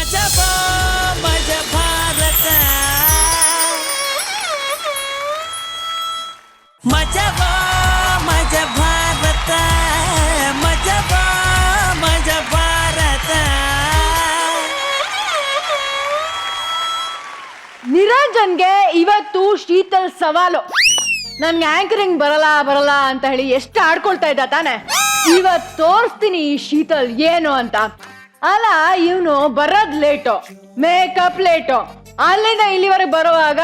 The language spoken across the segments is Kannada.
ಮಜಬಾ ಮಜ ಭಾರತ ಮಜಬಾ ಮಜ ಭಾರತ ಮಜಬಾ ಮಜ ಭಾರತ. ನಿರಂಜನ್ಗೆ ಇವತ್ತು ಶೀತಲ್ ಸವಾಲು. ನನ್ಗೆ ಆಂಕರಿಂಗ್ ಬರಲ್ಲ ಅಂತ ಹೇಳಿ ಎಷ್ಟು ಆಡ್ಕೊಳ್ತಾ ಇದ್ದ ತಾನೆ. ಇವತ್ತು ತೋರಿಸ್ತೀನಿ ಈ ಶೀತಲ್ ಏನು ಅಂತ. ಅಲ್ಲ, ಇವನು ಬರೋದ್ ಲೇಟು, ಮೇಕಪ್ ಲೇಟು. ಅಲ್ಲಿಂದ ಇಲ್ಲಿವರೆಗೆ ಬರುವಾಗ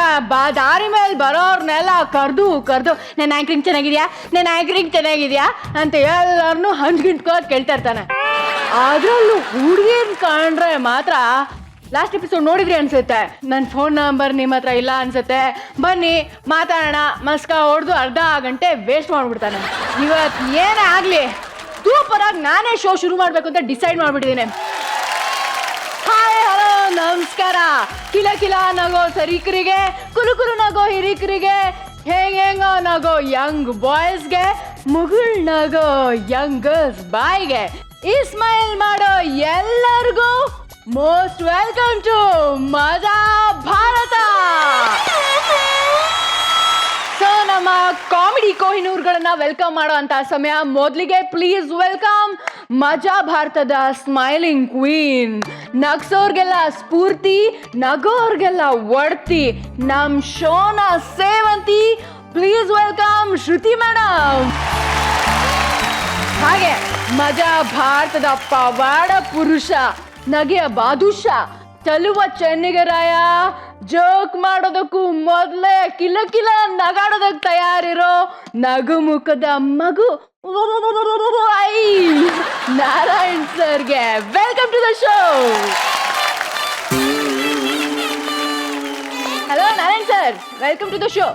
ದಾರಿ ಮೇಲೆ ಬರೋರ್ನೆಲ್ಲ ಕರ್ದು ನನ್ನ ಆಂಕರಿಂಗ್ ಚೆನ್ನಾಗಿದ್ಯಾ ಅಂತ ಎಲ್ಲರನ್ನು ಹಂಚ್ಗಿಂಟ್ಕೋದ್ ಕೇಳ್ತಾ ಇರ್ತಾನೆ. ಅದ್ರಲ್ಲೂ ಹುಡುಗಿನ್ ಕಂಡ್ರೆ ಮಾತ್ರ ಲಾಸ್ಟ್ ಎಪಿಸೋಡ್ ನೋಡಿದ್ರಿ ಅನ್ಸುತ್ತೆ. ನನ್ನ ಫೋನ್ ನಂಬರ್ ನಿಮ್ಮ ಹತ್ರ ಇಲ್ಲ ಅನ್ಸುತ್ತೆ, ಬನ್ನಿ ಮಾತಾಡೋಣ ಮಸ್ಕ ಹೊಡೆದು ಅರ್ಧ ಗಂಟೆ ವೇಸ್ಟ್ ಮಾಡ್ಬಿಡ್ತಾನೆ. ಇವತ್ತು ಏನೇ ಆಗಲಿ ಸೂಪರ್ ಆಗಿ ನಾನೇ ಶೋ ಶುರು ಮಾಡಬೇಕು ಅಂತ ಡಿಸೈಡ್ ಮಾಡ್ಬಿಟ್ಟಿದ್ದೀನಿ. ಹಾಯ್ ಹಲೋ ನಮಸ್ಕಾರ. ಕಿಲ ಕಿಲ ನಗೋ ಸರೀಕರಿಗೆ, ಕುಲು ನಗೋ ಹಿರಿಕರಿಗೆ, ಹೆಂಗೋ ನಗೋ ಯಂಗ್ ಬಾಯ್ಸ್ಗೆ, ಮುಗುಳ್ ನಗೋ ಯಂಗ್ ಗರ್ಲ್ಸ್ ಬಾಯ್ಗೆ, ಈ ಸ್ಮೈಲ್ ಮಾಡೋ ಎಲ್ಲರಿಗೂ ಮೋಸ್ಟ್ ವೆಲ್ಕಮ್ ಟು ಮಜಾ ಭಾರತ. ಸೊ ನಮ್ಮ ಕಾಮಿಡಿ ಕೊಹಿನೂರ್ಗಳನ್ನ ವೆಲ್ಕಮ್ ಮಾಡೋ ಅಂತ ಸಮಯ. ಮೊದಲಿಗೆ ಪ್ಲೀಸ್ ವೆಲ್ಕಮ್ ಮಜಾ ಭಾರತದ ಸ್ಮೈಲಿಂಗ್ ಕ್ವೀನ್, ನಗ್ಸೋರ್ಗೆಲ್ಲ ಸ್ಫೂರ್ತಿ, ನಗೋರ್ಗೆಲ್ಲ ಒಡ್ತಿ, ನಮ್ ಶೋನ ಸೇವಂತಿ. Please welcome Shruti madam. ಹಾಗೆ ಮಜಾ ಭಾರತದ ಪವಾಡ ಪುರುಷ, ನಗೆಯ ಬಾದುಷ, ಚಲುವ ಚೆನ್ನಿಗರಾಯ, ಜೋಕ್ ಮಾಡೋದಕ್ಕೂ ಮೊದಲೇ ಕಿಲ ಕಿಲ ನಗಾಡೋದಕ್ಕೆ ತಯಾರಿರೋ ನಗುಮುಖದ ಮಗು ನಾರಾಯಣ್ ಸರ್ಗೆ welcome to the show. Hello Narayan sir, welcome to the show.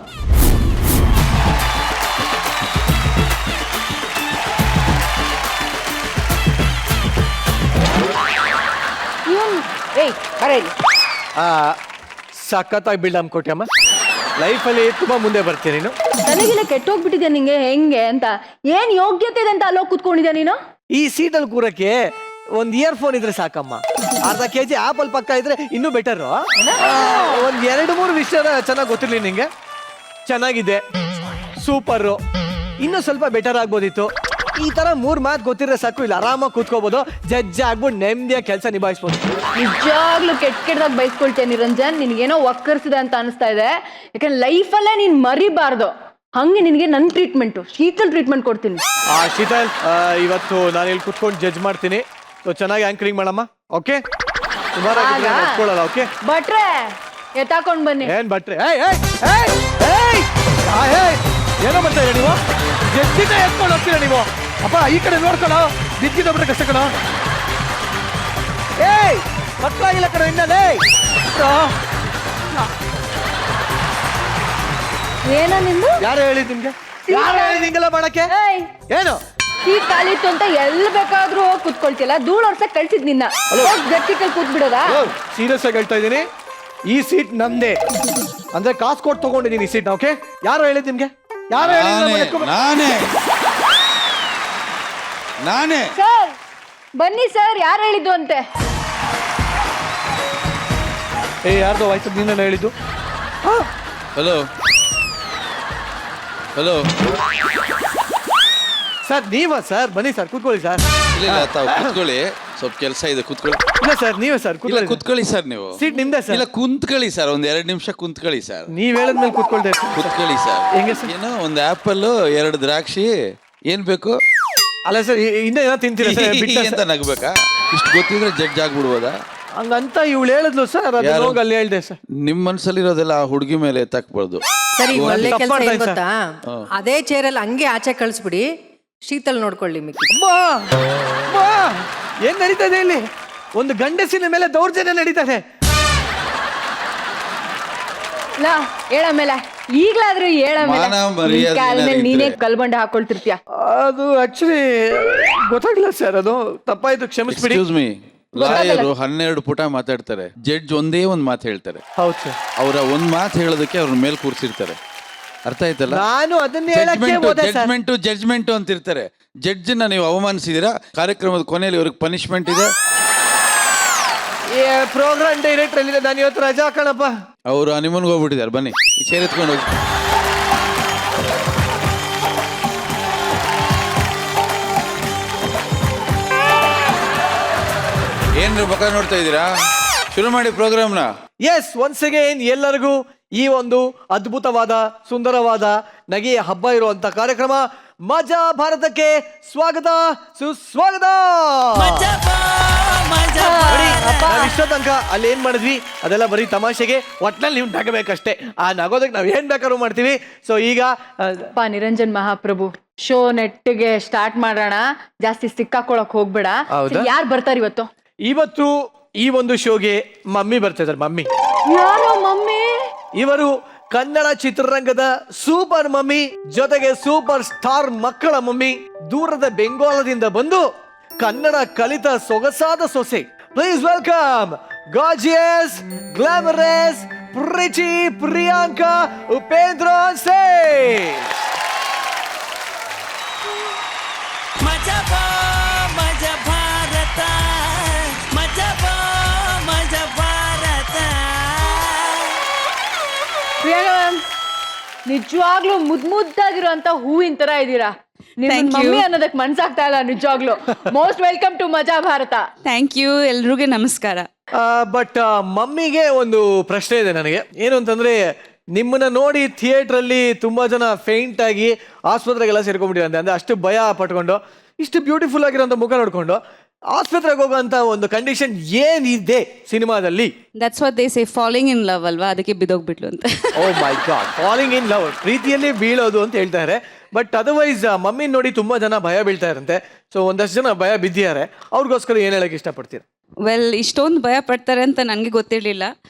ಸಖತ್ತಾಗಿ ಬಿಲ್ಡಮ್ ಕೊಟ್ಟಮ್ಮ. ಲೈಫಲ್ಲಿ ತುಂಬಾ ಮುಂದೆ ಬರ್ತೀನಿ ನೀನು. ತಲೆಗಿಲ್ಲ ಕೆಟ್ಟೋಗ್ಬಿಟ್ಟಿದ್ಯಾ ನಿಂಗೆ ಹೆಂಗೆ ಅಂತ? ಏನ್ ಯೋಗ್ಯತೆ ಇದೆ ಅಂತ ಅಲ್ಲೋಗಿ ಕೂತ್ಕೊಂಡಿದ್ಯಾ ನೀನು? ಈ ಸೀಟಲ್ಲಿ ಕೂರಕ್ಕೆ ಒಂದ್ ಇಯರ್ಫೋನ್ ಇದ್ರೆ ಸಾಕಮ್ಮ. ಅರ್ಧ ಕೆಜಿ ಆಪಲ್ ಪಕ್ಕ ಇದ್ರೆ ಇನ್ನೂ ಬೆಟರ್. ಒಂದ್ 2-3 ವಿಷಯ ಚೆನ್ನಾಗಿ ಗೊತ್ತಿರ್ಲಿ ನಿಂಗೆ. ಚೆನ್ನಾಗಿದೆ, ಸೂಪರ್, ಇನ್ನೂ ಸ್ವಲ್ಪ ಬೆಟರ್ ಆಗ್ಬೋದಿತ್ತು. ಈ ತರ 3 ಮಾತು ಗೊತ್ತಿದ್ರೆ ಸಾಕು, ಇಲ್ಲಿ ಆರಾಮಾಗಿ ಕೂತ್ಕೋಬಹುದು, ಜಡ್ಜ್ ಆಗ್ಬಿಟ್ಟು ನೆಮ್ಮದಿಯಾಗಿ ಕೆಲಸ ನಿಭಾಯಿಸ್ಬೋದು. ನಿಜಾಗ್ಲೂ ಕೆಟ್ಟದಾಗಿ ಬಯಸ್ಕೊಳ್ತೇನೆ ನಿರಂಜನ್. ನಿನ್ಗೇನೋ ಒಕ್ಕರ್ಸಿದೆ ಅಂತ ಅನಿಸ್ತಾ ಇದೆ. ಯಾಕಂದ್ರೆ ಲೈಫಲ್ಲೇ ನೀನ್ ಮರಿಬಾರ್ದು. ಹಂಗೆ ನಿನಗೆ ನನ್ನ ಟ್ರೀಟ್ಮೆಂಟು, ಶೀತಲ್ ಟ್ರೀಟ್ಮೆಂಟ್ ಕೊಡ್ತೀನಿ. ಶೀತಲ್, ಇವತ್ತು ನಾನು ಇಲ್ಲಿ ಕುತ್ಕೊಂಡು ಜಡ್ಜ್ ಮಾಡ್ತೀನಿ. ಚೆನ್ನಾಗಿ ಆಂಕರಿಂಗ್ ಮಾಡಮ್ಮ, ಓಕೆ? ಸುಮಾರಾಗಿ ಓಕೆ? ಬಟ್ರೆ ಎತ್ತಾಕೊಂಡ್ ಬನ್ನಿ. ಏನ್ ಬಟ್ರೆ? ಏನೋ ಮಾಡ್ತಾ ಇದ್ದೀರಾ ನೀವು? ಜಡ್ಜಿನ ಎತ್ಕೊಂಡು ಹೋಗ್ತೀರಾ ನೀವು? ಅಪ್ಪ ಈ ಕಡೆ ನೋಡ್ಕೊಳ್ಳೋ, ಬಿದ್ದಿದ್ದೊಬ್ರೆ ಕಷ್ಟ ಕಣ. ಮಕ್ಕಳಾಗಿಲ್ಲ ಕಣ ಇನ್ನೇ. ಏನೋ ನಿಂದು? ಯಾರು ಹೇಳಿದ್ ನಿಮ್ಗೆ? ಯಾರು ಹೇಳಿದ್ ಹಿಂಗೆಲ್ಲ ಮಾಡಕ್ಕೆ? ಏನು ಸೀಟ್ ಖಾಲಿತ್ತು ಅಂತ ಎಲ್ಲಿ ಬೇಕಾದ್ರೂ ಹೋಗಿ ಕುತ್ಕೊಳ್ತಿಲ್ಲ. ಧೂಳು ವರ್ಷಕ್ಕೆ ಕಳ್ಸಿದ್ ನಿನ್ನ ಗಟ್ಟಿಕಲ್ ಕೂತ್ ಬಿಡೋದಾ? ಸೀರಿಯಸ್ ಆಗಿ ಹೇಳ್ತಾ ಇದ್ದೀನಿ, ಈ ಸೀಟ್ ನಮ್ದೇ. ಅಂದ್ರೆ ಕಾಸು ಕೊಟ್ಟು ತಗೊಂಡಿದ್ದೀನಿ ಈ ಸೀಟ್. ಓಕೆ? ಯಾರು ಹೇಳಿದ್ ನಿಮ್ಗೆ? ಯಾರು ಹೇಳಿದ್? ನಾನೇ. ಸರ್ ಬನ್ನಿ ಸರ್, ಯಾರು ಹೇಳಿದ್ದು ಅಂತೆ? ಯಾರ್ದೋ ವಾಯ್ಸ್ ನೀನ ಹೇಳಿದ್ದು? ಹಲೋ ಹಲೋ ಸರ್ ನೀವಾ ಸರ್? ಬನ್ನಿ ಸರ್, ಕೂತ್ಕೊಳ್ಳಿ ಸರ್. ಇಲ್ಲ ತಾವು ಕೂತ್ಕೊಳ್ಳಿ, ಸ್ವಲ್ಪ ಕೆಲಸ ಇದೆ, ಕೂತ್ಕೊಳ್ಳಿ. ಇಲ್ಲ ಸರ್, ನೀವೇ ಸರ್, ಕೂತ್ಕೊಳ್ಳಿ ಸರ್. ನೀವು ಸೀಟ್ ನಿಮ್ದೇ ಸರ್. ಇಲ್ಲ ಕುಂತ್ಕೊಳ್ಳಿ ಸರ್, ಒಂದ್ 2 ನಿಮಿಷ ಕುಂತ್ಕೊಳ್ಳಿ ಸರ್. ನೀವ್ ಹೇಳಿದ್ಮೇಲೆ ಕೂತ್ಕೊಳ್ತೇವೆ. ಕೂತ್ಕೊಳ್ಳಿ ಸರ್. ಹೆಂಗೆ ಸರ್? ಏನೋ ಒಂದು ಆಪಲ್, 2 ದ್ರಾಕ್ಷಿ, ಏನ್ ಬೇಕು? ಅಲ್ಲ ಸರ್, ಇನ್ನೂ ಏನೋ ತಿಂತೀರಾ ಸರ್? ಅಂತ ನಗ್ಬೇಕಾ? ಇಷ್ಟು ಗೊತ್ತಿದ್ರೆ ಜಡ್ಜ್ ಆಗ್ಬಿಡ್ಬೋದಾ? ಹಂಗಂತ ಇವಳು ಹೇಳಿದ್ಲು ಸರ್, ಅದನ್ನ ಹೋಗಿ ಅಲ್ಲಿ ಹೇಳ್ದೆ ಸರ್. ನಿಮ್ ಮನ್ಸಲ್ಲಿರೋದೆಲ್ಲ ಆ ಹುಡುಗಿ ಮೇಲೆ ಎತ್ತಾಕ್ಬಾರ್ದು. ಸರಿ, ಒಳ್ಳೆ ಕೆಲಸ ಏನ್ ಗೊತ್ತಾ? ಅದೇ ಚೇರಲ್ಲಿ ಹಂಗೆ ಆಚೆ ಕಳಿಸ್ಬಿಡಿ, ಶೀತಲ್ ನೋಡ್ಕೊಳ್ಳಿ ಮಿಕ್ಕಿ. ಏನ್ ನಡೀತಾ ಇದೆ ಇಲ್ಲಿ? ಒಂದು ಗಂಡಸಿನ ಮೇಲೆ ದೌರ್ಜನ್ಯ ನಡೀತದೆ. ಹೇಳ ಮೇಲೆ ಈಗ್ಲಾದ್ರೂ ಹೇಳ ಮೇಲೆ ನೀನೇ ಕಲ್ಬಂಡೆ ಹಾಕೊಳ್ತಿರ್ತೀಯ. ಅದು ಆಕ್ಚುಲಿ ಗೊತ್ತಾಗ್ಲಿಲ್ಲ ಸರ್, ಅದು ತಪ್ಪಾಯ್ತು, ಕ್ಷಮಿಸ್ಬಿಡಿ. ಎಕ್ಸ್ಕ್ಯೂಸ್ ಮೀ, ಲಾಯರು 12 ಪುಟ ಮಾತಾಡ್ತಾರೆ, ಜಡ್ಜ್ ಒಂದೇ ಒಂದು ಮಾತು ಹೇಳ್ತಾರೆ. ಹೌದು ಸರ್. ಅವರ ಒಂದ್ ಮಾತು ಹೇಳೋದಕ್ಕೆ ಅವ್ರ ಮೇಲೆ ಕೂರ್ಸಿರ್ತಾರೆ. ಅರ್ಥ ಆಯ್ತಲ್ಲ? ನಾನು ಅದನ್ನ ಹೇಳಕ್ಕೆ ಹೋದೆ ಸರ್. ಜಡ್ಜ್ಮೆಂಟ್ ಅಂತ ಇರ್ತಾರೆ. ಜಡ್ಜ್ ನ ನೀವು ಅವಮಾನಿಸಿದೀರಾ, ಕಾರ್ಯಕ್ರಮದ ಕೊನೆಯಲ್ಲಿ ಇವ್ರಿಗೆ ಪನಿಷ್ಮೆಂಟ್ ಇದೆ. ಪ್ರೋಗ್ರಾಮ್ ಡೈರೆಕ್ಟರ್ ಅಲ್ಲಿ ನಾನು ಇವತ್ತು ರಜಾ ಕಣಪ್ಪ. ಅವರು ಹನಿಮೂನ್ಗೆ ಹೋಗ್ಬಿಟ್ಟಿದ್ದಾರೆ, ಬನ್ನಿ ಈ ಚೇರ್ ಎತ್ಕೊಂಡು ಹೋಗಿ. ಏನ್ರಿ ಬಕ ನೋಡ್ತಾ ಇದ್ದೀರಾ? ಶುರು ಮಾಡಿ ಪ್ರೋಗ್ರಾಮ್ನ. ಎಸ್, ಒನ್ಸ್ ಅಗೇನ್ ಎಲ್ಲರಿಗೂ ಈ ಒಂದು ಅದ್ಭುತವಾದ ಸುಂದರವಾದ ನಗೆಯ ಹಬ್ಬ ಇರುವಂತ ಕಾರ್ಯಕ್ರಮ ಮಜಾ ಭಾರತಕ್ಕೆ ಸ್ವಾಗತ ಸುಸ್ವಾಗತ. ಮಜಾ ಬಾ, ಮಜಾ ನೋಡಿ, ಭಾರತ. ನಾವ್ ಇಷ್ಟೋ ತನಕ ಅಲ್ಲಿ ಏನ್ ಮಾಡಿದ್ವಿ ಅದೆಲ್ಲ ಬರೀ ತಮಾಷೆಗೆ, ಒಟ್ನಲ್ಲಿ ನೀವು ನಗಬೇಕಷ್ಟೇ. ಆ ನಗೋದಕ್ಕೆ ನಾವ್ ಏನ್ ಬೇಕಾದ್ರೂ ಮಾಡ್ತೀವಿ. ಸೊ ಈಗ ನಿರಂಜನ್ ಮಹಾಪ್ರಭು, ಶೋ ನೆಟ್ಟಿಗೆ ಸ್ಟಾರ್ಟ್ ಮಾಡೋಣ. ಜಾಸ್ತಿ ಸಿಕ್ಕಾಕೊಳಕ್ ಹೋಗ್ಬೇಡ. ಹೌದಾ? ಯಾರು ಬರ್ತಾರೆ ಇವತ್ತು? ಇವತ್ತು ಈ ಒಂದು ಶೋಗೆ ಮಮ್ಮಿ ಬರ್ತಾ ಇದಾರೆ. ಮಮ್ಮಿ ಯಾರೋ ಮಮ್ಮಿ? ಇವರು ಕನ್ನಡ ಚಿತ್ರರಂಗದ ಸೂಪರ್ ಮಮ್ಮಿ, ಜೊತೆಗೆ ಸೂಪರ್ ಸ್ಟಾರ್ ಮಕ್ಕಳ ಮಮ್ಮಿ. ದೂರದ ಬೆಂಗಾಲದಿಂದ ಬಂದು ಕನ್ನಡ ಕಲಿತ ಸೊಗಸಾದ ಸೊಸೆ. Please welcome gorgeous, glamorous, pretty Priyanka Upendra on stage. ಮಜಾ ಬಾ, ಮಜಾ ಭಾರತ. ಮಜಾ ಬಾ, ಮಜಾ ಭಾರತ. ಪ್ರಿಯಾಂಕಾ ಮ್ಯಾಮ್, ನಿಜವಾಗ್ಲೂ ಮುದ್ದಾಗಿರುವಂತ ಹೂವಿನ ತರ ಇದ್ದೀರಾ. ನಿಮ್ ಮಮ್ಮಿ ಅನ್ನೋದಕ್ಕೆ ಮನ್ಸಾಗ್ತಾ ಇಲ್ಲ ನಿಜವಾಗ್ಲು. ಮೋಸ್ಟ್ ವೆಲ್ಕಮ್ ಟು ಮಜಾ ಭಾರತ. ಥ್ಯಾಂಕ್ ಯು, ಎಲ್ರಿಗೂ ನಮಸ್ಕಾರ. ಬಟ್ ಮಮ್ಮಿಗೆ ಒಂದು ಪ್ರಶ್ನೆ ಇದೆ ನನಗೆ. ಏನು ಅಂತಂದ್ರೆ, ನಿಮ್ಮನ್ನ ನೋಡಿ ಥಿಯೇಟರ್ ಅಲ್ಲಿ ತುಂಬಾ ಜನ ಫೇಂಟ್ ಆಗಿ ಆಸ್ಪತ್ರೆಗೆಲ್ಲ ಸೇರ್ಕೊಂಡ್ಬಿಟ್ಟಿರಂತೆ. ಅಂದ್ರೆ ಅಷ್ಟು ಭಯ ಪಟ್ಕೊಂಡು, ಇಷ್ಟು ಬ್ಯೂಟಿಫುಲ್ ಆಗಿರೋಂಥ ಮುಖ ನೋಡ್ಕೊಂಡು ಆಸ್ಪತ್ರೆಗೆ ಹೋಗುವಂತ ಒಂದು ಕಂಡೀಷನ್ ಏನಿದೆ ಸಿನಿಮಾದಲ್ಲಿ? That's what they say, falling in love ಅಲ್ವಾ, ಅದಕ್ಕೆ ಬಿದ್ದೋಗ್ಬಿಟ್ಲು ಅಂತ. ಓ ಮೈ ಗಾಡ್, ಫಾಲಿಂಗ್ ಇನ್ ಲವ್, ಪ್ರೀತಿಯಲ್ಲಿ ಬೀಳೋದು ಅಂತ ಹೇಳ್ತಾರೆ. ಬಟ್ ಅದರ್ವೈಸ್ ಮಮ್ಮಿ ನೋಡಿ ತುಂಬಾ ಜನ ಭಯ ಬೀಳ್ತಾ ಇರಂತೆ. ಸೊ ಒಂದಷ್ಟು ಜನ ಭಯ ಬಿದ್ದಿದ್ದಾರೆ, ಅವ್ರಿಗೋಸ್ಕರ ಏನ್ ಹೇಳಕ್ ಇಷ್ಟಪಡ್ತೀರಾ? ವೆಲ್, ಇಷ್ಟೊಂದು ಭಯ ಪಡ್ತಾರೆ ಅಂತ ನನಗೆ ಗೊತ್ತಿರಲಿಲ್ಲ.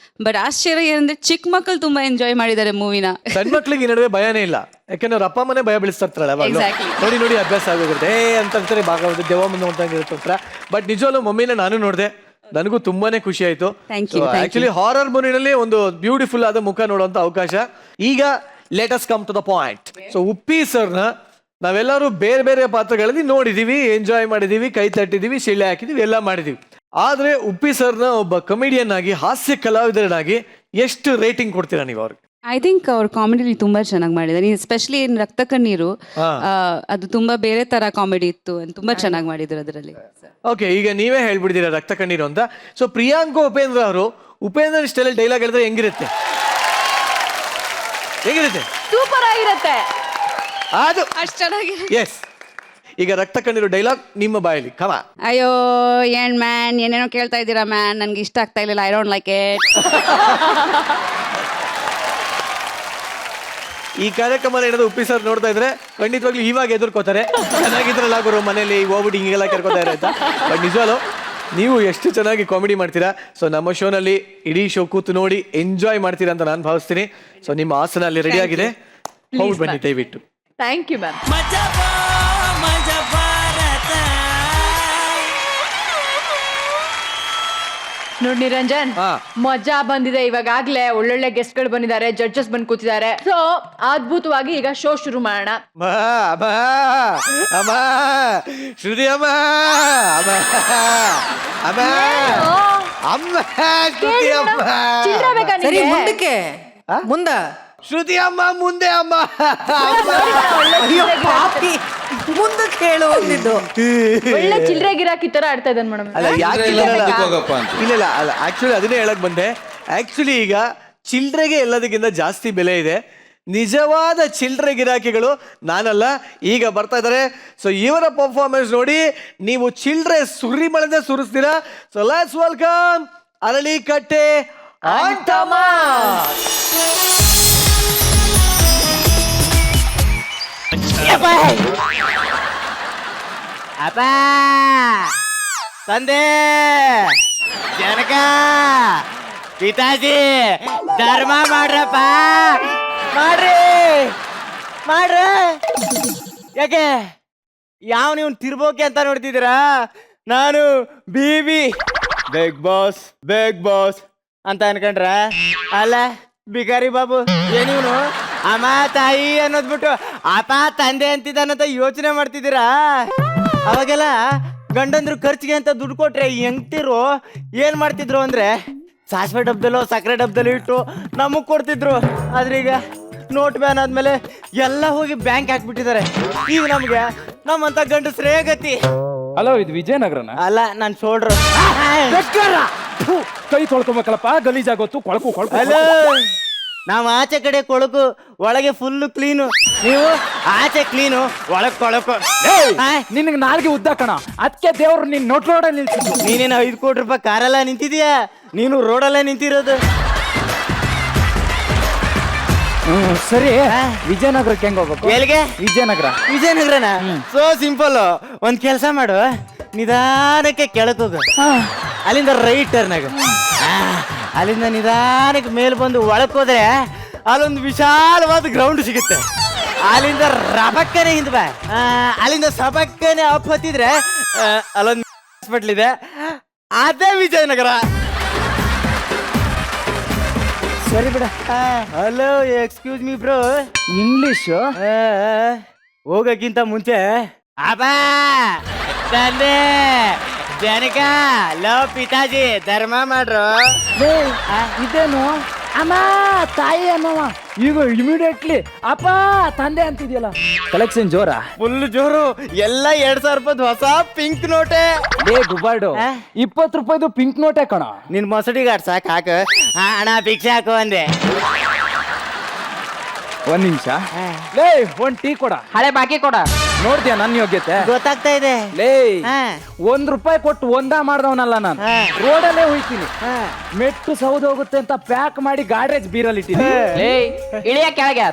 ಬಟ್ ಆಶ್ಚರ್ಯ ಏನಂದ್ರೆ ಚಿಕ್ಕ ಮಕ್ಕಳು ತುಂಬಾ ಎಂಜಾಯ್ ಮಾಡಿದ್ದಾರೆ ಮೂವಿನ. ಸಣ್ಣ ಮಕ್ಳಿಗೆ ಈ ನಡುವೆ ಭಯನೇ ಇಲ್ಲ, ಯಾಕಂದ್ರೆ ಅವ್ರ ಅಪ್ಪ ಮನೆ ಭಯ ಬೀಳಿಸ್ತಾರಲ್ಲ ಅವಾಗ್ಲೂ. Exactly. ನೋಡಿ ನೋಡಿ ಅಭ್ಯಾಸ ಆಗೋಗುತ್ತೆ ಅಂತಾರೆ, ಭಾಗವತ ದೇವ ಮುಂದೆ ನೋಡ್ತಾ. ಬಟ್ ನಿಜವಲ್ಲೂ ಮಮ್ಮಿನ ನಾನು ನೋಡಿದೆ, ನನಗೂ ತುಂಬಾನೇ ಖುಷಿ ಆಯ್ತು. Thank you, thank you. Actually horror ಮೂವಿನಲ್ಲಿ ಒಂದು ಬ್ಯೂಟಿಫುಲ್ ಆದ ಮುಖ ನೋಡುವಂತ ಅವಕಾಶ. ಈಗ let us come to the point. So Uppi ಸರ್ನ ನಾವೆಲ್ಲರೂ ಬೇರೆ ಬೇರೆ ಪಾತ್ರಗಳಲ್ಲಿ ನೋಡಿದೀವಿ, ಎಂಜಾಯ್ ಮಾಡಿದೀವಿ, ಕೈ ತಟ್ಟಿದೀವಿ, ಶಿಳ್ಳೆ ಹಾಕಿದೀವಿ, ಎಲ್ಲ ಮಾಡಿದೀವಿ. ಆದ್ರೆ ಉಪ್ಪಿ ಸರ್ನ ಒಬ್ಬ ಕಮಿಡಿಯನ್ ಆಗಿ, ಹಾಸ್ಯ ಕಲಾವಿದರಾಗಿ ಎಷ್ಟು ರೇಟಿಂಗ್ ಕೊಡ್ತೀರಾ ನೀವು ಅವ್ರಿಗೆ? ಐ ಥಿಂಕ್ ಅವ್ರ ಕಾಮಿಡಿ ತುಂಬಾ ಚೆನ್ನಾಗಿ ಮಾಡಿದ್ದಾರೆ. ಎಸ್ಪೆಷಲಿ ರಕ್ತ ಕಣ್ಣೀರು, ಅದು ತುಂಬಾ ಬೇರೆ ತರ ಕಾಮಿಡಿ ಇತ್ತು, ತುಂಬಾ ಚೆನ್ನಾಗಿ ಮಾಡಿದ್ರು ಅದರಲ್ಲಿ. ಓಕೆ, ಈಗ ನೀವೇ ಹೇಳ್ಬಿಡ್ತೀರಾ ರಕ್ತ ಕಣ್ಣೀರು ಅಂತ. ಸೊ ಪ್ರಿಯಾಂಕಾ ಉಪೇಂದ್ರ ಅವರು ಉಪೇಂದ್ರ ಸ್ಟೈಲ್ ಡೈಲಾಗ್ ಹೇಳಿದ್ರೆ ಹೆಂಗಿರುತ್ತೆ? ಹೇಗಿರುತ್ತೆ? ಸೂಪರ್ ಆಗಿರುತ್ತೆ. ಅದು ಅಷ್ಟು ಚೆನ್ನಾಗಿ. ಎಸ್, ಈಗ ರಕ್ತ ಕಣ್ಣೀರು ಡೈಲಾಗ್ ನಿಮ್ಮ ಬಾಯಲ್ಲಿ, ಕಮ. ಅಯ್ಯೋ ಏನ್ ಮ್ಯಾನ್, ಏನೇನೋ ಕೇಳ್ತಾ ಇದ್ದೀರಾ ಮ್ಯಾನ್, ನನ್ಗೆ ಇಷ್ಟ ಆಗ್ತಾ ಇಲ್ಲ, ಐ ಡೋಂಟ್ ಲೈಕ್ ಇಟ್. ಈ ಕಾರ್ಯಕ್ರಮ ಏನಾದ್ರು ಉಪ್ಪಿ ಸರ್ ನೋಡ್ತಾ ಇದ್ರೆ ಖಂಡಿತವಾಗ್ಲೂ ಇವಾಗ ಎದುರ್ಕೋತಾರೆ, ಚೆನ್ನಾಗಿದ್ರಲ್ಲ ಗುರು ಮನೇಲಿ ಹೋಗ್ಬಿಟ್ಟು ಹಿಂಗೆಲ್ಲ ಕರ್ಕೋತಾರೆ ಅಂತ. ಬಟ್ ನಿಜವಲ್ಲೂ ನೀವು ಎಷ್ಟು ಚೆನ್ನಾಗಿ ಕಾಮಿಡಿ ಮಾಡ್ತೀರಾ. ಸೊ ನಮ್ಮ ಶೋನಲ್ಲಿ ಇಡೀ ಶೋ ಕೂತು ನೋಡಿ ಎಂಜಾಯ್ ಮಾಡ್ತೀರಾ ಅಂತ ನಾನು ಭಾವಿಸ್ತೀನಿ. ಸೊ ನಿಮ್ಮ ಆಸನ ಅಲ್ಲಿ ರೆಡಿ ಆಗಿದೆ, ಹೋಗಿ ಬನ್ನಿ ದಯವಿಟ್ಟು. Thank you ma'am. ಮಜಾ ಬಾ, ಮಜಾ ಭಾರತ. ನೋಡಿ ನಿರಂಜನ್, ಹಾ. ಮಜಾ ಬಂದಿದೆ. ಇವಾಗಲೇ ಒಳ್ಳೊಳ್ಳೆ ಗೆಸ್ಟ್ ಗಳು ಬಂದಿದ್ದಾರೆ, ಜಡ್ಜಸ್ ಬಂದು ಕೂತಿದ್ದಾರೆ. ಸೊ ಅದ್ಭುತವಾಗಿ ಈಗ ಶೋ ಶುರು ಮಾಡೋಣ. ಅಮ್ಮ ಶ್ರುತಿ ಅಮ್ಮ, ಅಮ್ಮ ಅಮ್ಮ ಅಮ್ಮ ಶ್ರುತಿ ಅಮ್ಮ, ಚಿಲ್ಲರೆ ಬೇಕಾ ಸರಿ, ನಿಂಗೆ? ಮುಂದಕ್ಕೆ ಮುಂದ. ಶ್ರುತಿ ಅಮ್ಮ ಮುಂದೆ ಅಮ್ಮ. ಅಯ್ಯೋ ಪಾಪಿ, ಮುಂದಕ್ಕೆ ಹೇಳು ಅಂದಿದ್ದು. ಒಳ್ಳೆ ಚಿಲ್ಲರೆ ಗಿರಾಕಿ ತರ ಆಡ್ತಾ ಇದ್ದಾನೆ ಮೇಡಮ್. ಅಲ್ಲ ಯಾಕೆ ಇಲ್ಲ, ಮುಂದಕ್ಕೆ ಹೋಗಪ್ಪ ಅಂತ. ಇಲ್ಲ ಅಲ್ಲ, ಆಕ್ಚುಲಿ ಅದನ್ನೇ ಹೇಳಕ್ ಬಂದೆ. ಆಕ್ಚುಲಿ ಈಗ ಚಿಲ್ಡ್ರೆಗೆ ಎಲ್ಲದಕ್ಕಿಂತ ಜಾಸ್ತಿ ಬೆಲೆ ಇದೆ. ನಿಜವಾದ ಚಿಲ್ಡ್ರೆ ಗಿರಾಕಿಗಳು ನಾನಲ್ಲ, ಈಗ ಬರ್ತಾ ಇದ್ದಾರೆ. ಸೊ ಇವರ ಪರ್ಫಾರ್ಮೆನ್ಸ್ ನೋಡಿ ನೀವು ಚಿಲ್ಡ್ರೆ ಸುರಿಮಳೆದ ಸುರಿಸ್ತೀರಾ. So let's welcome Aralikatte Antamma. ಅಪ್ಪ ತಂದೆ ಜನಕ ಪಿತಾಜಿ ಧರ್ಮ ಮಾಡ್ರಪ್ಪ, ಮಾಡ್ರಿ ಯಾಕೆ ಯಾವ ನೀವು ತಿರ್ಬೋಕೆ ಅಂತ ನೋಡ್ತಿದ್ದೀರಾ? ನಾನು ಬಿಗ್ ಬಾಸ್ ಅಂತ ಅನ್ಕೊಂಡ್ರ? ಅಲ್ಲ ಬಿಕಾರಿ ಬಾಬು, ಏನಿವ್ನು ಅಮ್ಮ ತಾಯಿ ಅನ್ನೋದ್ಬಿಟ್ಟು ಅಪ್ಪ ತಂದೆ ಅಂತಿದ್ದಾನಂತ ಯೋಚನೆ ಮಾಡ್ತಿದ್ದೀರಾ? ಅವಾಗೆಲ್ಲ ಗಂಡಂದ್ರು ಖರ್ಚಿಗೆ ಅಂತ ದುಡ್ಡು ಕೊಟ್ರೆ ಹೆಂಗ್ತಿರು ಏನ್ ಮಾಡ್ತಿದ್ರು ಅಂದ್ರೆ ಸಾಸಿವೆ ಡಬ್ಬದಲ್ಲೋ ಸಕ್ಕರೆ ಡಬ್ಬದಲ್ಲೋ ಇಟ್ಟು ನಮಗ್ ಕೊಡ್ತಿದ್ರು. ಆದ್ರೆ ಈಗ ನೋಟ್ ಬ್ಯಾನ್ ಆದ್ಮೇಲೆ ಎಲ್ಲ ಹೋಗಿ ಬ್ಯಾಂಕ್ ಹಾಕ್ಬಿಟ್ಟಿದ್ದಾರೆ. ಈಗ ನಮ್ಗೆ ನಮ್ಮಂತ ಗಂಡಸ್ರೇ ಗತಿ. ಹಲೋ, ಇದು ವಿಜಯನಗರನ? ಅಲ್ಲ, ನಾನ್ ಶೋಲ್ಡ್ರು. ಕೈ ತೊಳ್ಕೊಬೇಕಲ್ಲಪ್ಪ, ಗಲೀಜಾಗೋತು, ಕೊಳಕು ಕೊಳಕು. ಹಲೋ, ನಾವು ಆಚೆ ಕಡೆ ಕೊಳಕು, ಒಳಗೆ ಫುಲ್ ಕ್ಲೀನು. ನೀವು ಆಚೆ ಕ್ಲೀನು, ಒಳಗ್ ಕೊಳಕು. ನಿನಗೆ ನಾಲ್ಗೆ ಉದ್ದ ಕಣ, ಅದಕ್ಕೆ ದೇವ್ರು ನಿನ್ ನೋಟ್ ರೋಡ ನಿಲ್ಸಿದ್ರು. ನೀನೇನು 5 ಕೋಟಿ ರೂಪಾಯಿ ಕಾರೆಲ್ಲ ನಿಂತಿದೀಯಾ? ನೀನು ರೋಡಲ್ಲೇ ನಿಂತಿರೋದು. ಸರಿ, ವಿಜಯನಗರಕ್ಕೆ ಹೆಂಗ್ ಹೋಗ್ಬೇಕು? ಎಲ್ಲಿಗೆ? ವಿಜಯನಗರನ? So simple. ಒಂದ್ ಕೆಲಸ ಮಾಡು, ನಿಧಾನಕ್ಕೆ ಕೆಳಕ್ ಹೋಗು, ಅಲ್ಲಿಂದ ರೈಟ್ ಟರ್ನಾಗ, ಅಲ್ಲಿಂದ ನಿಧಾನಕ್ಕೆ ಮೇಲ್ ಬಂದು ಒಳಕ್ ಹೋದ್ರೆ ಅಲ್ಲೊಂದು ವಿಶಾಲವಾದ ಗ್ರೌಂಡ್ ಸಿಗುತ್ತೆ. ಅಲ್ಲಿಂದ ರಬಕ್ಕನೆ ಹಿಂದ್ ಬಾ, ಅಲ್ಲಿಂದ ಸಬಕ್ಕನೆ ಅಪ್ ಹತ್ತಿದ್ರೆ ಅಲ್ಲೊಂದು ಹಾಸ್ಪಿಟ್ಲ್ ಇದೆ, ಅದೇ ವಿಜಯನಗರ. ಸರಿ ಬಿಡ. Hello, excuse me bro. English ಹೋಗಕ್ಕಿಂತ ಮುಂಚೆ ಅಬ್ಬಾ ತಂದೆ ಜನಕ ಲೋ ಪಿತಾಜಿ ಧರ್ಮ ಮಾಡ್ರು. ಇದೇನು ಅಮ್ಮ ತಾಯಿ ಅನ್ನವ, ಈಗ ಇಮಿಡಿಯೇಟ್ಲಿ ಅಪ್ಪ ತಂದೆ ಅಂತಿದ್ಯಲ್ಲ. ಕಲೆಕ್ಷನ್ ಜೋರ? ಫುಲ್ ಜೋರು. ಎಲ್ಲ 2000 ರೂಪಾಯ್ದು ಹೊಸ ಪಿಂಕ್ ನೋಟೆ. ಲೇ ಗುಬ್ಬಾರ್ಡು, 20 ರೂಪಾಯಿದು ಪಿಂಕ್ ನೋಟೆ ಕಣ. ನಿನ್ ಮೊಸಡಿಗೆ ಆಡ್ ಸಾಕು, ಹಾಕು. ಅಣ್ಣ ಭಿಕ್ಷೆ ಹಾಕು ಅಂದೆ. ಒಂದ್ ನಿಮಿಷ. ಲೇ, ಒಂದ್ ಟೀ ಕೊಡ. ಹಳೆ ಬಾಕಿ ಕೊಡ. ನೋಡ್ದ್ಯಾ ನನ್ನ ಯೋಗ್ಯತೆ? ಗೊತ್ತಾಗ್ತಾ ಇದೆ. ಲೇ, 1 ರೂಪಾಯಿ ಕೊಟ್ಟು ಒಂದ ಮಾಡ್ದವನಲ್ಲ ನಾನು. ರೋಡಲ್ಲೇ ಹೋಯ್ತೀನಿ, ಮೆಟ್ಟು ಸೌದ್ ಹೋಗುತ್ತೆ ಅಂತ ಪ್ಯಾಕ್ ಮಾಡಿ ಗಾಡ್ರೇಜ್ ಬೀರಲ್ಲಿ ಇಟ್ಟಿನಿ. ಇಳಿಯ ಕೆಳಗೆ.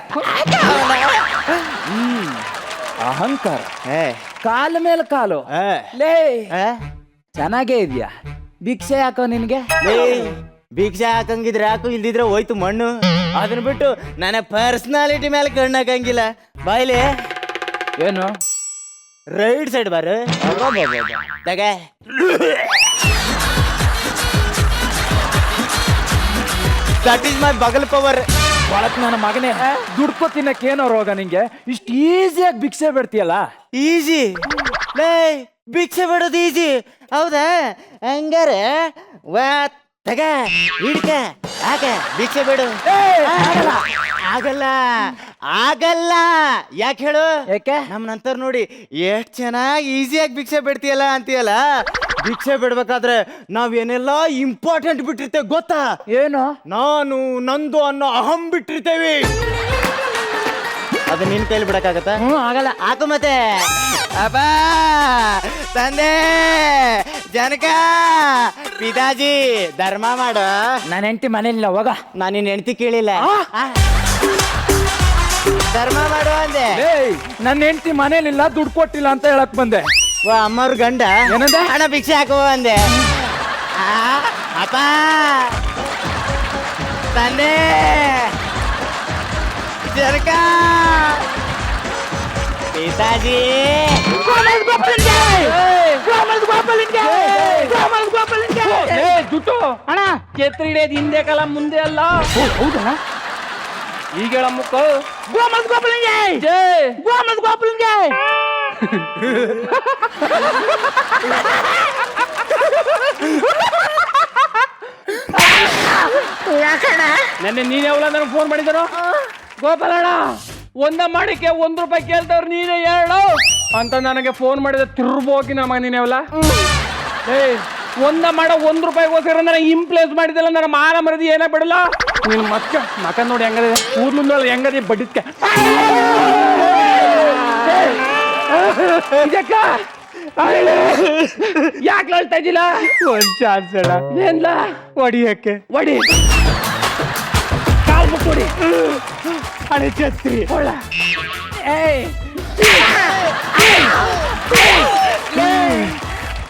ಅಹಂಕಾರ, ಕಾಲ ಮೇಲೆ ಕಾಲು. ಲೇ, ಚೆನ್ನಾಗೇ ಇದ್ಯಾ? ಭಿಕ್ಷೆ ಯಾಕೋ ನಿನ್ಗೆ? ಭಿಕ್ಷೆ ಹಾಕಂಗಿದ್ರೆ ಹಾಕು, ಇಲ್ದಿದ್ರೆ ಹೋಯ್ತು ಮಣ್ಣು. ಅದನ್ನ ಬಿಟ್ಟು ನನ್ನ ಪರ್ಸನಾಲಿಟಿ ಮೇಲೆ ಕಣ್ಣು ಹಾಕಂಗಿಲ್ಲ. ಬಾಯ್ಲಿ, ಏನು? ರೈಟ್ ಸೈಡ್ ಬಾರು. ತಗ, ದಟ್ ಈಸ್ ಮೈ ಬಗಲ್ ಪವರ್. ಒಳಕ್ ನನ್ನ ಮಗನೇ, ದುಡ್ಕೊ ತಿನ್ನಕ್ಕೇನೋ ರೋಗ ನಿಂಗೆ? ಇಷ್ಟು ಈಸಿಯಾಗಿ ಭಿಕ್ಷೆ ಬಿಡ್ತೀಯಲ್ಲ? ಈಜಿ ಲೇ, ಭಿಕ್ಷೆ ಬಿಡೋದು ಈಜಿ ಹೌದಾ? ಹಂಗಾರೆ ತಗ ಹಿಡ್ಕ, ಹಾಕ, ಭಿಕ್ಷೆ ಬಿಡು. ಆಗಲ್ಲ ಆಗಲ್ಲ. ಯಾಕೆ ಹೇಳು? ಯಾಕೆ? ನಮ್ಮನಂತರ ನೋಡಿ ಎಷ್ಟು ಚೆನ್ನಾಗಿ ಈಸಿಯಾಗಿ ಭಿಕ್ಷೆ ಬಿಡ್ತೀಯಲ್ಲ ಅಂತೀಯಲ್ಲ. ಭಿಕ್ಷೆ ಬಿಡ್ಬೇಕಾದ್ರೆ ನಾವೇನೆಲ್ಲ ಇಂಪಾರ್ಟೆಂಟ್ ಬಿಟ್ಟಿರ್ತೇವೆ ಗೊತ್ತಾ? ಏನು? ನಾನು ನಂದು ಅನ್ನೋ ಅಹಂ ಬಿಟ್ಟಿರ್ತೇವಿ. ಅದು ನಿನ್ ಕೈಲಿ ಬಿಡಕ್ಕಾಗತ್ತ? ಆಗಲ್ಲ. ಹಾಕು ಮತ್ತೆ. ಅಬ್ಬಾ ತಂದೆ ಜನಕ ಪಿತಾಜಿ ಧರ್ಮ ಮಾಡು. ನನ್ನ ಹೆಂಡತಿ ಮನೇಲಿಲ್ಲ, ಹೋಗ. ನಾನು ನಿನ್ನ ಹೆಂಡತಿ ಕೇಳಿಲ್ಲ. ಧರ್ಮ ಮಾಡು ಅಂದೆ. ನನ್ನ ಹೆಂಡತಿ ಮನೇಲಿಲ್ಲ, ದುಡ್ಡು ಕೊಟ್ಟಿಲ್ಲ ಅಂತ ಹೇಳಕ್ ಬಂದೆ. ಅಮ್ಮವ್ರ ಗಂಡ ಏನಂದೆ? ಹಣ ಭಿಕ್ಷೆ ಹಾಕುವ ಅಂದೆ. ಅಪ್ಪ ತಂದೆ ಜನಕ ಪಿತಾಜಿ. ದುಡ್ಡು ಅಣ್ಣ, ಛತ್ರಿ ಹಿಡಿಯೋದು ಹಿಂದೆ ಕಾಲ ಮುಂದೆ ಅಲ್ಲ. ಹೌದಾ? ಈಗ ಹೇಳ ಮುಕ್ಕ. ನೆನ್ನೆ ನೀನ್ ಯಾವಲ್ಲ ನನಗೆ ಫೋನ್ ಮಾಡಿದ್ರು. ಗೋಪಾಲಣ್ಣ, ಒಂದ ಮಾಡಿಕೆ 1 ರೂಪಾಯಿ ಕೇಳ್ತವ್ರು, ನೀನೇ ಹೇಳು ಅಂತ ನನಗೆ ಫೋನ್ ಮಾಡಿದ್ರೆ ತಿರ್ಬೋಗಿ ನಮ್ಮ ನೀನೇವಲ್ಲ. ಒಂದ ಮಾಡೋ 1 ರೂಪಾಯಿಗೋಸ್ಕರ ನನಗೆ ಇಂಪ್ಲೇಸ್ ಮಾಡಿದಲ್ಲ, ನನ್ನ ಮಾನ ಮರದಿ ಏನೇ ಬಿಡಲ್ಲ. ನೀನು ಮತ್ತೆ ಮಕ ನೋಡಿ ಹೆಂಗದೆ, ಕೂದ್ಲು ಹೆಂಗದೆ ಬಡ್ಡಿದ್ಕೆ. ಯಾಕೆ ಹೇಳ್ತಾ ಇದ್ದಿಲ್ಲ? ಒಂದ್ ಚಾನ್ಸ್ ಅಲ್ಲ ಏನ್ಲ ಹೊಡಿಯಕ್ಕೆ. ಒಡಿ, ಕಾಲ್ ಮುಟ್ಟು ಹೊಡಿ. ಹಳೆ ಛತ್ರಿ ಹೊಳ್ಳ.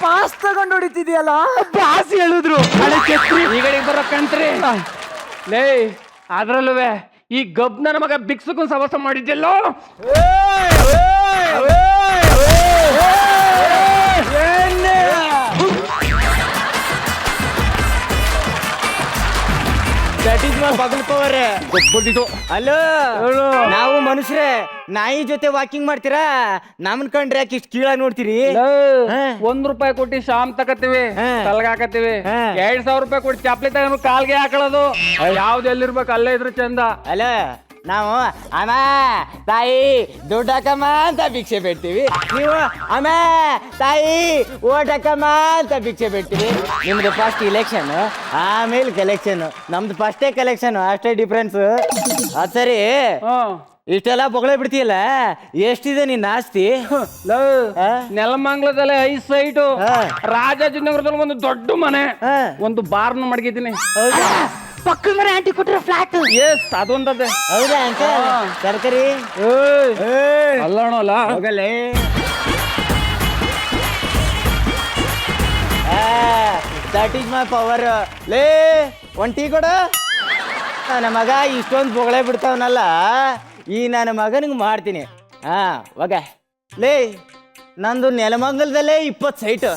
ಪಾಸ್ ತಗೊಂಡು ಹೊಡಿತಿದ್ಯಲ್ಲ? ಪಾಸ್ ಹೇಳಿದ್ರು ಹಳೆ ಛತ್ರಿ. ಈ ಕಡೆಗೆ ಬರೋ ಕಂತ್ರಿ. ಲೇ, ಅದ್ರಲ್ಲೂ ಈ ಗಬ್ ನನ್ನ ಮಗ ಬಿಕ್ಸಕ್ಕೂ ಸವಸ ಮಾಡಿದ್ಯಲ್ಲೋ. ದಟ್ ಇಸ್ ಮೈ ಬಗಲ್ ಪವರ್. ಗೊಬ್ಬಟ್ಟಿತು. ಅಲ್ಲೋ ಹೇಳು. ನಾವು ಮನುಷ್ಯರೇ ನಾಯಿ ಜೊತೆ ವಾಕಿಂಗ್ ಮಾಡ್ತೀರಾ, ನಮ್ಮನ್ ಕಂಡ್ರೆ ಯಾಕೆ ಇಷ್ಟು ಕೀಳ ನೋಡ್ತೀರಿ? ಹಾ. ₹1 ಕೊಟ್ಟು ಶಾಮ್ ತಕತ್ತೀವಿ, ಹಾ. ಕಲ್ಗೆ ಹಾಕತ್ತೀವಿ. ಹಾ. ₹2,000 ಕೊಟ್ಟು ಚಪ್ಲಿ ತಗೊಂಡು ಕಾಲ್ಗೆ ಹಾಕೊಳ್ಳೋದು. ಯಾವ್ದು ಎಲ್ಲಿರ್ಬೇಕು ಅಲ್ಲೇ ಇದ್ರೆ ಚಂದ. ಅಲ್ಲ ನಾವು ಅಮ್ಮ ತಾಯಿ ದುಡ್ಡು ಹಾಕಮ್ಮ ಅಂತ ಭಿಕ್ಷೆ ಬಿಡ್ತೀವಿ, ನೀವು ಅಮ್ಮ ತಾಯಿ ಓಟ್ ಹಾಕಮ್ಮ ಅಂತ ಭಿಕ್ಷೆ ಬಿಡ್ತೀವಿ. ನಿಮ್ದು ಫಸ್ಟ್ ಇಲೆಕ್ಷನ್ ಆಮೇಲೆ ಕಲೆಕ್ಷನ್, ನಮ್ದು ಫಸ್ಟೇ ಕಲೆಕ್ಷನ್, ಅಷ್ಟೇ ಡಿಫ್ರೆನ್ಸ್. ಅದು ಸರಿ, ಇಷ್ಟೆಲ್ಲ ಬೊಗಳೆ ಬಿಡ್ತೀಯಲ್ಲ, ಎಷ್ಟಿದೆ ನಿನ್ನ ಆಸ್ತಿ? ಹಾ? ನೆಲಮಂಗ್ಲದಲ್ಲಿ 5 ಸೈಟು, ಹಾ. ರಾಜಾಜಿನಗರದಲ್ಲಿ ಒಂದು ದೊಡ್ಡ ಮನೆ, ಹಾ. ಒಂದು ಬಾರ್ನ ಮಡಗಿದ್ದೀನಿ. ಪಕ್ಕದ ಮನೆ ಆಂಟಿ ಕೊಟ್ಟಿರೋ ಫ್ಲಾಟ್. ಎಸ್ ಅದೊಂದದೆ. ಹೌದಾ ಅಂಕಲ್? ತರಕಾರಿ ಅಲ್ಲಣ ಅಲ್ಲ ಹೋಗಲೇ. That is my power. ಲೇ ಒಂದ್ ಟೀ ಕೊಡ. ನನ್ನ ಮಗ ಇಷ್ಟೊಂದು ಬೊಗಳೆ ಬಿಡ್ತಾವನಲ್ಲ, ಈ ನನ್ನ ಮಗನಿಗೆ ಮಾಡ್ತೀನಿ. ಹಾ ಹೋಗ. ಲೇ ನಂದು ನೆಲಮಂಗಲದಲ್ಲೇ 20 ಸೈಟ್,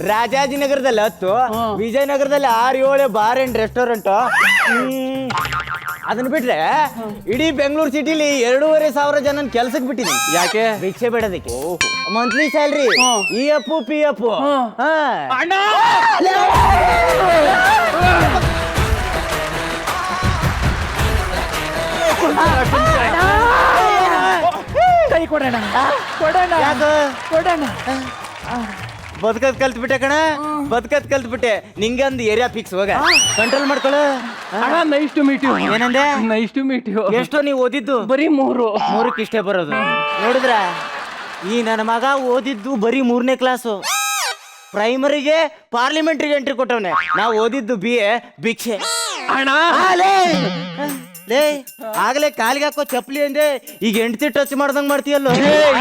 ರಾಜಾಜಿನಗರದಲ್ಲಿ 10, ವಿಜಯನಗರದಲ್ಲಿ 6-7 ಬಾರ್ ಅಂಡ್ ರೆಸ್ಟೋರೆಂಟ್. ಅದನ್ನ ಬಿಟ್ರೆ ಇಡೀ ಬೆಂಗಳೂರು ಸಿಟಿಲಿ 2,500 ಜನ ಕೆಲ್ಸಕ್ಕೆ ಬಿಟ್ಟಿದ್ದೀನಿ. ಯಾಕೆ? ಭಿಕ್ಷೆ ಬೇಡೋದಕ್ಕೆ. Monthly salary, EF PF. ಅಣ್ಣ ಕೈ ಕೊಡೋಣ ಕೊಡೋಣ ಕೊಡೋಣ. ಬದುಕದ್ ಕಲ್ತ್ಬಿಟ್ಟೆ ಕಣ, ಬದುಕದ್ ಕಲ್ತ್ಬಿಟ್ಟೆ. ನಿಂಗೆ ಒಂದು ಏರಿಯಾ ಫಿಕ್ಸ್, ಹೋಗ ಕಂಟ್ರೋಲ್ ಮಾಡ್ಕೊಳ್ಳ. ಅಣ್ಣ ನೈಸ್ ಟು ಮೀಟ್ ಯು. ಏನಂದೆ? Nice to meet you. ಎಷ್ಟೋ ನೀವು ಓದಿದ್ದು? ಬರೀ 3. 3ಕ್ಕೆ ಇಷ್ಟೇ ಬರೋದು. ನೋಡಿದ್ರ ಈ ನನ್ನ ಮಗ ಓದಿದ್ದು ಬರೀ 3ನೇ ಕ್ಲಾಸು. ಪ್ರೈಮರಿಗೆ ಪಾರ್ಲಿಮೆಂಟ್ರಿಗೆ ಎಂಟ್ರಿ ಕೊಟ್ಟವನೆ. ನಾವು ಓದಿದ್ದು BA ಭಿಕ್ಷೆ. ಅಣ್ಣ ಲೇ ಆಗ್ಲೇ ಕಾಲಿಗೆ ಹಾಕೋ ಚಪ್ಲಿ ಅಂದೆ, ಈಗ ಹೆಂಡತಿ ಟಚ್ ಮಾಡ್ದಂಗ್ ಮಾಡ್ತೀಯಲ್ಲೋ.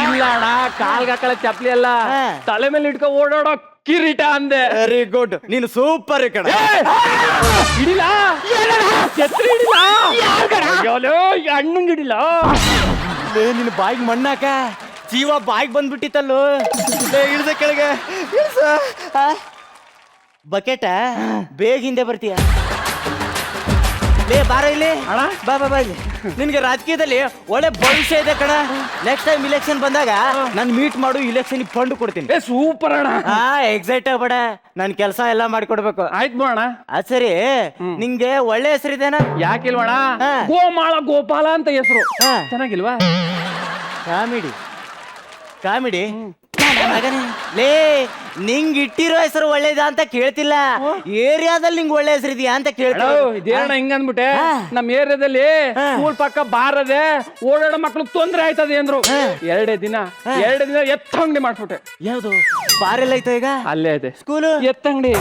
ಇಲ್ಲ ಅಣ್ಣ, ಕಾಲ್ಗೆ ಹಾಕಳ ಚಪ್ಲಿ ಅಲ್ಲ, ಹಾ. ತಲೆ ಮೇಲೆ ಇಟ್ಕೊ ಓಡಾಡೋ ಕಿರೀಟ ಅಂದೆ. ವೆರಿ ಗುಡ್, ನೀನು ಸೂಪರ್ ಕಣ. ಹಿಡಿಲ ಛತ್ರಿ ಹಿಡಿಲ, ಹಣ್ಣಂಗ್ ಹಿಡಿಲ. ಲೇ ನಿನ್ನ ಬಾಯಿಗೆ ಮಣ್ಣಾಕ, ಜೀವ ಬಾಯಿಗೆ ಬಂದ್ಬಿಟ್ಟಿತ್ತಲ್ಲೋ. ಲೇ ಇಳ್ದ ಕೆಳಗೆ ಇಳ್ಸ. ಬಕೆಟ ಬೇಗ ಹಿಂದೆ ಬರ್ತೀಯ. ಲೇ ಬಾರ ಇಲ್ಲಿ. ಅಣ್ಣ ಬಾ ಬಾ ಬಾ ಇಲ್ಲಿ. ನಿನ್ಗೆ ರಾಜಕೀಯದಲ್ಲಿ ಒಳ್ಳೆ ಭವಿಷ್ಯ ಇದೆ ಕಣ. ನೆಕ್ಸ್ಟ್ ಟೈಮ್ ಇಲೆಕ್ಷನ್ ಬಂದಾಗ ನಾನು ಮೀಟ್ ಮಾಡು, ಇಲೆಕ್ಷನ್ ಫಂಡ್ ಕೊಡ್ತೀನಿ. ಸೂಪರ್ ಅಣ್ಣ. ಎಕ್ಸೈಟ್ ಆಗ್ಬೇಡ, ನನ್ ಕೆಲಸ ಎಲ್ಲ ಮಾಡ್ಕೊಡ್ಬೇಕು. ಆಯ್ತು ಮಾಡೋಣ. ಅದ್ ಸರಿ, ನಿಂಗೆ ಒಳ್ಳೆ ಹೆಸರಿದೇನಾ? ಯಾಕಿಲ್ವಣ? ಹಾ. ಗೋಮಾಳ ಗೋಪಾಲ ಅಂತ ಹೆಸರು. ಹಾ. ಚೆನ್ನಾಗಿಲ್ವಾ? Comedy comedy. ಲೇ ನಿಂಗ್ ಇಟ್ಟಿರೋ ಹೆಸರು ಒಳ್ಳೇದ ಅಂತ ಕೇಳ್ತಿಲ್ಲ, ಏರಿಯಾದಲ್ಲಿ ನಿಂಗೆ ಒಳ್ಳೆ ಹೆಸರು ಇದೆಯಾ ಅಂತ ಇದೇನ ಹಿಂಗ ಅಂದ್ಬಿಟ್ಟೆ. ನಮ್ ಏರಿಯಾದಲ್ಲಿ ಸ್ಕೂಲ್ ಪಕ್ಕ ಬಾರ್ ಅದೇ, ಓಡಾಡೋ ಮಕ್ಳಿಗೆ ತೊಂದ್ರೆ ಆಯ್ತದೆ ಅಂದ್ರು. 2 ದಿನ ಎತ್ತಂಗಡಿ ಮಾಡ್ಬಿಟ್ಟೆ. ಯಾವ್ದು ಬಾರ್ ಎಲ್ಲ ಐತ ಈಗ? ಅಲ್ಲೇ ಇದೆ ಸ್ಕೂಲು. ಎತ್ತಂಗಡಿ.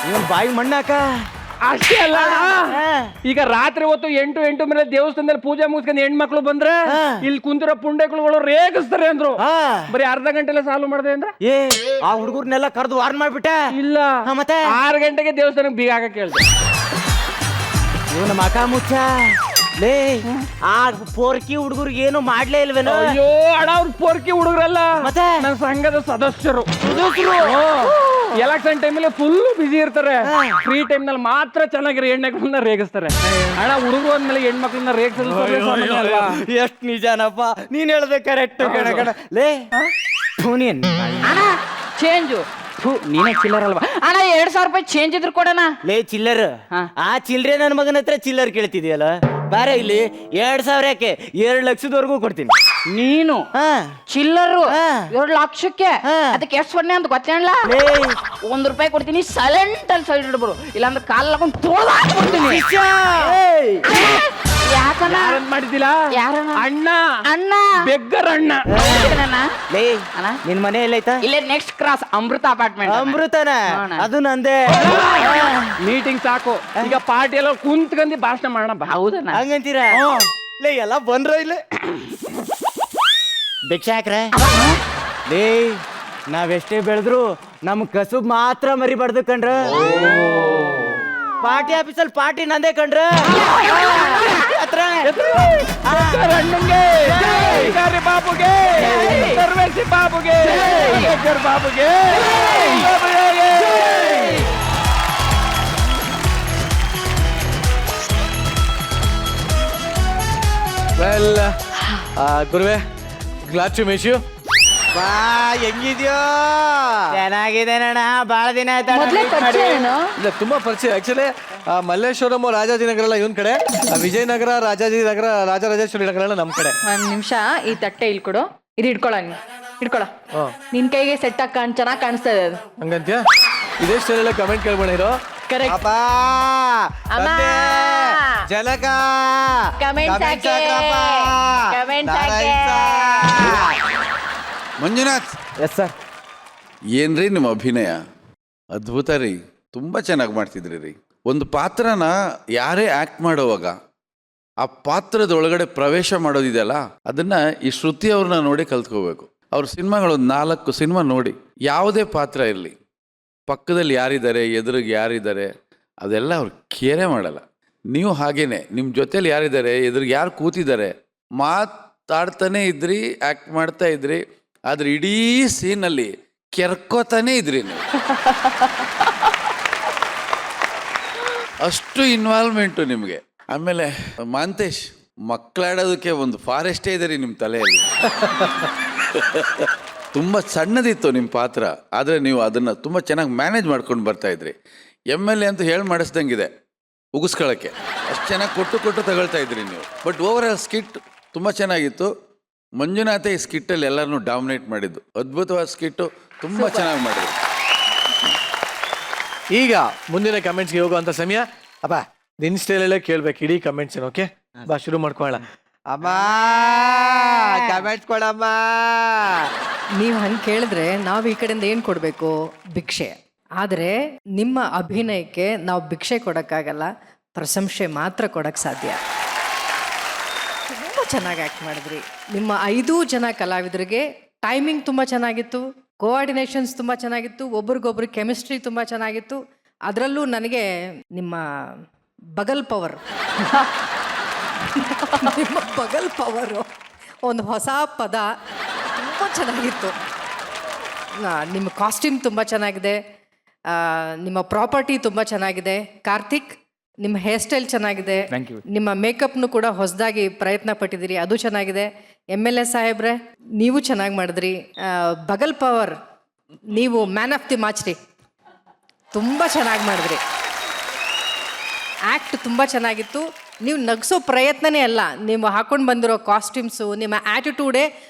ಇವನ್ ಬಾಯಿಗೆ ಮಣ್ಣಾಕ. ಅಷ್ಟೇ ಅಲ್ಲ, ಈಗ ರಾತ್ರಿ ಹೊತ್ತು 8 ಮೇಲೆ ದೇವಸ್ಥಾನದಲ್ಲಿ ಪೂಜೆ ಮುಗಿಸ್ಕೊಂಡು ಹೆಣ್ಮಕ್ಳು ಬಂದ್ರೆ ಇಲ್ಲಿ ಕುಂತಿರೋ ಪುಂಡೆಗಳು ರೇಗಿಸ್ತಾರೆ ಅಂದ್ರು. ಬರೀ ಅರ್ಧ ಗಂಟೆಲ್ಲ ಸಾಲ್ವ್ ಮಾಡಿದೆ ಅಂದ್ರೆ ಆ ಹುಡುಗರ್ನೆಲ್ಲ ಕರೆದು ವಾರ್ನ್ ಮಾಡ್ಬಿಟ್ಟ. ಇಲ್ಲ ಮತ್ತೆ 6 ಗಂಟೆಗೆ ದೇವಸ್ಥಾನಕ್ಕೆ ಬೀಗ ಹಾಕಕ್ ಕೇಳ್ದೆ. ಇವನ ಮಕ ಮುಚ್ಚ. ಲೇ ಆ ಪೋರ್ಕಿ ಹುಡುಗರಿಗೆ ಏನು ಮಾಡ್ಲೇ ಇಲ್ವೇನೋ? ಅಯ್ಯೋ ಅಣ್ಣ, ಅವ್ರು ಪೊರ್ಕಿ ಹುಡುಗರಲ್ಲ, ಮತ್ತೆ ನನ್ನ ಸಂಘದ ಸದಸ್ಯರು. ಎಲೆಕ್ಷನ್ ಟೈಮಲ್ಲಿ ಫುಲ್ ಬಿಸಿ ಇರ್ತಾರೆ. ಫ್ರೀ ಟೈಮ್ ನಲ್ಲಿ ಮಾತ್ರ ಚೆನ್ನಾಗಿರೋ ಹೆಣ್ಮಕ್ಳನ್ನ ರೇಗಿಸ್ತಾರೆ. ಅಣ್ಣ ಹುಡುಗರು ಅಂದ್ಮೇಲೆ ಹೆಣ್ಮಕ್ಳನ್ನ ರೇಗಿಸೋದು ಎಷ್ಟ್ ನಿಜಾನಪ್ಪ, ನೀನ್ ಹೇಳ್ದೆ ಕರೆಕ್ಟ್ ಕಣ ಕಣ. ಲೇ ನೀನ್ ಚೇಂಜು ನೀನೇ ಚಿಲ್ಲರ್ ಅಲ್ವಾ ಅಣ್ಣ? 2,000 ರೂಪಾಯಿ ಚೇಂಜ್ ಇದ್ರು ಕೊಡೋಣ. ಲೇ ಚಿಲ್ಲರ್, ಆ ಚಿಲ್ರೆ ನನ್ನ ಮಗನ ಹತ್ರ ಚಿಲ್ಲರ್ ಕೇಳ್ತಿದ್ಯಲ್ಲ. ಬಾರ ಇಲ್ಲಿ. 2,000 ಯಾಕೆ, 2 ಲಕ್ಷದವರೆಗೂ ಕೊಡ್ತೀನಿ. ನೀನು ಚಿಲ್ಲರು 2 ಲಕ್ಷಕ್ಕೆ? ಅದಕ್ಕೆ ಎಷ್ಟು ಸೊನ್ನೆ ಅಂತ ಗೊತ್ತೇನಲ್ಲ? ₹1 ಕೊಡ್ತೀನಿ, ಸೈಲೆಂಟ್ ಅಲ್ಲಿ ಸೈಡ್ ಇಡ್ಬರು, ಇಲ್ಲಾಂದ್ರೆ ಕಾಲ್ ಹಾಕೊಂಡು ತೋಳ್ತೀನಿ. ಯಾಕಣ್ಣ ಮಾಡಿದ್ದಿಲ್ಲ? ಯಾರಣ್ಣ? ಅಣ್ಣ. ಅಣ್ಣ ಬೆಗ್ಗರ್ ಅಣ್ಣ. ಲೇ ನಿನ್ ಮನೆ ಎಲ್ಲೈತಾ? ಇಲ್ಲೇ ನೆಕ್ಸ್ಟ್ ಕ್ರಾಸ್ ಅಮೃತ ಅಪಾರ್ಟ್ಮೆಂಟ್. ಅಮೃತನ? ಅದು ನಂದೇ. ಮೀಟಿಂಗ್ ಸಾಕು, ಈಗ ಪಾರ್ಟಿ ಎಲ್ಲ ಕುಂತ್ಕಂದಿ ಭಾಷಣ ಮಾಡೋಣ ಬಾ. ಹೌದಣ್ಣ? ಹಂಗಂತೀರಾ? ಲೇ ಎಲ್ಲ ಬಂದ್ರ ಇಲ್ಲಿ ಭಿಕ್ಷೆ ಹಾಕ್ರೆ. ಲೇ ನಾವೆಷ್ಟೇ ಬೆಳೆದ್ರು ನಮ್ ಕಸುಬ್ ಮಾತ್ರ ಮರಿಬಾರ್ದು ಕಣ್ರ. ಪಾರ್ಟಿ ಆಫೀಸಲ್ಲಿ ಪಾರ್ಟಿ ನಂದೇ ಕಣ್ರ. ಅಣ್ಣಂಗೆ, ಬಾಬುಗೆ, ಸರ್ವೇಸಿ ಬಾಬುಗೆ, ಬಾಬುಗೆ. ಗುರುವೆ ಗ್ಲಾಡ್ ಟು ಮೀಟ್ ಯು. ಬಾ ಹೆಂಗಿದ್ಯೋ? ಚೆನ್ನಾಗಿದ್ದೇನಣ್ಣ, ಬಾಳ ದಿನ ಆಯ್ತಾ ಮೊದ್ಲೇ ಪರಿಚಯ ಏನೋ? ಇಲ್ಲ ತುಂಬಾ ಪರಿಚಯ. ಆಕ್ಚುಲಿ ಮಲ್ಲೇಶ್ವರಂ ರಾಜಾಜಿನಗರ ಎಲ್ಲ ಇವನ್ ಕಡೆ, ವಿಜಯನಗರ ರಾಜಾಜಿನಗರ ರಾಜರಾಜೇಶ್ವರಿ ನಗರ ಎಲ್ಲ ನಮ್ ಕಡೆ. ಒಂದ್ ನಿಮಿಷ ಈ ತಟ್ಟೆ ಇಲ್ಲಿ ಕೊಡು, ಇದು ಇಟ್ಕೊಳ ನೀನು, ಇಟ್ಕೊಳ. ನಿನ್ ಕೈಗೆ ಸೆಟ್ ಆಗಿ ಚೆನ್ನಾಗಿ ಕಾಣಿಸ್ತಾ ಇದೆ ಅದು. ಹಂಗಂತ್ಯ? ಇದೇ ಸ್ಟೈಲ್ ಕಮೆಂಟ್ ಕೇಳ್ಬೋಣ ಇರೋ. ಕರೆಕ್ಟ್. ಅಪ್ಪಾ ಅಮ್ಮ. ತಂದೆ, ಜನಕ Comment ಹಾಕಿ. Comment ಹಾಕಿ. Manjunath, yes sir. ಏನ್ರಿ ನಿಮ್ಮ ಅಭಿನಯ ಅದ್ಭುತ ರೀ, ತುಂಬ ಚೆನ್ನಾಗಿ ಮಾಡ್ತಿದ್ರಿ ರೀ. ಒಂದು ಪಾತ್ರನ ಯಾರೇ ಆ್ಯಕ್ಟ್ ಮಾಡೋವಾಗ ಆ ಪಾತ್ರದ ಒಳಗಡೆ ಪ್ರವೇಶ ಮಾಡೋದಿದೆಯಲ್ಲ, ಅದನ್ನು ಈ ಶ್ರುತಿ ಅವ್ರನ್ನ ನೋಡಿ ಕಲ್ತ್ಕೋಬೇಕು. ಅವ್ರ ಸಿನಿಮಾಗಳು 4 ಸಿನಿಮಾ ನೋಡಿ, ಯಾವುದೇ ಪಾತ್ರ ಇರಲಿ, ಪಕ್ಕದಲ್ಲಿ ಯಾರಿದ್ದಾರೆ, ಎದುರಿಗೆ ಯಾರಿದ್ದಾರೆ, ಅದೆಲ್ಲ ಅವ್ರು ಕೇರೇ ಮಾಡಲ್ಲ. ನೀವು ಹಾಗೇನೆ, ನಿಮ್ಮ ಜೊತೇಲಿ ಯಾರಿದ್ದಾರೆ, ಎದುರಿಗೆ ಯಾರು ಕೂತಿದ್ದಾರೆ, ಮಾತಾಡ್ತಾನೆ ಇದ್ರಿ, ಆ್ಯಕ್ಟ್ ಮಾಡ್ತಾ ಇದ್ರಿ, ಆದ್ರೆ ಇಡೀ ಸೀನಲ್ಲಿ ಕೆರ್ಕೋತಾನೆ ಇದ್ರಿ ನೀವು. ಅಷ್ಟು ಇನ್ವಾಲ್ವ್ಮೆಂಟು ನಿಮಗೆ. ಆಮೇಲೆ ಮಾಂತೇಶ್, ಮಕ್ಕಳಾಡೋದಕ್ಕೆ ಒಂದು ಫಾರೆಸ್ಟೇ ಇದೆ ರೀ ನಿಮ್ಮ ತಲೆಯಲ್ಲಿ. ತುಂಬ ಸಣ್ಣದಿತ್ತು ನಿಮ್ಮ ಪಾತ್ರ, ಆದರೆ ನೀವು ಅದನ್ನು ತುಂಬ ಚೆನ್ನಾಗಿ ಮ್ಯಾನೇಜ್ ಮಾಡ್ಕೊಂಡು ಬರ್ತಾಯಿದ್ರಿ. MLA ಅಂತ ಹೇಳಿ ಮಾಡಿಸ್ದಂಗಿದೆ ಉಗಿಸ್ಕೊಳ್ಳೋಕ್ಕೆ, ಅಷ್ಟು ಚೆನ್ನಾಗಿ ಕೊಟ್ಟು ತಗೊಳ್ತಾ ಇದ್ರಿ ನೀವು. ಬಟ್ ಓವರ್ ಆಲ್ ಸ್ಕಿಟ್ ತುಂಬ ಚೆನ್ನಾಗಿತ್ತು. ಮಂಜುನಾಥ ಈ ಸ್ಕಿಟ್ಟಲ್ಲಿ ಎಲ್ಲರನ್ನೂ ಡಾಮಿನೇಟ್ ಮಾಡಿದ್ದು, ಅದ್ಭುತವಾದ ಸ್ಕಿಟ್ಟು, ತುಂಬ ಚೆನ್ನಾಗಿ ಮಾಡಿದ್ರು. ಈಗ ಮುಂದಿನ ಕಮೆಂಟ್ಸ್ಗೆ ಹೋಗುವಂತ ಸಮಯ. ಅಪ್ಪ ನಿನ್ ಸ್ಟೈಲಲ್ಲೇ ಕೇಳ್ಬೇಕು ಇಡೀ ಕಮೆಂಟ್ಸ್. ಓಕೆ ಬಾ, ಶುರು ಮಾಡ್ಕೊಳ್ಳ. ಅಮ್ಮ ಕಮೆಂಟ್ಸ್ ಕೊಡಮ್ಮ. ನೀವು ಹಂಗೆ ಕೇಳಿದ್ರೆ ನಾವು ಈ ಕಡೆಯಿಂದ ಏನು ಕೊಡಬೇಕು? ಭಿಕ್ಷೆ. ಆದರೆ ನಿಮ್ಮ ಅಭಿನಯಕ್ಕೆ ನಾವು ಭಿಕ್ಷೆ ಕೊಡೋಕ್ಕಾಗಲ್ಲ, ಪ್ರಶಂಸೆ ಮಾತ್ರ ಕೊಡೋಕ್ಕೆ ಸಾಧ್ಯ. ತುಂಬ ಚೆನ್ನಾಗಿ ಆ್ಯಕ್ಟ್ ಮಾಡಿದ್ರಿ. ನಿಮ್ಮ 5 ಜನ ಕಲಾವಿದರಿಗೆ ಟೈಮಿಂಗ್ ತುಂಬ ಚೆನ್ನಾಗಿತ್ತು, ಕೋಆರ್ಡಿನೇಷನ್ಸ್ ತುಂಬ ಚೆನ್ನಾಗಿತ್ತು, ಒಬ್ರಿಗೊಬ್ರು ಕೆಮಿಸ್ಟ್ರಿ ತುಂಬ ಚೆನ್ನಾಗಿತ್ತು. ಅದರಲ್ಲೂ ನನಗೆ ನಿಮ್ಮ ಬಗಲ್ ಪವರ್ ನಿಮ್ಮ ಬಗಲ್ ಪವರು ಒಂದು ಹೊಸ ಪದ, ತುಂಬ ಚೆನ್ನಾಗಿತ್ತು. ನಿಮ್ಮ ಕಾಸ್ಟ್ಯೂಮ್ ತುಂಬ ಚೆನ್ನಾಗಿದೆ, ನಿಮ್ಮ ಪ್ರಾಪರ್ಟಿ ತುಂಬ ಚೆನ್ನಾಗಿದೆ. ಕಾರ್ತಿಕ್, ನಿಮ್ಮ ಹೇರ್ ಸ್ಟೈಲ್ ಚೆನ್ನಾಗಿದೆ, ನಿಮ್ಮ ಮೇಕಪ್ನು ಕೂಡ ಹೊಸದಾಗಿ ಪ್ರಯತ್ನ ಪಟ್ಟಿದ್ದೀರಿ, ಅದು ಚೆನ್ನಾಗಿದೆ. MLA ಸಾಹೇಬ್ರೆ, ನೀವು ಚೆನ್ನಾಗಿ ಮಾಡಿದ್ರಿ. ಬಗಲ್ ಪವರ್, ನೀವು ಮ್ಯಾನ್ ಆಫ್ ದಿ ಮ್ಯಾಚ್ ರೀ, ತುಂಬ ಚೆನ್ನಾಗಿ ಮಾಡಿದ್ರಿ. ಆ್ಯಕ್ಟ್ ತುಂಬ ಚೆನ್ನಾಗಿತ್ತು. ನೀವು ನಗಿಸೋ ಪ್ರಯತ್ನನೇ ಅಲ್ಲ, ನೀವು ಹಾಕೊಂಡು ಬಂದಿರೋ ಕಾಸ್ಟ್ಯೂಮ್ಸು, ನಿಮ್ಮ ಆ್ಯಟಿಟ್ಯೂಡೇ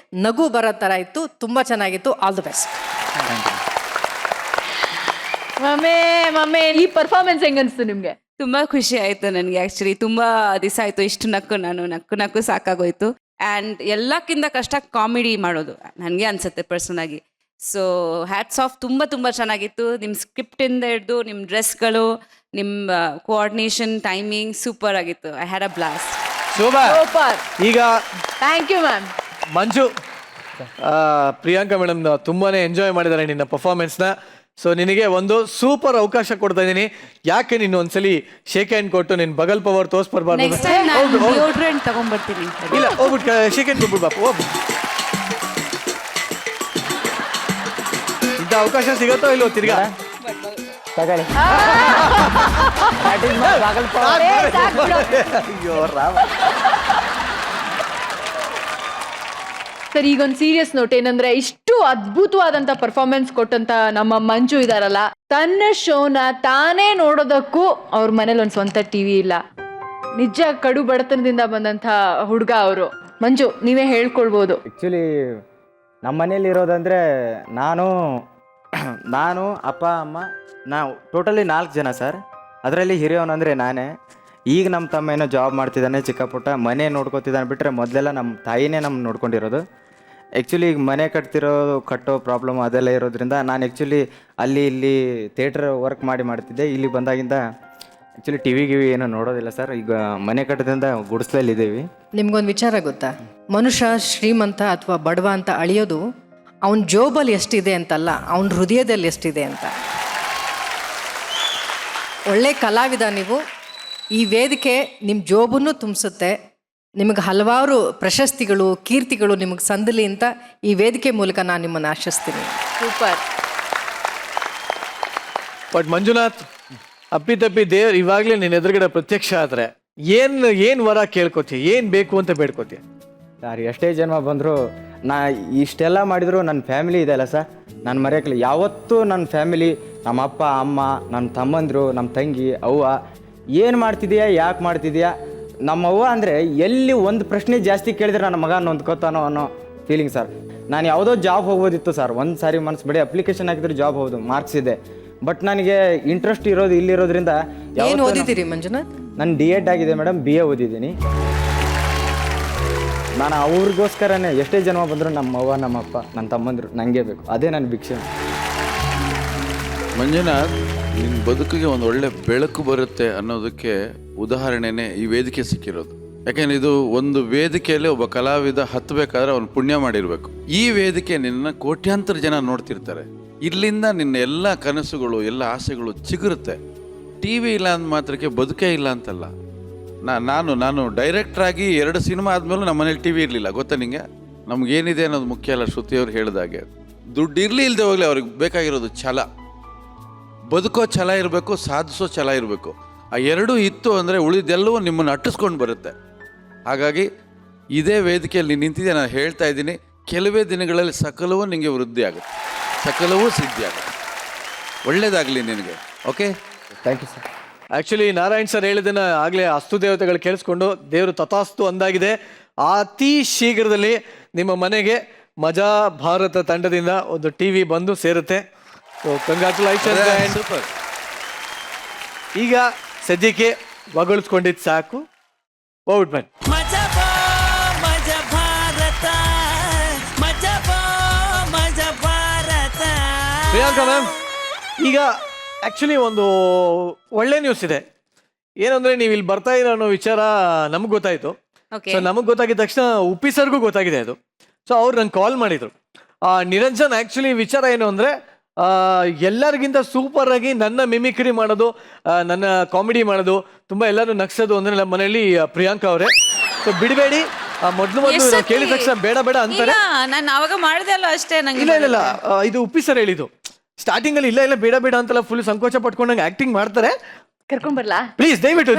ನಗು ಬರೋ ಥರ ಇತ್ತು. ತುಂಬ ಚೆನ್ನಾಗಿತ್ತು. All the best. ಮಮ್ಮಿ ಈ ಪರ್ಫಾರ್ಮೆನ್ಸ್ ಹೆಂಗನ್ಸ್ತು ನಿಮ್ಗೆ? ತುಂಬಾ ಖುಷಿ ಆಯ್ತು ನನಗೆ. ಆಕ್ಚುಲಿ ತುಂಬಾ ದಿವಸ ಆಯ್ತು ಇಷ್ಟು ನಕ್ಕು ಸಾಕಾಗೋಯ್ತು. ಆ್ಯಂಡ್ ಎಲ್ಲಕ್ಕಿಂತ ಕಷ್ಟ ಕಾಮಿಡಿ ಮಾಡೋದು ನನಗೆ ಅನ್ಸುತ್ತೆ ಪರ್ಸನಲ್ ಆಗಿ. ಸೊ ಹ್ಯಾಟ್ಸ್ ಆಫ್, ತುಂಬ ಚೆನ್ನಾಗಿತ್ತು. ನಿಮ್ಮ ಸ್ಕ್ರಿಪ್ಟಿಂದ ಹಿಡಿದು ನಿಮ್ಮ ಡ್ರೆಸ್ಗಳು, ನಿಮ್ಮ ಕೋಆರ್ಡಿನೇಷನ್, ಟೈಮಿಂಗ್ ಸೂಪರ್ ಆಗಿತ್ತು. I had a blast. Super. ಈಗ thank you ma'am. Manju, Priyanka madam ತುಂಬಾನೇ ಎಂಜಾಯ್ ಮಾಡಿದ್ದಾರೆ ನಿನ್ನ ಪರ್ಫಾರ್ಮೆನ್ಸ್ನ. ಸೊ ನಿನಗೆ ಒಂದು ಸೂಪರ್ ಅವಕಾಶ ಕೊಡ್ತಾ ಇದ್ದೀನಿ. ಯಾಕೆ ನೀನು ಒಂದ್ಸಲಿ ಶೇಕ್ ಹ್ಯಾಂಡ್ ಕೊಟ್ಟು ನಿನ್ನ ಬಗಲ್ ಪವರ್ ತೋರಿಸ್ಬರ್ಬಾರ್ದು? ನೆಕ್ಸ್ಟ್ ಟೈಮ್ ನಾನು ಡಿಯೋಡ್ರೆಂಟ್ ತಗೊಂಡ್ಬರ್ತೀನಿ. ಇಲ್ಲ, ಹೋಗ್ಬಿಟ್ಟು ಶೇಕ್ ಹ್ಯಾಂಡ್ ಕೊಟ್ಬಿಡು ಬಾಪು, ಹೋಗ್ಬಿಟ್ಟು. ಇಂಥ ಅವಕಾಶ ಸಿಗತ್ತೋ ಇಲ್ವೋ ತಿರ್ಗಾ? ತಗೊಳ್ಳಿ. ಅಯ್ಯೋ ರಾಮ. ಸರ್, ಈಗೊಂದು ಸೀರಿಯಸ್ ನೋಟ್ ಏನಂದ್ರೆ, ಇಷ್ಟು ಅದ್ಭುತವಾದಂತ ಪರ್ಫಾರ್ಮೆನ್ಸ್ ಕೊಟ್ಟಂತ ನಮ್ಮ ಮಂಜು ಇದಾರಲ್ಲ, ತನ್ನ ಶೋನ ತಾನೇ ನೋಡೋದಕ್ಕೂ ಅವ್ರ ಮನೇಲಿ ಒಂದು ಸ್ವಂತ ಟಿವಿ ಇಲ್ಲ. ನಿಜ ಕಡು ಬಡತನದಿಂದ ಬಂದಂತ ಹುಡುಗ ಅವರು. ಮಂಜು, ನೀವೇ ಹೇಳ್ಕೊಳ್ಬೋದು. ಆ್ಯಕ್ಚುಲಿ ನಮ್ಮ ಮನೇಲಿ ಇರೋದಂದರೆ ನಾನು ಅಪ್ಪ ಅಮ್ಮ, ನಾವು ಟೋಟಲಿ 4 ಜನ ಸರ್. ಅದರಲ್ಲಿ ಹಿರಿಯವನಂದರೆ ನಾನೇ. ಈಗ ನಮ್ಮ ತಮ್ಮ ಏನೋ ಜಾಬ್ ಮಾಡ್ತಿದ್ದಾನೆ, ಚಿಕ್ಕ ಪುಟ್ಟ ಮನೆ ನೋಡ್ಕೊತಿದ್ದಾನೆ. ಬಿಟ್ಟರೆ ಮೊದಲೆಲ್ಲ ನಮ್ಮ ತಾಯಿನೇ ನಮ್ಮ ನೋಡ್ಕೊಂಡಿರೋದು. ಆ್ಯಕ್ಚುಲಿ ಈಗ ಮನೆ ಕಟ್ಟೋ ಪ್ರಾಬ್ಲಮ್ ಅದೆಲ್ಲ ಇರೋದ್ರಿಂದ ನಾನು ಆ್ಯಕ್ಚುಲಿ ಅಲ್ಲಿ ಇಲ್ಲಿ ಥಿಯೇಟ್ರ್ ವರ್ಕ್ ಮಾಡ್ತಿದ್ದೆ. ಇಲ್ಲಿ ಬಂದಾಗಿಂದ ಆ್ಯಕ್ಚುಲಿ ಟಿವಿ ಏನೂ ನೋಡೋದಿಲ್ಲ ಸರ್. ಈಗ ಮನೆ ಕಟ್ಟೋದ್ರಿಂದ ಗುಡಿಸ್ಲಲ್ಲಿದ್ದೀವಿ. ನಿಮ್ಗೊಂದು ವಿಚಾರ ಗೊತ್ತಾ? ಮನುಷ್ಯ ಶ್ರೀಮಂತ ಅಥವಾ ಬಡವ ಅಂತ ಅಳಿಯೋದು ಅವನ ಜೋಬಲ್ಲಿ ಎಷ್ಟಿದೆ ಅಂತಲ್ಲ, ಅವನ ಹೃದಯದಲ್ಲಿ ಎಷ್ಟಿದೆ ಅಂತ. ಒಳ್ಳೆ ಕಲಾವಿದ ನೀವು. ಈ ವೇದಿಕೆ ನಿಮ್ಮ ಜೋಬನ್ನು ತುಂಬಿಸುತ್ತೆ. ನಿಮಗೆ ಹಲವಾರು ಪ್ರಶಸ್ತಿಗಳು, ಕೀರ್ತಿಗಳು ನಿಮಗೆ ಸಂದಲಿ ಅಂತ ಈ ವೇದಿಕೆ ಮೂಲಕ ನಾನು ನಿಮ್ಮನ್ನು ಆಶಿಸ್ತೀನಿ. ಸೂಪರ್. ಬಟ್ ಮಂಜುನಾಥ್, ಅಪ್ಪಿತಪ್ಪಿ ದೇವ್ರು ಇವಾಗಲೇ ನಿನ್ನ ಎದುರುಗಡೆ ಪ್ರತ್ಯಕ್ಷ ಆದ್ರೆ ಏನ್ ವರ ಕೇಳ್ಕೊತೀಯ? ಏನ್ ಬೇಕು ಅಂತ ಬೇಡ್ಕೋತೀಯ? ಸರ್ ಎಷ್ಟೇ ಜನ್ಮ ಬಂದರೂ ನಾ ಇಷ್ಟೆಲ್ಲ ಮಾಡಿದ್ರು ನನ್ನ ಫ್ಯಾಮಿಲಿ ಇದೆಯಲ್ಲ ಸರ್ ನಾನು ಮರೆಯೋಕ್ಕಿಲ್ಲ. ಯಾವತ್ತೂ ನನ್ನ ಫ್ಯಾಮಿಲಿ, ನಮ್ಮ ಅಪ್ಪ ಅಮ್ಮ, ನನ್ನ ತಮ್ಮಂದರು, ನಮ್ಮ ತಂಗಿ, ಅವ್ವ ಏನು ಮಾಡ್ತಿದ್ಯಾ, ಯಾಕೆ ಮಾಡ್ತಿದ್ಯಾ, ನಮ್ಮ ಅವ್ವ ಅಂದರೆ ಎಲ್ಲಿ ಒಂದು ಪ್ರಶ್ನೆ ಜಾಸ್ತಿ ಕೇಳಿದ್ರೆ ನನ್ನ ಮಗ ನೊಂದ್ಕೋತಾನೋ ಅನ್ನೋ ಫೀಲಿಂಗ್ ಸರ್. ನಾನು ಯಾವುದೋ ಜಾಬ್ ಹೋಗ್ಬೋದಿತ್ತು ಸರ್, ಒಂದು ಸಾರಿ ಮನಸ್ಸು ಬಿಡಿ ಅಪ್ಲಿಕೇಶನ್ ಹಾಕಿದ್ರೆ ಜಾಬ್ ಹೋಗೋದು, ಮಾರ್ಕ್ಸ್ ಇದೆ. ಬಟ್ ನನಗೆ ಇಂಟ್ರೆಸ್ಟ್ ಇರೋದು ಇಲ್ಲಿರೋದ್ರಿಂದ ಏನು ಓದಿದ್ದೀರಿ ಮಂಜುನಾಥ್? ನಾನು D.Ed ಆಗಿದೆ ಮೇಡಮ್, BA ಓದಿದ್ದೀನಿ. ನಾನು ಅವ್ರಿಗೋಸ್ಕರನೇ ಎಷ್ಟೇ ಜನ್ಮ ಬಂದರೂ ನಮ್ಮ ಅವ್ವ, ನಮ್ಮ ಅಪ್ಪ, ನನ್ನ ತಮ್ಮಂದರು ನನಗೆ ಬೇಕು. ಅದೇ ನನ್ನ ಭಿಕ್ಷೆ. ಮಂಜುನಾಥ್, ನಿನ್ನ ಬದುಕಿಗೆ ಒಂದು ಒಳ್ಳೆ ಬೆಳಕು ಬರುತ್ತೆ ಅನ್ನೋದಕ್ಕೆ ಉದಾಹರಣೆನೇ ಈ ವೇದಿಕೆ ಸಿಕ್ಕಿರೋದು. ಯಾಕೆಂದ್ರೆ ಇದು ಒಂದು ವೇದಿಕೆಯಲ್ಲಿ ಒಬ್ಬ ಕಲಾವಿದ ಹತ್ತಬೇಕಾದ್ರೆ ಅವನು ಪುಣ್ಯ ಮಾಡಿರ್ಬೇಕು. ಈ ವೇದಿಕೆ ನಿನ್ನ ಕೋಟ್ಯಾಂತರ ಜನ ನೋಡ್ತಿರ್ತಾರೆ. ಇಲ್ಲಿಂದ ನಿನ್ನ ಎಲ್ಲ ಕನಸುಗಳು, ಎಲ್ಲ ಆಸೆಗಳು ಚಿಗುರುತ್ತೆ. TV ಇಲ್ಲ ಅಂದ ಮಾತ್ರಕ್ಕೆ ಬದುಕೇ ಇಲ್ಲ ಅಂತಲ್ಲ. ನಾನು ಡೈರೆಕ್ಟರ್ ಆಗಿ 2 ಸಿನಿಮಾ ಆದ್ಮೇಲೆ ನಮ್ಮ ಮನೇಲಿ TV ಇರಲಿಲ್ಲ, ಗೊತ್ತಾ ನಿಂಗೆ? ನಮ್ಗೇನಿದೆ ಅನ್ನೋದು ಮುಖ್ಯ ಅಲ್ಲ. ಶ್ರುತಿಯವ್ರು ಹೇಳಿದಾಗೆ ದುಡ್ಡು ಇರಲಿ ಇಲ್ಲದೆ ಹೋಗ್ಲಿ, ಅವ್ರಿಗೆ ಬೇಕಾಗಿರೋದು ಛಲ. ಬದುಕೋ ಛಲ ಇರಬೇಕು, ಸಾಧಿಸೋ ಛಲ ಇರಬೇಕು. ಆ ಎರಡೂ ಇತ್ತು ಅಂದರೆ ಉಳಿದೆಲ್ಲವೂ ನಿಮ್ಮನ್ನು ಅಟ್ಟಿಸ್ಕೊಂಡು ಬರುತ್ತೆ. ಹಾಗಾಗಿ ಇದೇ ವೇದಿಕೆಯಲ್ಲಿ ನಿಂತಿದ್ದೆ, ನಾನು ಹೇಳ್ತಾ ಇದ್ದೀನಿ, ಕೆಲವೇ ದಿನಗಳಲ್ಲಿ ಸಕಲವೂ ನಿನಗೆ ವೃದ್ಧಿ ಆಗುತ್ತೆ, ಸಕಲವೂ ಸಿದ್ಧಿ ಆಗುತ್ತೆ. ಒಳ್ಳೇದಾಗಲಿ ನಿನಗೆ. Okay, thank you sir. Actually Narayan sir ಹೇಳಿದ್ದನ್ನ ಆಗಲೇ ಅಸ್ತು ದೇವತೆಗಳು ಕೇಳಿಸ್ಕೊಂಡು ದೇವರು ತಥಾಸ್ತು ಅಂದಾಗಿದೆ. ಅತಿ ಶೀಘ್ರದಲ್ಲಿ ನಿಮ್ಮ ಮನೆಗೆ ಮಜಾ ಭಾರತ ತಂಡದಿಂದ ಒಂದು TV ಬಂದು ಸೇರುತ್ತೆ. So congratulation. ಸೂಪರ್. ಈಗ ಸದ್ಯಕ್ಕೆ ಹೊಗಳಿಸ್ಕೊಂಡಿದ್ದು ಸಾಕು, ಹೋಗ್ಬಿಟ್ಟು ಬನ್ನಿ. ಪ್ರಿಯಾಂಕಾ ಮ್ಯಾಮ್, ಈಗ ಆ್ಯಕ್ಚುಲಿ ಒಂದು ಒಳ್ಳೆ ನ್ಯೂಸ್ ಇದೆ. ಏನಂದ್ರೆ ನೀವು ಇಲ್ಲಿ ಬರ್ತಾ ಇರೋ ಅನ್ನೋ ವಿಚಾರ ನಮ್ಗೆ ಗೊತ್ತಾಯ್ತು. ಸೊ ನಮಗೆ ಗೊತ್ತಾಗಿದ ತಕ್ಷಣ ಉಪ್ಪಿ ಸರ್ಗೂ ಗೊತ್ತಾಗಿದೆ ಅದು. ಸೊ ಅವ್ರು ನಂಗೆ ಕಾಲ್ ಮಾಡಿದ್ರು. ನಿರಂಜನ್, ಆ್ಯಕ್ಚುಲಿ ವಿಚಾರ ಏನು ಅಂದರೆ ಎಲ್ಲರಿಗಿಂತ ಸೂಪರ್ ಆಗಿ ನನ್ನ ಮಿಮಿಕ್ರಿ ಮಾಡೋದು, ನನ್ನ ಕಾಮಿಡಿ ಮಾಡೋದು, ತುಂಬ ಎಲ್ಲರೂ ನಗ್ಸೋದು ಅಂದರೆ ನಮ್ಮ ಮನೆಯಲ್ಲಿ ಪ್ರಿಯಾಂಕಾ ಅವರೇ. ಸೊ ಬಿಡಬೇಡಿ, ಮೊದಲು ಕೇಳಿದ ತಕ್ಷಣ ಬೇಡ ಬೇಡ ಅಂತಾರೆ. ನಾನು ಅವಾಗ ಮಾಡಿದೆ ಅಲ್ಲ ಅಷ್ಟೇ. ನಂಗೆ ಇಲ್ಲ ಇದು ಉಪ್ಪಿ ಸರ್ ಹೇಳಿದ್ದು. ಸ್ಟಾರ್ಟಿಂಗ್ ಅಲ್ಲಿ ಇಲ್ಲ ಬೇಡ ಬೇಡ ಅಂತೆಲ್ಲ ಫುಲ್ ಸಂಕೋಚ ಪಟ್ಕೊಂಡಂಗೆ ಆಕ್ಟಿಂಗ್ ಮಾಡ್ತಾರೆ. ಕರ್ಕೊಂಡ್ ಬರ್ಲಾ ಪ್ಲೀಸ್? ದಯವಿಟ್ಟು.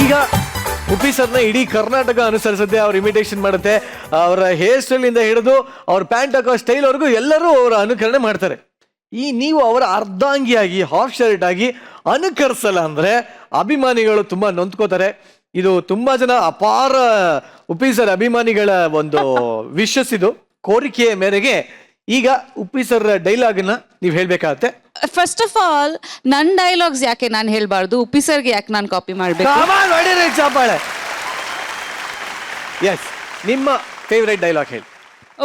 ಈಗ ಉಪ್ಪಿ ಸರ್ನ ಇಡೀ ಕರ್ನಾಟಕ ಅನುಸರಿಸುತ್ತೆ, ಅವ್ರ ಇಮಿಟೇಷನ್ ಮಾಡುತ್ತೆ. ಅವರ ಹೇರ್ ಸ್ಟೈಲ್ ಇಂದ ಹಿಡಿದು ಅವ್ರ ಪ್ಯಾಂಟ್ ಹಾಕೋ ಸ್ಟೈಲ್ ವರೆಗೂ ಎಲ್ಲರೂ ಅವರ ಅನುಕರಣೆ ಮಾಡ್ತಾರೆ. ನೀವು ಅವರ ಅರ್ಧಾಂಗಿಯಾಗಿ, ಹಾಫ್ ಶರ್ಟ್ ಆಗಿ ಅನುಕರಿಸಲ್ಲ ಅಂದ್ರೆ ಅಭಿಮಾನಿಗಳು ತುಂಬಾ ನೊಂದ್ಕೋತಾರೆ. ಇದು ತುಂಬಾ ಜನ ಅಪಾರ ಉಪ್ಪಿ ಸರ್ ಅಭಿಮಾನಿಗಳ ಒಂದು ವಿಶಸ್, ಇದು ಕೋರಿಕೆಯ ಮೇರೆಗೆ ಈಗ ಉಪ್ಪಿ ಸರ್ ಡೈಲಾಗ್ನ ನೀವು ಹೇಳ್ಬೇಕಾಗತ್ತೆ. ಫಸ್ಟ್ ಆಫ್ ಆಲ್ ನನ್ನ ಡೈಲಾಗ್ಸ್ ಯಾಕೆ ನಾನು ಹೇಳ್ಬಾರ್ದು, ಉಪ್ಪಿ ಸರ್ಗೆ ಯಾಕೆ ನಾನು ಕಾಪಿ ಮಾಡ್ಬೇಕು? ಚಾಪಾಳೆ. ಎಸ್, ನಿಮ್ಮ ಫೇವ್ರೆಟ್ ಡೈಲಾಗ್ ಹೇಳಿ.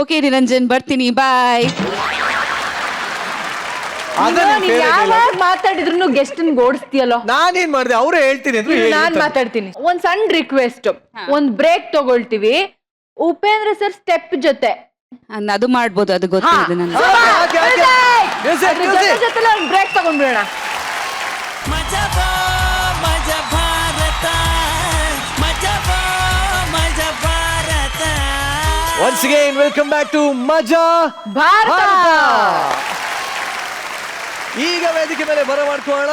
ಓಕೆ ನಿರಂಜನ್, ಬರ್ತೀನಿ, ಬಾಯ್. ಯಾವಾಗ ಮಾತಾಡಿದ್ರು ಗೆಸ್ಟ್ ಓಡಿಸ್ತೀಯಲ್ಲೋ. ನಾನೇನ್ ಮಾಡಿದೆ, ಅವರೇ ಹೇಳ್ತೀನಿ ಅಂದ್ರೆ ನಾನ್ ಮಾತಾಡ್ತೀನಿ. ಒಂದ್ ಸಣ್ಣ ರಿಕ್ವೆಸ್ಟ್, ಒಂದ್ ಬ್ರೇಕ್ ತಗೊಳ್ತೀವಿ ಉಪೇಂದ್ರ ಸರ್ ಸ್ಟೆಪ್ ಜೊತೆ. ಅದು ಮಾಡ್ಬೋದು, ಅದು ಗೊತ್ತಿದೆ ನನಗೆ. Break ತಗೊಂಡ್ಬಿಡೋಣ. Once again, welcome back to ಮಜಾ ಭಾರತ. ಈಗ ವೇದಿಕೆ ಮೇಲೆ ಬರಮಾಡ್ಕೋಣ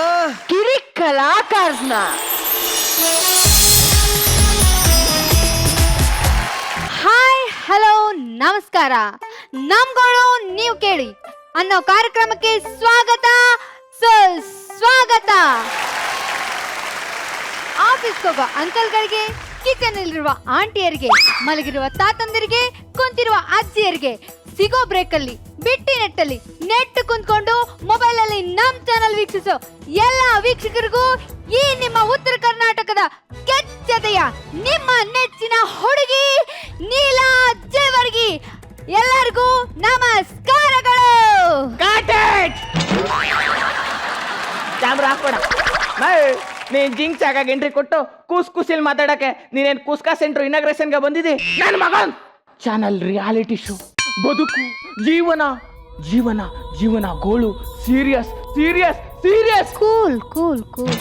ಕಿರಿ ಕಲಾಕಾರನ. ಹಾಯ್, ಹಲೋ, ನಮಸ್ಕಾರ. ನಮ್ಗಳು ನೀವು ಕೇಳಿ ಅನ್ನೋ ಕಾರ್ಯಕ್ರಮಕ್ಕೆ ಸ್ವಾಗತ, ಸ್ವಾಗತ. ಆಫೀಸ್ಗೆ ಹೋಗೋ ಅಂಕಲ್ಗಳಿಗೆ, ಕಿಚನ್ ಅಲ್ಲಿರುವ ಆಂಟಿಯರಿಗೆ, ಮಲಗಿರುವ ತಾತಂದಿರಿಗೆ, ಕುಂತಿರುವ ಅಜ್ಜಿಯರಿಗೆ, ಸಿಗೋ ಬ್ರೇಕ್ ಅಲ್ಲಿ, ಬಿಟ್ಟಿ ನೆಟ್ಟಲ್ಲಿ, ನೆಟ್ ಕುಂತ್ಕೊಂಡು ಮೊಬೈಲ್ ಅಲ್ಲಿ ನಮ್ ಚಾನಲ್ ವೀಕ್ಷಿಸೋ ಎಲ್ಲ ವೀಕ್ಷಕರಿಗೂ ಈ ನಿಮ್ಮ ಉತ್ತರ ಕರ್ನಾಟಕದ ಕೆಚ್ಚದೆಯ ನಿಮ್ಮ ನೆಚ್ಚಿನ ಹುಡುಗಿ ನೀಲಾ ಜೇವರ್ಗಿ ಎಲ್ಲರಿಗೂ ನಮಸ್ಕಾರಗಳು. ಕ್ಯಾಮ್ರಾ ಹಾಕೋಣ. ನೀನ್ ಜಿಂಕ್ ಚಾಕಾಗ ಎಂಟ್ರಿ ಕೊಟ್ಟು ಕೂಸಿಲ್ ಮಾತಾಡಕ್ಕೆ ನೀನೇನ್ ಕುಸ್ಕಾ ಸೆಂಟ್ರ್ ಇನಾಗ್ರೇಷನ್ಗೆ ಬಂದಿದ್ದಿ? ನನ್ನ ಮಗನ್ ಚಾನಲ್ ರಿಯಾಲಿಟಿ ಶೋ, ಬದುಕು, ಜೀವನ ಜೀವನ ಜೀವನ ಗೋಳು, serious serious serious. Cool cool cool.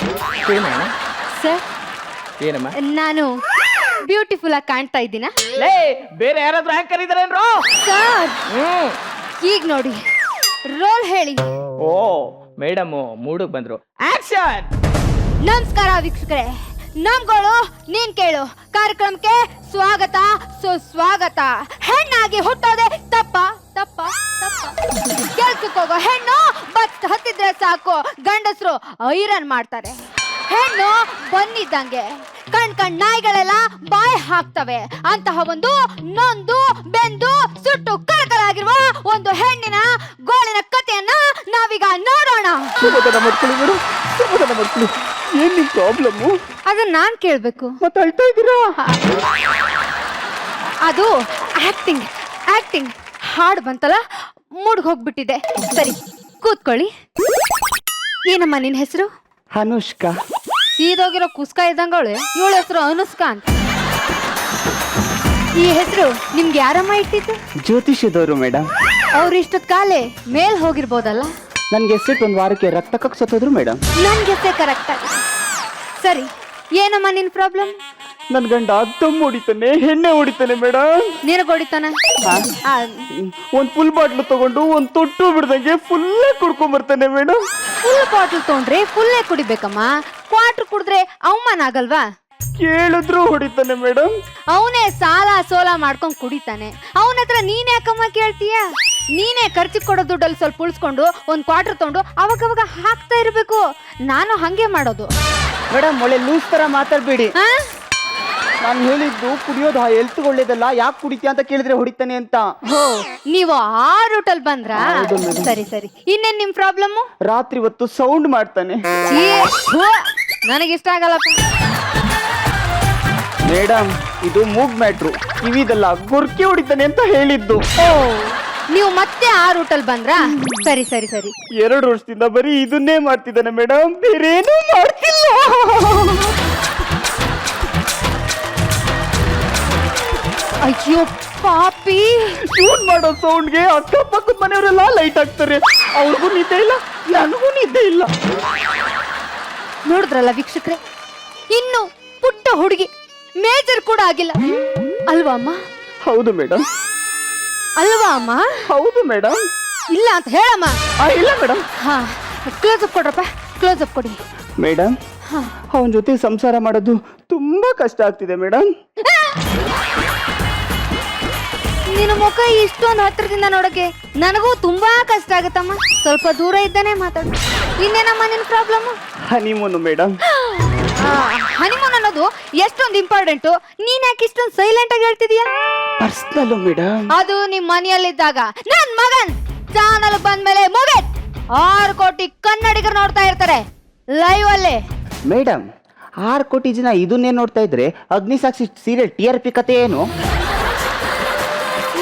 Sir, ಏನಮ್ಮ ನಾನು ಬ್ಯೂಟಿಫುಲ್ ಆಗಿ ಕಾಣ್ತಾ ಇದ್ದೀನ? ಲೇ, ಬೇರೆ ಯಾರಾದ್ರೂ ಆಂಕರ್ ಇದಾರೇನ್ರೋ? ಸರ್, ಈಗ ನೋಡಿ, ರೋಲ್ ಹೇಳಿ. ಓ ಮೇಡಮ್ ಮೂಡಕ್ ಬಂದ್ರು. ಆಕ್ಷನ್. ನಮಸ್ಕಾರ ವೀಕ್ಷಕರೇ, ನಮ್ಗಳು ನೀನ್ ಕೇಳು ಕಾರ್ಯಕ್ರಮಕ್ಕೆ ಸ್ವಾಗತ ಸುಸ್ವಾಗತ. ಹೆಣ್ಣಾಗಿ ಹುಟ್ಟೋದೆ ತಪ್ಪ ತಪ್ಪ ತಪ್ಪ. ಕೆಲ್ಸಕ್ಕೆ ಹೋಗೋ ಹೆಣ್ಣು ಬಸ್ ಹತ್ತಿದ್ರೆ ಸಾಕು ಗಂಡಸರು ಐರನ್ ಮಾಡ್ತಾರೆ. ಹೆಣ್ಣು ಬಂದಿದ್ದಂಗೆ ಕಣ್ ನಾಯಿಗಳೆಲ್ಲ ಬಾಯಿ ಹಾಕ್ತವೆ. ಅಂತಹ ಒಂದು ನೊಂದು ಬೆಂದು ಸುಟ್ಟು ಕರಕಲಾಗಿರುವ ಒಂದು ಹೆಣ್ಣಿನ ಗೋಳಿನ ಕಥೆಯನ್ನ ನಾವೀಗ ನೋಡೋಣ. ಸಮಾಧಾನ ಮಾಡ್ಕೊಳ್ಳಿ ಮೇಡಮ್, ಸಮಾಧಾನ ಮಾಡ್ಕೊಳ್ಳಿ. ಏನ್ ನಿಮ್ ಪ್ರಾಬ್ಲಮ್ಮು? ಅದನ್ನ ನಾನ್ ಕೇಳ್ಬೇಕು. ಮತ್ತೆ ಅಳ್ತಾ ಇದ್ದೀರಾ? ಅದು ಆಕ್ಟಿಂಗ್ ಆಕ್ಟಿಂಗ್ ಹಾಡು ಬಂತಲ್ಲ, ಮೂಡ್ಗ್ ಹೋಗ್ಬಿಟ್ಟಿದೆ. ಸರಿ ಕೂತ್ಕೊಳ್ಳಿ. ಏನಮ್ಮ ನಿನ್ ಹೆಸರು? ಅನುಷ್ಕಾ. ಸೀದೋಗಿರೋ ಕುಸ್ಕ ಇದ್ದಂಗವಳೆ. ಇವಳ ಹೆಸರು ಅನುಷ್ಕಾ ಅಂತ. ಈ ಹೆಸರು ನಿಮ್ಗೆ ಯಾರಮ್ಮ ಇಟ್ಟಿದ್ದು? ಜ್ಯೋತಿಷ್ಯದವರು ಮೇಡಮ್. ಅವ್ರು ಇಷ್ಟೊತ್ ಕಾಲೇ ಮೇಲ್ ಹೋಗಿರ್ಬೋದಲ್ಲ. ನನ್ಗೆ ಎಸ್ಟೇಟ್ ಒಂದ್ ವಾರಕ್ಕೆ ರಕ್ತ ಕಕ್ಸೋದ್ರು ಮೇಡಮ್. ನನ್ಗೆ ಕರೆಕ್ಟ್ ಆಗಿ. ಸರಿ ಏನಮ್ಮ ನಿನ್ ಪ್ರಾಬ್ಲಮ್? ನನ್ ಗಂಡ ದಮ್ ಹೊಡಿತಾನೆ, ಎಣ್ಣೆ ಹೊಡಿತಾನೆ ಮೇಡಮ್. ನಿನಗ್ ಹೊಡಿತಾನ? ಒಂದ್ ಫುಲ್ ಬಾಟ್ಲು ತಗೊಂಡು ಒಂದ್ ತೊಟ್ಟು ಬಿಡ್ದಂಗೆ ಫುಲ್ಲೇ ಕುಡ್ಕೊಂಡ್ ಬರ್ತಾನೆ ಮೇಡಮ್. ಫುಲ್ ಬಾಟಲ್ ತೊಗೊಂಡ್ರೆ ಫುಲ್ಲೇ ಕುಡಿಬೇಕಮ್ಮ. ಕ್ವಾರ್ಟರ್ ಕುಡಿದ್ರೆ ಅವಮಾನ ಆಗಲ್ವಾ? ಕೇಳಿದ್ರು ಹೊಡಿತಾನೆ ಮೇಡಮ್. ಅವನೇ ಸಾಲ ಸೋಲ ಮಾಡ್ಕೊಂಡ್ ಕುಡಿತಾನೆ. ಅವನ ಹತ್ರ ನೀನ್ ಯಾಕಮ್ಮ ಕೇಳ್ತೀಯ? ನೀನೇ ಖರ್ಚಿಗೆ ಕೊಡೋ ದುಡ್ಡಲ್ಲಿ ಸ್ವಲ್ಪ ಉಳಿಸ್ಕೊಂಡು ಒಂದ್ ಕ್ವಾರ್ಟರ್ ತಗೊಂಡು ಅವಾಗವಾಗ ಹಾಕ್ತಾ ಇರ್ಬೇಕು. ನಾನು ಹಂಗೆ ಮಾಡೋದು ಮೇಡಮ್. ಒಳ್ಳೆ ಲೂಸ್ ತರ ಮಾತಾಡ್ಬೇಡಿ. ಆ? ನಾನು ಹೇಳಿದ್ದು ಕುಡಿಯೋದು ಹೆಲ್ತ್ ಒಳ್ಳೇದಲ್ಲ, ಯಾಕೆ ಕುಡಿತೀಯ ಅಂತ ಕೇಳಿದ್ರೆ ಹೊಡಿತಾನೆ ಅಂತ. ಹೋ, ನೀವು ಆ ರೂಟಲ್ಲಿ ಬಂದ್ರಾ? ಹೌದು madam. ಸರಿ ಸರಿ. ಇನ್ನೇನ್ ನಿಮ್ ಪ್ರಾಬ್ಲಮ್? ರಾತ್ರಿ ಹೊತ್ತು ಸೌಂಡ್ ಮಾಡ್ತಾನೆ ನನಗಿಷ್ಟ ಆಗಲ್ಲಪ್ಪ ಮೇಡಮ್. ಇದು ಮೂಗ್ ಮ್ಯಾಟ್ರು, ಕಿವಿದಲ್ಲ, ಗುರ್ಕಿ ಹೊಡಿತಾನೆ ಅಂತ ಹೇಳಿದ್ದು. ಓ, ನೀವು ಮತ್ತೆ ಆ ರೂಟಲ್ಲಿ ಬಂದ್ರಾ? ಸರಿ ಸರಿ ಸರಿ. 2 ವರ್ಷದಿಂದ ಬರೀ ಇದನ್ನೇ ಮಾಡ್ತಿದ್ದಾನೆ ಮೇಡಮ್, ಬೇರೇನೂ ಮಾಡ್ತಿಲ್ಲ. ಅಯ್ಯೋ ಪಾಪಿ, ಟ್ಯೂನ್ ಮಾಡೋ ಸೌಂಡ್ಗೆ ಅಕ್ಕಪಕ್ಕದ ಮನೆಯವರೆಲ್ಲ ಲೈಟ್ ಹಾಕ್ತಾರೆ. ಅವ್ರಿಗೂ ನಿದ್ದೆ ಇಲ್ಲ, ನನಗೂ ನಿದ್ದೆ ಇಲ್ಲ. ನೋಡಿದ್ರಲ್ಲ ವೀಕ್ಷಕ್ರೆ, ಇನ್ನು ಪುಟ್ಟ ಹುಡುಗಿ, ಮೇಜರ್ ಕೂಡ ಆಗಿಲ್ಲ ಅಲ್ವಾ ಅಮ್ಮ? ಹೌದು ಮೇಡಮ್. ಅಲ್ವಾ ಅಮ್ಮ? ಹೌದು ಮೇಡಮ್. ಇಲ್ಲ ಅಂತ ಹೇಳಮ್ಮ. ಇಲ್ಲ ಮೇಡಮ್. ಹಾ, ಕ್ಲೋಸ್ ಅಪ್ ಕೊಡ್ರಪ್ಪ, ಕ್ಲೋಸ್ ಅಪ್ ಕೊಡಿ. ಮೇಡಮ್, ಅವನ ಜೊತೆ ಸಂಸಾರ ಮಾಡೋದು ತುಂಬಾ ಕಷ್ಟ ಆಗ್ತಿದೆ ಮೇಡಮ್. ನಿನ್ನ ಮುಖ ಇಷ್ಟೊಂದು ಹತ್ರದಿಂದ ನೋಡಕ್ಕೆ ನನಗೂ ತುಂಬಾ ಕಷ್ಟ ಆಗುತ್ತಮ್ಮ. ಸ್ವಲ್ಪ ದೂರ ಇದ್ದಾನೆ ಮಾತಾಡು. ಇನ್ನೇನಮ್ಮ ನಿನ್ ಪ್ರಾಬ್ಲಮ್? Honeymoon madam. ಹನಿಮೂನ್ ಅನ್ನೋದು ಎಷ್ಟೊಂದು ಇಂಪಾರ್ಟೆಂಟ್. ನೀನ್ ಯಾಕೆ ಇಷ್ಟೊಂದು ಸೈಲೆಂಟ್ ಆಗಿ ಹೇಳ್ತಿದೀಯ? Personal madam. ಅದು ನಿಮ್ ಮನೆಯಲ್ಲಿದ್ದಾಗ. ನನ್ ಮಗನ್ ಚಾನಲ್ ಬಂದ್ಮೇಲೆ ಮುಗಿತ್. 6 ಕೋಟಿ ಕನ್ನಡಿಗರು ನೋಡ್ತಾ ಇರ್ತಾರೆ ಲೈವ್ ಅಲ್ಲಿ. ಮೇಡಮ್, 6 ಕೋಟಿ ಜನ ಇದನ್ನೇ ನೋಡ್ತಾ ಇದ್ರೆ ಅಗ್ನಿಸಾಕ್ಷಿ ಸೀರಿಯಲ್ TRP ಕತೆ ಏನು?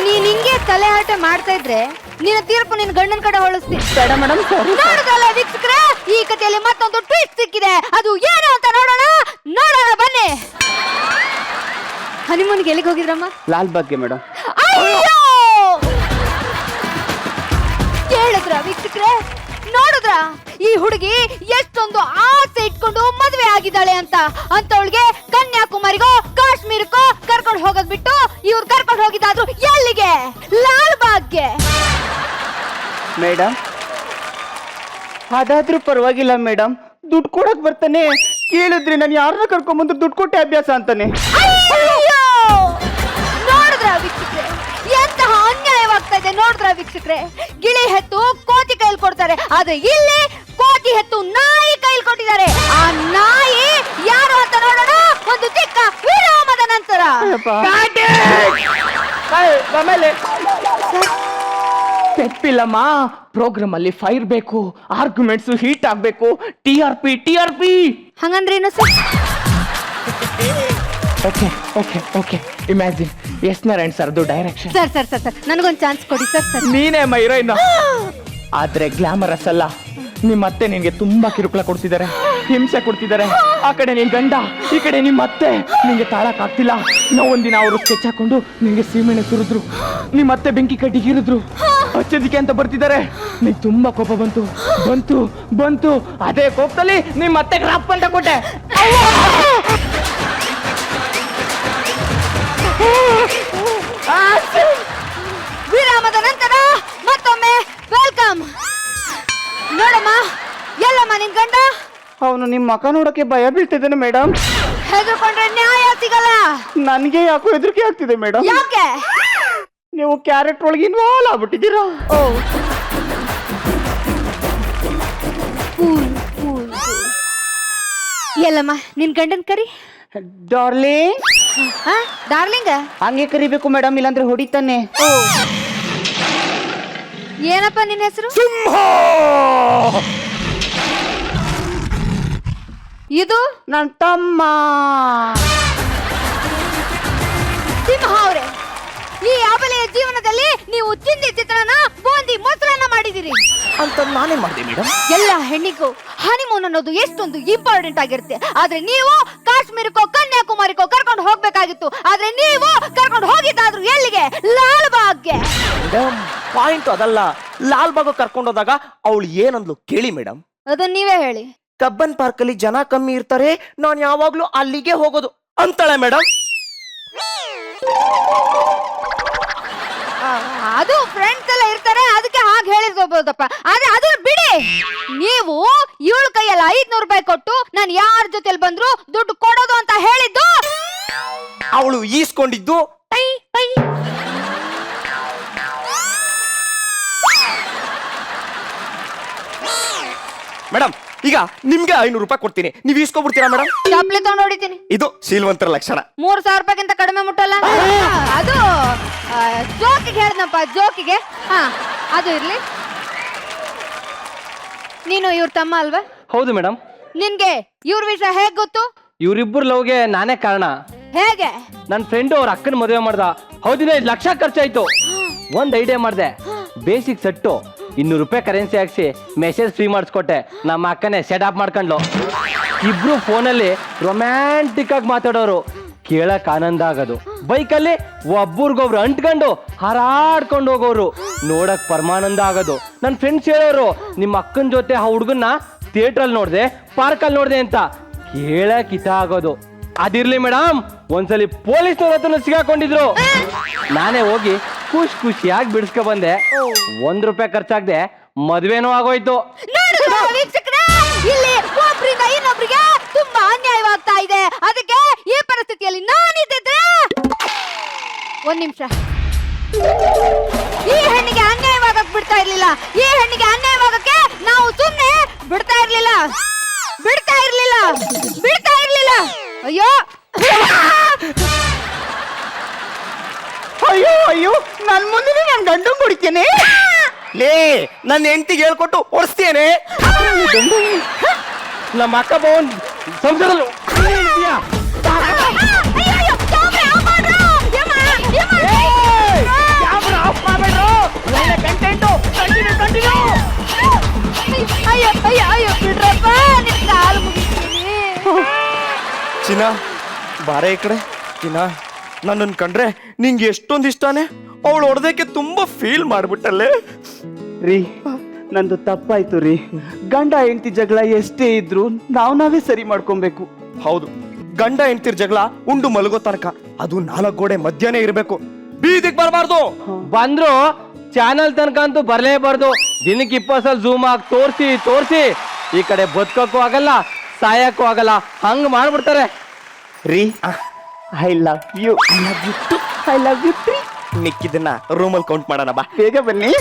ನೀನ್ ಹಿಂಗೆ ತಲೆ ಹರಟೆ ಮಾಡ್ತಾ ಇದ್ರೆ ನಿನ್ನ ತೀರ್ಪು ನಿನ್ ಗಂಡನ ಕಡೆ ಹೊಳಿಸ್ತೀನಿ. ಬೇಡ ಮೇಡಮ್, ಸಾರಿ. ನೋಡುದಲ್ಲ ವೀಕ್ಷಕರೇ, ಈ ಕಥೆಯಲ್ಲಿ ಮತ್ತೊಂದು ಟ್ವಿಸ್ಟ್ ಸಿಕ್ಕಿದೆ. ಅದು ಏನು ಅಂತ ನೋಡೋಣ ಬನ್ನಿ. ಹನಿಮೂನ್ಗೆ ಎಲ್ಲಿಗೆ ಹೋಗಿದ್ರಮ್ಮ? ಲಾಲ್ಬಾಗ್ಗೆ ಮೇಡಮ್. ಅಯ್ಯೋ, ಕೇಳಿದ್ರ ವೀಕ್ಷಕರೇ? ನೋಡಿದ್ರ ಈ ಹುಡುಗಿ ಎಷ್ಟೊಂದು ಆಸೆ ಇಟ್ಕೊಂಡು ಮದುವೆ ಆಗಿದ್ದಾಳೆ ಅಂತ. ಅಂತವಳಿಗೆ ಕನ್ಯಾಕುಮಾರಿಗೋ ಕಾಶ್ಮೀರಕ್ಕೋ ಕರ್ಕೊಂಡು ಹೋಗೋದ್ ಬಿಟ್ಟು ಇವ್ರು ಕರ್ಕೊಂಡು ಹೋಗಿದ್ದಾದ್ರು ಎಲ್ಲಿಗೆ? ಲಾಲ್ಬಾಗ್ಗೆ. ಮೇಡಮ್, ಅದಾದ್ರೂ ಪರವಾಗಿಲ್ಲ ಮೇಡಮ್, ದುಡ್ಡು ಕೊಡಕ್ ಬರ್ತಾನೆ. ಕೇಳಿದ್ರೆ ನಾನು ಯಾರನ್ನ ಕರ್ಕೊಂಡ್ಬಂದು ದುಡ್ಡು ಕೊಟ್ಟೆ ಅಭ್ಯಾಸ ಅಂತಾನೆ. ಅಯ್ಯೋ, ನೋಡಿದ್ರ ವೀಕ್ಷಕರೇ ಎಂತಹ ಅನ್ಯಾಯವಾಗ್ತಾ ಇದೆ? ನೋಡಿದ್ರ ವೀಕ್ಷಕರೇ, ಗಿಳಿ ಹೆತ್ತು ಕೋತಿ ಕೈಲಿ ಕೊಡ್ತಾರೆ, ಆದ್ರೆ ಇಲ್ಲಿ ಕೋತಿ ಹೆತ್ತು ನಾಯಿ ಕೈಲಿ ಕೊಟ್ಟಿದ್ದಾರೆ. ಆ ನಾಯಿ ಯಾರು ಅಂತ ನೋಡೋಣ ಒಂದು ಚಿಕ್ಕ ವಿರಾಮದ ನಂತರ. ತೆಪ್ಪಿಲ್ಲಮ್ಮ, ಪ್ರೋಗ್ರಾಮ್ ಅಲ್ಲಿ ಫೈರ್ ಬೇಕು, ಆರ್ಗ್ಯುಮೆಂಟ್ಸ್ ಹೀಟ್ ಆಗ್ಬೇಕು, TRP. ಹಂಗಂದ್ರೇನು sir? Okay okay okay. Imagine S Narayan ಸರ್ದು direction. Sir sir sir sir ನನಗೊಂದು ಚಾನ್ಸ್ ಕೊಡಿ ಸರ್. ಸರ್ ನೀನೇ ಹೀರೋಯಿನ್. ಆದ್ರೆ ಗ್ಲಾಮರಸ್ ಅಲ್ಲ. ನಿಮ್ಮ ಅತ್ತೆ ನಿನ್ಗೆ ತುಂಬಾ ಕಿರುಕುಳ ಕೊಡ್ತಿದ್ದಾರೆ, ಹಿಂಸೆ ಕೊಡ್ತಿದ್ದಾರೆ. ಆ ಕಡೆ ನಿನ್ ಗಂಡ, ಈ ಕಡೆ ನಿಮ್ಮ ಅತ್ತೆ. ನಿಂಗೆ ತಾಳಕ್ ಆಗ್ತಿಲ್ಲ. ನಾವು ಒಂದಿನ ಅವರು ಸ್ಕೆಚ್ ಹಾಕೊಂಡು ನಿನ್ಗೆ ಸೀಮೆಣ್ಣೆ ಸುರಿದ್ರು, ನಿಮ್ಮ ಅತ್ತೆ ಬೆಂಕಿ ಕಡ್ಡಿಗಿರಿದ್ರು, ಹಚ್ಚದಿಕ್ಕೆ ಅಂತ ಬರ್ತಿದ್ದಾರೆ. ನಿಂಗೆ ತುಂಬಾ ಕೋಪ ಬಂತು ಬಂತು ಬಂತು. ಅದೇ ಕೋಪದಲ್ಲಿ ನಿಮ್ಮ ಅತ್ತೆಗೆ ರಾಪ್ ಅಂತ ಕೊಟ್ಟೆ. ವಿರಾಮದ ನಂತರ ಮತ್ತೊಮ್ಮೆ ವೆಲ್ಕಮ್. ನೋಡಮ್ಮ, ಎಲ್ಲಮ್ಮ ನಿನ್ ಗಂಡ? ಅವನು ನಿಮ್ಮ ಮಕ ನೋಡಕ್ಕೆ ಭಯ ಬೀಳ್ತಿದ್ದೇನೆ ಮೇಡಮ್. ಹೆದರ್ಕೊಂಡ್ರೆ ನ್ಯಾಯ ಸಿಗಲ್ಲ. ನನಗೆ ಯಾಕೋ ಹೆದರಿಕೆ ಆಗ್ತಿದೆ ಮೇಡಮ್. ಯಾಕೆ? ನೀವು ಕ್ಯಾರೆಕ್ಟರ್ ಒಳಗೆ ಇನ್ವಾಲ್ವ್ ಆಗ್ಬಿಟ್ಟಿದ್ದೀರಾ. ಎಲ್ಲಮ್ಮ ನಿನ್ ಗಂಡನ್ ಕರಿ. ಡಾರ್ಲಿಂಗ್, ಡಾರ್ಲಿಂಗ್ ಹಂಗೆ ಕರಿಬೇಕು ಮೇಡಮ್, ಇಲ್ಲಾಂದ್ರೆ ಹೊಡಿತಾನೆ. ಏನಪ್ಪ ನಿನ್ನ ಹೆಸರು? ಇದು ನನ್ನ ತಮ್ಮ ಸಿಂಹ ಅವರೇ, ಈ ಅಬಲೆಯ ಜೀವನದಲ್ಲಿ ನೀವು ಚಿಂದಿ ಚಿತ್ರನ ಬೂಂದಿ ಮೊಸರನ್ನ ಮಾಡಿದಿರಿ ಅಂತ ನಾನೇ ಮಾಡಿದೆ ಮೇಡಮ್. ಎಲ್ಲ ಹೆಣ್ಣಿಗೂ ಹನಿಮೂನ್ ಅನ್ನೋದು ಎಷ್ಟೊಂದು ಇಂಪಾರ್ಟೆಂಟ್ ಆಗಿರುತ್ತೆ. ಆದ್ರೆ ನೀವು ಕಾಶ್ಮೀರಕ್ಕೋ ಕನ್ಯಾಕುಮಾರಿಕೋ ಕರ್ಕೊಂಡು ಹೋಗ್ಬೇಕಾಗಿತ್ತು. ಆದ್ರೆ ನೀವು ಕರ್ಕೊಂಡು ಹೋಗಿದ್ದಾದ್ರು ಎಲ್ಲಿಗೆ? ಲಾಲ್ಬಾಗ್ಗೆ. ಮೇಡಮ್ ಪಾಯಿಂಟ್ ಅದಲ್ಲ. ಲಾಲ್ ಬಾಗ್ ಕರ್ಕೊಂಡೋದಾಗ ಅವಳು ಏನಂದ್ಲು ಕೇಳಿ ಮೇಡಮ್. ಅದನ್ನ ನೀವೇ ಹೇಳಿ. ಕಬ್ಬನ್ ಪಾರ್ಕ್ ಅಲ್ಲಿ ಜನ ಕಮ್ಮಿ ಇರ್ತಾರೆ, ನಾನು ಯಾವಾಗ್ಲೂ ಅಲ್ಲಿಗೆ ಹೋಗೋದು ಅಂತಾಳೆ ಮೇಡಮ್. ಅದು ಫ್ರೆಂಡ್ಸ್ ಎಲ್ಲ ಇರ್ತಾರೆ, ಅದಕ್ಕೆ ಹಾಗೆ ಹೇಳಿರ್ಬೋದಪ್ಪ. ಆದ್ರೆ ಅದನ್ನ ಬಿಡಿ. ನೀವು ಇವಳ ಕೈಯಲ್ಲಿ 500 ರೂಪಾಯಿ ಕೊಟ್ಟು ನಾನು ಯಾರ ಜೊತೆಲಿ ಬಂದ್ರು ದುಡ್ಡು ಕೊಡೋದು ಅಂತ ಹೇಳಿದ್ದು. ಅವಳು ಈಸ್ಕೊಂಡಿದ್ದು ಪೈ ಪೈ. ಮೇಡಮ್. ಈಗ ನಿಮ್ಗೆ 500 ರೂಪಾಯಿ ಕೊಡ್ತೀನಿ, ನೀವು ಈಸ್ಕೊಬಿಡ್ತೀರಾ ಮೇಡಮ್? ಚಪ್ಲಿ ತಗೊಂಡು ಹೊಡಿತೀನಿ. ಇದು ಶೀಲವಂತರ ಲಕ್ಷಣ. 3000 ರೂಪಾಯಿಗಿಂತ ಕಡಿಮೆ ಮುಟ್ಟಲ್ಲ. ಅದು ಜೋಕಿಗೆ ಹೇಳ್ದನಪ್ಪ, ಜೋಕಿಗೆ. ಹಾ, ಅದು ಇರ್ಲಿ. ನೀನು ಇವ್ರ ತಮ್ಮ ಅಲ್ವಾ? ಹೌದು ಮೇಡಮ್. ನಿನ್ಗೆ ಇವ್ರ ವಿಷಯ ಹೇಗ್ ಗೊತ್ತು? ಇವ್ರಿಬ್ಬರು ಲವ್ಗೆ ನಾನೇ ಕಾರಣ. ಹೇಗೆ? ನನ್ನ ಫ್ರೆಂಡು ಅವ್ರ ಅಕ್ಕನ ಮದುವೆ ಮಾಡ್ದ. 15 ಲಕ್ಷ ಖರ್ಚಾಯ್ತು. ಒಂದ್ ಐಡಿಯಾ ಮಾಡಿದೆ. ಬೇಸಿಕ್ ಸೆಟ್ಟು 200 ರೂಪಾಯಿ ಕರೆನ್ಸಿ ಹಾಕ್ಸಿ ಮೆಸೇಜ್ ಫ್ರೀ ಮಾಡಿಸ್ಕೊಟ್ಟೆ. ನಮ್ಮ ಅಕ್ಕನೇ ಸೆಟ್ ಅಪ್ ಮಾಡ್ಕೊಂಡ್ಲು. ಇಬ್ರು ಫೋನಲ್ಲಿ ರೊಮ್ಯಾಂಟಿಕ್ ಆಗಿ ಮಾತಾಡೋರು, ಕೇಳಕ್ ಆನಂದ ಆಗೋದು. ಬೈಕಲ್ಲಿ ಒಬ್ಬರಿಗೊಬ್ರು ಅಂಟ್ಕೊಂಡು ಹಾರಾಡ್ಕೊಂಡು ಹೋಗೋರು, ನೋಡಕ್ ಪರಮಾನಂದ ಆಗೋದು. ನನ್ನ ಫ್ರೆಂಡ್ಸ್ ಹೇಳೋರು, ನಿಮ್ಮ ಅಕ್ಕನ ಜೊತೆ ಆ ಹುಡುಗನ್ನ ಥಿಯೇಟ್ರಲ್ಲಿ ನೋಡಿದೆ, ಪಾರ್ಕಲ್ಲಿ ನೋಡಿದೆ ಅಂತ. ಕೇಳಕ್ ಹಿತ ಆಗೋದು. ಅದಿರ್ಲಿ ಮೇಡಮ್, ಒಂದ್ಸಲಿ ಪೊಲೀಸ್ನವ್ರ ಹತ್ರ ಸಿಗಾಕೊಂಡಿದ್ರು. ನಾನೇ ಹೋಗಿ ಖುಷಿಯಾಗಿ ಬಿಡಿಸ್ಕೊ ಬಂದೆ. 1 ರೂಪಾಯಿ ಖರ್ಚಾಗ್ದೆ ಮದ್ವೆನೂ ಆಗೋಯ್ತು. ವೀಕ್ಷಕರೇ, ಇಲ್ಲಿ ಒಬ್ರಿಂದ ಇನ್ನೊಬ್ರಿಗೆ ತುಂಬಾ ಅನ್ಯಾಯವಾಗ್ತಾ ಇದೆ. ಅದಕ್ಕೆ ಈ ಪರಿಸ್ಥಿತಿಯಲ್ಲಿ ನಾನಿದ್ದಿದ್ರೆ ಒಂದ್ ನಿಮಿಷ, ಈ ಹೆಣ್ಣಿಗೆ ಅನ್ಯಾಯವಾಗಕ್ ಬಿಡ್ತಾ ಇರ್ಲಿಲ್ಲ. ಈ ಹೆಣ್ಣಿಗೆ ಅನ್ಯಾಯವಾಗಕ್ಕೆ ನಾವು ಸುಮ್ನೆ ಬಿಡ್ತಾ ಇರ್ಲಿಲ್ಲ. ಅಯ್ಯೋ ಅಯ್ಯೋ ಅಯ್ಯೋ, ನನ್ ಮುಂದೆ ನನ್ ಗಂಡು ಕುಡಿತೇನೆ. ಲೇ, ನನ್ನ ಹೆಂಡತಿಗೆ ಹೇಳ್ಕೊಟ್ಟು ಓಡಿಸ್ತೇನೆ. ನಮ್ಮ ಅಕ್ಕ ಭವನ್ ಸಂಸಾರದಲ್ಲಿ ಅಯ್ಯೋ ಬಿಡ್ರಪ್ಪ, ನಿನ್ ಕಾಲು ಮುಗಿಸ್ತೀನಿ. ಚಿನ್ನ ಬಾರೆ ಈ ಕಡೆ. ಚಿನ್ನ, ನನ್ನನ್ನು ಕಂಡ್ರೆ ನಿಂಗೆ ಎಷ್ಟೊಂದು ಇಷ್ಟಾನೆ. ಅವಳು ಹೊಡೆದಕ್ಕೆ ತುಂಬಾ ಫೀಲ್ ಮಾಡ್ಬಿಟ್ಟಲ್ಲೇ. ರೀ, ನಂದು ತಪ್ಪಾಯ್ತು ರೀ. ಗಂಡ ಹೆಂಡತಿ ಜಗಳ ಎಷ್ಟೇ ಇದ್ರು ನಾವೇ ಸರಿ ಮಾಡ್ಕೊಬೇಕು. ಹೌದು, ಗಂಡ ಹೆಂಡತಿರ್ ಜಗಳ ಉಂಡು ಮಲಗೋ ತನಕ ಅದು 4 ಗೋಡೆ ಮಧ್ಯನೇ ಇರಬೇಕು, ಬೀದಿಗೆ ಬರಬಾರ್ದು. ಬಂದ್ರು ಚಾನಲ್ ತನಕ ಅಂತೂ ಬರ್ಲೇಬಾರ್ದು. ದಿನಕ್ಕೆ 20 ಸಲ ಝೂಮ್ ಆಗಿ ತೋರಿಸಿ ಈ ಕಡೆ ಬದುಕಕ್ಕೂ ಆಗಲ್ಲ, ಸಾಯಕ್ಕೂ ಆಗಲ್ಲ, ಹಂಗ್ ಮಾಡ್ಬಿಡ್ತಾರೆ ರೀ. I love you, I love you two, I love you three. ಮಿಕ್ಕಿದನ್ನ ರೂಮಲ್ಲಿ ಕೌಂಟ್ ಮಾಡೋಣ. ಬಾ, ಬೇಗ ಬನ್ನಿ.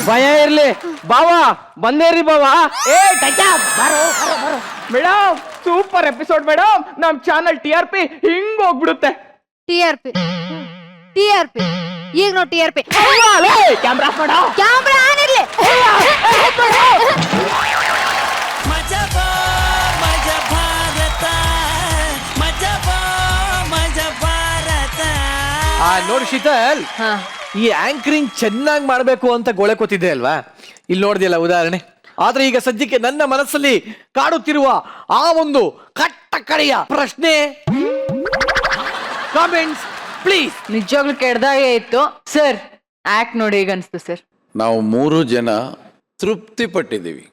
ಭಯ ಇರ್ಲಿ ಬಾವಾ, ಬಂದೇ ರೀ ಬಾವಾ. Madam, super episode madam. ನಮ್ ಚಾನಲ್ TRP ಹಿಂಗ್ ಹೋಗ್ಬಿಡುತ್ತೆ. TRP ಈಗ ನೋಡಿ TRP. ಕ್ಯಾಮ್ರಾ ಮಾಡೋ. ಕ್ಯಾಮ್ರಾ ಆನ್ ಇರ್ಲಿ. ನೋಡಿ ಶೀತಲ್, ಈ ಆಂಕರಿಂಗ್ ಚೆನ್ನಾಗಿ ಮಾಡ್ಬೇಕು ಅಂತ ಗೋಳೆ ಕೂತಿದ್ದೆ ಅಲ್ವಾ? ಇಲ್ಲಿ ನೋಡ್ದಿಯಲ್ಲ ಉದಾಹರಣೆ. ಆದ್ರೆ ಈಗ ಸದ್ಯಕ್ಕೆ ನನ್ನ ಮನಸ್ಸಲ್ಲಿ ಕಾಡುತ್ತಿರುವ ಆ ಒಂದು ಕಟ್ಟ ಕಡೆಯ ಪ್ರಶ್ನೆ, ಕಾಮೆಂಟ್ಸ್ ಪ್ಲೀಸ್. ನಿಜವಾಗ್ಲೂ ಕೆಡ್ದಾಗೆ ಇತ್ತು ಸರ್. ಆಕ್ಟ್ ನೋಡಿ ಈಗ ಅನ್ಸ್ತು ಸರ್. ನಾವು 3 ಜನ ತೃಪ್ತಿ ಪಟ್ಟಿದ್ದೀವಿ.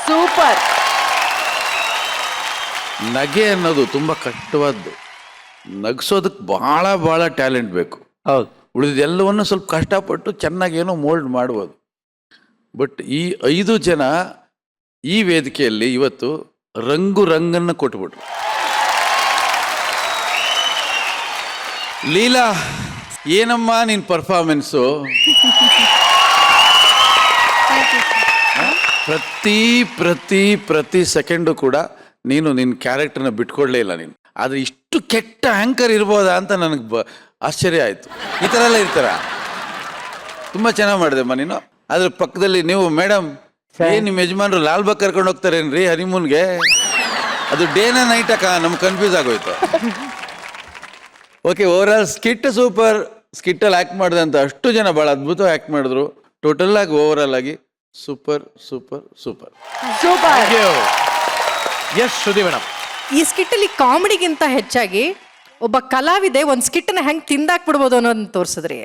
ಸೂಪರ್. ನಗೆ ಅನ್ನೋದು ತುಂಬ ಕಷ್ಟವಾದ್ದು. ನಗಿಸೋದಕ್ಕೆ ಬಹಳ ಟ್ಯಾಲೆಂಟ್ ಬೇಕು. ಹೌದು, ಉಳಿದೆಲ್ಲವನ್ನು ಸ್ವಲ್ಪ ಕಷ್ಟಪಟ್ಟು ಚೆನ್ನಾಗಿ ಏನೋ ಮೋಲ್ಡ್ ಮಾಡ್ಬೋದು. ಬಟ್ ಈ 5 ಜನ ಈ ವೇದಿಕೆಯಲ್ಲಿ ಇವತ್ತು ರಂಗನ್ನು ಕೊಟ್ಬಿಟ್ರು. ಲೀಲಾ, ಏನಮ್ಮ ನಿನ್ ಪರ್ಫಾರ್ಮೆನ್ಸು? ಪ್ರತಿ ಪ್ರತಿ ಪ್ರತಿ ಸೆಕೆಂಡು ಕೂಡ ನೀನು ನಿನ್ನ ಕ್ಯಾರೆಕ್ಟರ್ನ ಬಿಟ್ಕೊಡ್ಲೇ ಇಲ್ಲ ನೀನು. ಆದರೆ ಇಷ್ಟು ಕೆಟ್ಟ ಆ್ಯಂಕರ್ ಇರ್ಬೋದಾ ಅಂತ ನನಗೆ ಆಶ್ಚರ್ಯ ಆಯಿತು. ಈ ಥರ ಎಲ್ಲ ಇರ್ತಾರ? ತುಂಬ ಚೆನ್ನಾಗಿ ಮಾಡಿದೆಮ್ಮ ನೀನು. ಅದ್ರ ಪಕ್ಕದಲ್ಲಿ ನೀವು ಮೇಡಮ್, ನಿಮ್ಮ ಯಜಮಾನ್ರು ಲಾಲ್ಬಾಗ್ ಕರ್ಕೊಂಡು ಹೋಗ್ತಾರೇನ್ರಿ ಹನಿಮೂನ್ಗೆ? ಅದು ಡೇನ ನೈಟಕ್ಕ ನಮ್ಗೆ ಕನ್ಫ್ಯೂಸ್ ಆಗೋಯ್ತು. Okay, overall skit super. ಸ್ಕಿಟ್ಟಲ್ಲಿ ಆ್ಯಕ್ಟ್ ಮಾಡಿದಂಥ ಅಷ್ಟು ಜನ ಭಾಳ ಅದ್ಭುತವಾಗಿ ಆ್ಯಕ್ಟ್ ಮಾಡಿದ್ರು. ಟೋಟಲ್ ಆಗಿ ಓವರ್ ಆಲ್ ಆಗಿ super super super. Super. Yes Shruti madam, ಈ ಸ್ಕಿಟ್ಟಲ್ಲಿ ಕಾಮಿಡಿಗಿಂತ ಹೆಚ್ಚಾಗಿ ಒಬ್ಬ ಕಲಾವಿದೆ ಒಂದು ಸ್ಕಿಟ್ಟನ್ನ ಹೆಂಗೆ ತಿಂದಾಕ್ಬಿಡ್ಬೋದು ಅನ್ನೋದನ್ನ ತೋರಿಸಿದ್ರಿ.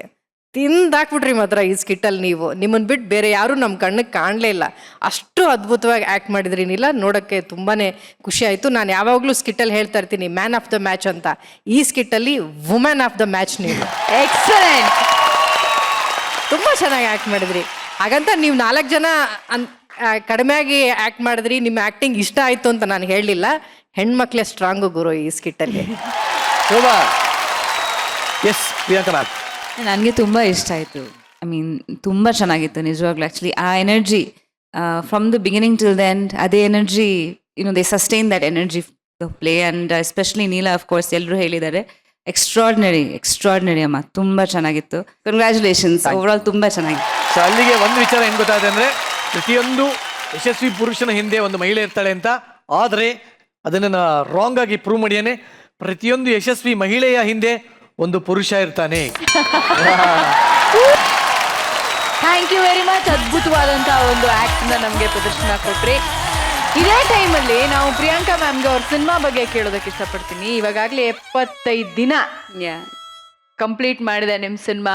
ತಿಂದಾಕ್ಬಿಟ್ರಿ ಮಾತ್ರ ಈ ಸ್ಕಿಟ್ಟಲ್ಲಿ. ನೀವು ನಿಮ್ಮನ್ನು ಬಿಟ್ಟು ಬೇರೆ ಯಾರೂ ನಮ್ಮ ಕಣ್ಣಿಗೆ ಕಾಣಲೇ ಇಲ್ಲ. ಅಷ್ಟು ಅದ್ಭುತವಾಗಿ ಆ್ಯಕ್ಟ್ ಮಾಡಿದ್ರಿ ನೀಲ. ನೋಡೋಕ್ಕೆ ತುಂಬಾ ಖುಷಿ ಆಯಿತು. ನಾನು ಯಾವಾಗಲೂ ಸ್ಕಿಟ್ಟಲ್ಲಿ ಹೇಳ್ತಾ ಇರ್ತೀನಿ ಮ್ಯಾನ್ ಆಫ್ ದ ಮ್ಯಾಚ್ ಅಂತ. ಈ ಸ್ಕಿಟ್ಟಲ್ಲಿ ವುಮೆನ್ ಆಫ್ ದ ಮ್ಯಾಚ್ ನೀವು. ಎಕ್ಸಲೆಂಟ್. ತುಂಬ ಚೆನ್ನಾಗಿ ಆ್ಯಕ್ಟ್ ಮಾಡಿದ್ರಿ. ಹಾಗಂತ ನೀವು 4 ಜನ ಕಡಿಮೆಯಾಗಿ ಆ್ಯಕ್ಟ್ ಮಾಡಿದ್ರಿ, ನಿಮ್ಮ ಆ್ಯಕ್ಟಿಂಗ್ ಇಷ್ಟ ಆಯಿತು ಅಂತ ನಾನು ಹೇಳಲಿಲ್ಲ. ಹೆಣ್ಮಕ್ಳೇ ಸ್ಟ್ರಾಂಗು ಗುರು ಈ ಸ್ಕಿಟ್ಟಲ್ಲಿ. ಶೋಭಾ. Yes Priyanka ma'am. ನನಗೆ ತುಂಬ ಇಷ್ಟ ಆಯಿತು. ಐ ಮೀನ್ ತುಂಬ ಚೆನ್ನಾಗಿತ್ತು ನಿಜವಾಗ್ಲೂ. ಆ್ಯಕ್ಚುಲಿ ಆ energy from the beginning till the end, ಅದೇ energy they sustain that energy the play. And especially Neela, of course ಎಲ್ಲರೂ ಹೇಳಿದ್ದಾರೆ, ಎಕ್ಸ್ಟ್ರಾರ್ಡಿನರಿ ಅಮ್ಮ. ತುಂಬ ಚೆನ್ನಾಗಿತ್ತು. ಕಂಗ್ರ್ಯಾಚುಲೇಷನ್ಸ್. ಓವರಾಲ್ ತುಂಬ ಚೆನ್ನಾಗಿತ್ತು. ಸೊ ಅಲ್ಲಿಗೆ ಒಂದು ವಿಚಾರ ಏನು ಗೊತ್ತಾಗಿದೆ ಅಂದರೆ, ಪ್ರತಿಯೊಂದು ಯಶಸ್ವಿ ಪುರುಷನ ಹಿಂದೆ ಒಂದು ಮಹಿಳೆ ಇರ್ತಾಳೆ ಅಂತ. ಆದರೆ ಅದನ್ನು ರಾಂಗ್ ಆಗಿ ಪ್ರೂವ್ ಮಾಡಿಯಾನೆ. ಪ್ರತಿಯೊಂದು ಯಶಸ್ವಿ ಮಹಿಳೆಯ ಹಿಂದೆ ಒಂದು ಪುರುಷ ಇರ್ತಾನೆ. Thank you very much. ಅದ್ಭುತವಾದಂತಹ ಒಂದು ಆಕ್ಟ್ನ ನಮಗೆ ಪ್ರದರ್ಶನ ಕೊಟ್ರಿ. ಇದೇ ಟೈಮಲ್ಲಿ ನಾವು ಪ್ರಿಯಾಂಕಾ ಮ್ಯಾಮ್ಗೆ ಅವ್ರ ಸಿನಿಮಾ ಬಗ್ಗೆ ಕೇಳೋದಕ್ಕೆ ಇಷ್ಟಪಡ್ತೀನಿ. ಇವಾಗಲೇ 75 ದಿನ ಕಂಪ್ಲೀಟ್ ಮಾಡಿದೆ ನಿಮ್ಮ ಸಿನಿಮಾ.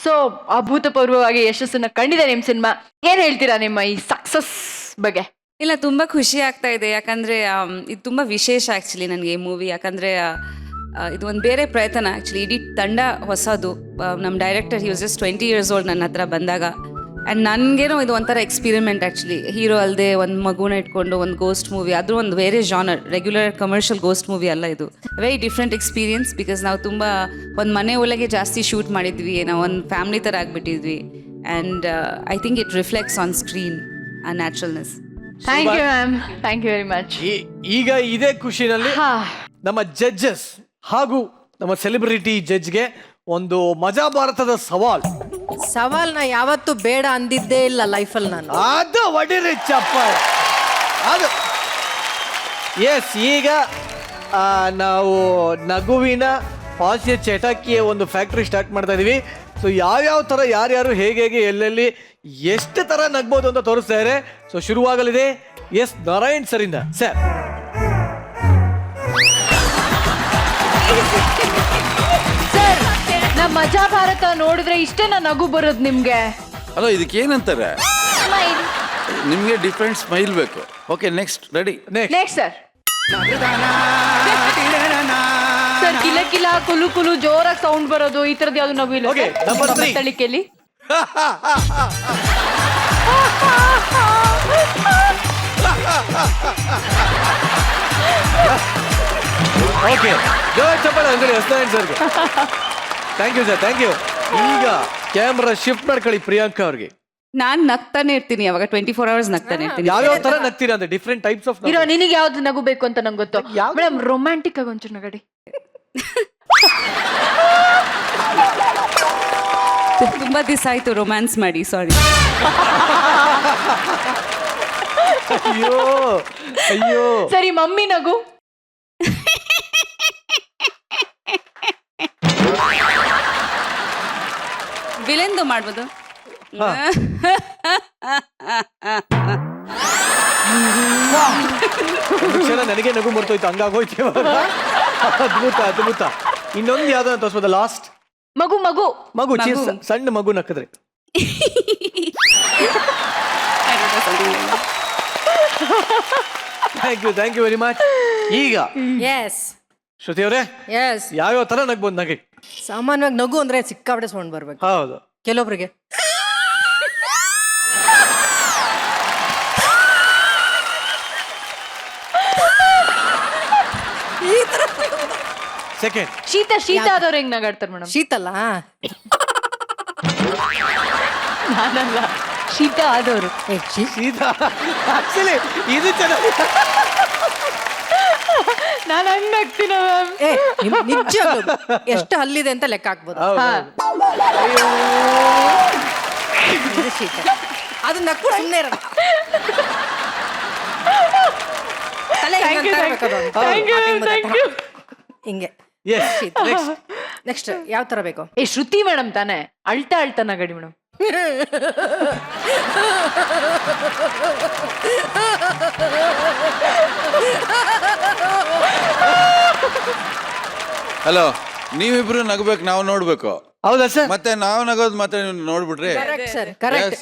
ಸೊ ಅಭೂತಪೂರ್ವವಾಗಿ ಯಶಸ್ಸನ್ನ ಕಂಡಿದೆ ನಿಮ್ಮ ಸಿನಿಮಾ. ಏನ್ ಹೇಳ್ತೀರಾ ನಿಮ್ಮ ಈ ಸಕ್ಸಸ್ ಬಗ್ಗೆ? ಇಲ್ಲ, ತುಂಬ ಖುಷಿ ಆಗ್ತಾ ಇದೆ. ಯಾಕಂದರೆ ಇದು ತುಂಬ ವಿಶೇಷ ಆ್ಯಕ್ಚುಲಿ ನನಗೆ ಈ ಮೂವಿ. ಯಾಕಂದರೆ ಇದು ಒಂದು ಬೇರೆ ಪ್ರಯತ್ನ. ಆ್ಯಕ್ಚುಲಿ ಇಡೀ ತಂಡ ಹೊಸದು. ನಮ್ಮ director he was just 20 years old ನನ್ನ ಹತ್ರ ಬಂದಾಗ. ಆ್ಯಂಡ್ ನನಗೇನೋ ಇದು ಒಂಥರ ಎಕ್ಸ್ಪೀರಿಮೆಂಟ್ ಆ್ಯಕ್ಚುಲಿ. ಹೀರೋ ಅಲ್ಲದೆ ಒಂದು ಮಗುನ ಇಟ್ಕೊಂಡು ಒಂದು ಗೋಸ್ಟ್ ಮೂವಿ, ಅದು ಒಂದು ಬೇರೆ genre, regular commercial ghost movie ಅಲ್ಲ ಇದು. Very different experience. ಬಿಕಾಸ್ ನಾವು ತುಂಬ ಒಂದು ಮನೆ ಒಳಗೆ ಜಾಸ್ತಿ ಶೂಟ್ ಮಾಡಿದ್ವಿ, ನಾವು ಒಂದು ಫ್ಯಾಮ್ಲಿ ಥರ ಆಗಿಬಿಟ್ಟಿದ್ವಿ. And I think it reflects on screen ಆ naturalness. Thank you ma'am. Thank you very much. ಈಗ ಇದೇ ಖುಷಿನಲ್ಲಿ ನಮ್ಮ ಜಡ್ಜಸ್ ಹಾಗೂ ನಮ್ಮ ಸೆಲೆಬ್ರಿಟಿ ಜಡ್ಜ್ಗೆ ಒಂದು ಮಜಾ ಭಾರತದ ಸವಾಲ್ನ ಯಾವತ್ತೂ ಬೇಡ ಅಂದಿದ್ದೇ ಇಲ್ಲ ಲೈಫಲ್ಲಿ ನಾನು. ಅದು ಒಡಿರಿ ಚಪ್ಪಾಳೆ ಅದು. ಎಸ್, ಈಗ ನಾವು ನಗುವಿನ ಹಾಸ್ಯ ಚಟಕಿಯ ಒಂದು ಫ್ಯಾಕ್ಟ್ರಿ ಸ್ಟಾರ್ಟ್ ಮಾಡ್ತಾ ಇದೀವಿ. ಸೊ ಯಾವ್ಯಾವ ಥರ ಯಾರ್ಯಾರು ಹೇಗೆ ಎಲ್ಲೆಲ್ಲಿ ಎಷ್ಟು ಥರ ನಗ್ಬೋದು ಅಂತ ತೋರಿಸ್ತಾ ಇದ್ದಾರೆ. ಸೊ ಶುರುವಾಗಲಿದೆ. ಎಸ್ ನಾರಾಯಣ್ ಸರಿಂದ ಸರ್. ಸರ್, ನಮ್ಮ ಮಜಾ ಭಾರತ ನೋಡಿದ್ರೆ ಇಷ್ಟೇನ ನಗು ಬರೋದು ನಿಮ್ಗೆ? ಅಲ್ಲ, ಇದಕ್ಕೆ ಏನಂತಾರೆ? ನಿಮಗೆ ಡಿಫ್ರೆಂಟ್ ಸ್ಮೈಲ್ ಬೇಕು. Okay, next ready. Next sir. Sir, ಕಿಲ ಕಿಲ ಕುಲು ಕುಲು ಜೋರಾಗಿ ಸೌಂಡ್ ಬರೋದು, ಈ ತರದ್ದು ಯಾವ್ದು ನಗು ಇಲ್ಲ? Okay, number 3. ತಳಿಕೆಯಲ್ಲಿ ಓಕೆ, ಜೋರ್ ಚಪ್ಪಾಳೆ ಅಂಗಡಿ ಹೊಸದಾಗಿ ಸರ್ಗೆ. Thank you sir, thank you. ಈಗ ಕ್ಯಾಮ್ರಾ ಶಿಫ್ಟ್ ಮಾಡ್ಕೊಳ್ಳಿ ಪ್ರಿಯಾಂಕಾ ಅವ್ರಿಗೆ. ನಾನು ನಗ್ತಾನೆ ಇರ್ತೀನಿ, ಅವಾಗ 24 hours ನಗ್ತಾನೆ ಇರ್ತೀನಿ. ಯಾವ್ಯಾವ ತರ ನಗ್ತೀರಾ ಅಂತ ಡಿಫ್ರೆಂಟ್ ಟೈಪ್ಸ್ ಆಫ್ ಇರೋ. ನಿನಗೆ ಯಾವ್ದು ನಗು ಬೇಕು ಅಂತ ನಂಗೆ ಗೊತ್ತು ಮೇಡಮ್. ರೊಮ್ಯಾಂಟಿಕ್ ಆಗಿ ಒಂಚೂರು ನಗಡಿ. ತುಂಬಾ ದಿವಸ ಆಯ್ತು ರೊಮ್ಯಾನ್ಸ್ ಮಾಡಿ, ಸಾರಿ. ಅಯ್ಯೋ ಅಯ್ಯೋ. ಸರಿ, ಮಮ್ಮಿ ನಗು. ವಿಲೆಂದು ಮಾಡ್ಬೋದು. ನನಗೆ ನಗು ಮರ್ತೋಯ್ತು, ಹಂಗಾಗೋಯ್ತು ಇವಾಗ. ಅದ್ಭುತ ಅದ್ಭುತ. ಇನ್ನೊಂದು ಯಾವ್ದನ್ನ ತೋರಿಸ್ಬೋದ? ಲಾಸ್ಟ್ ಮಗು ಮಗು ಮಗು ಸಣ್ಣ ಮಗು ನಕ್ಕಿದ್ರೆ. Thank you very much. ಈಗ ಎಸ್ ಶ್ರುತಿ ಅವರೇ, ಎಸ್, ಯಾವ್ಯಾವ ತರ ನಗ್ಬೋದು ನಗೆ? ಸಾಮಾನ್ಯವಾಗಿ ನಗು ಅಂದ್ರೆ ಸಿಕ್ಕಾಪಟ್ಟೆ ಸೌಂಡ್ ಬರ್ಬೇಕು. ಹೌದು. ಕೆಲವೊಬ್ರಿಗೆ ಸೆಕೆಂಡ್. ಶೀತ ಆದವ್ರು ಹೆಂಗ್ ನಗಾಡ್ತಾರೆ ಮೇಡಮ್? ಶೀತಲ್ಲ ನಾನಲ್ಲ, ಶೀತ ಆದವರು. ಸೀದಾ ಆಕ್ಚುಲಿ ಇದು ಚೆನ್ನಾಗಿ. ನಾನು ಹಂಗ್ ನಗ್ತೀನ ಮ್ಯಾಮ್. ನಿಜ ಎಷ್ಟು ಹಲ್ಲಿದೆ ಅಂತ ಲೆಕ್ಕ ಹಾಕ್ಬೋದು. ಇದು ಶೀತ. ಅದು ನಕ್ಕು ಸುಮ್ಮನೆ ಇರಲ್ಲ. ತಲೆ ಹಿಂಗಂತ ಇರ್ಬೇಕು ಅದು. ಹಿಂಗೆ ಶೀತ. ನೆಕ್ಸ್ಟ್ ಯಾವ ತರ ಬೇಕು? ಶ್ರುತಿ ಮೇಡಮ್ ತಾನೆ, ಅಳ್ತಾ ನಗಡಿ ಮೇಡಮ್. ಹಲೋ, ನೀವಿಬ್ರು ನಗಬೇಕು, ನಾವು ನೋಡ್ಬೇಕು. ಹೌದಾ ಸರ್? ಮತ್ತೆ ನಾವು ನಗೋದು ಮತ್ತೆ ನೀವು ನೋಡ್ಬಿಟ್ರೆ.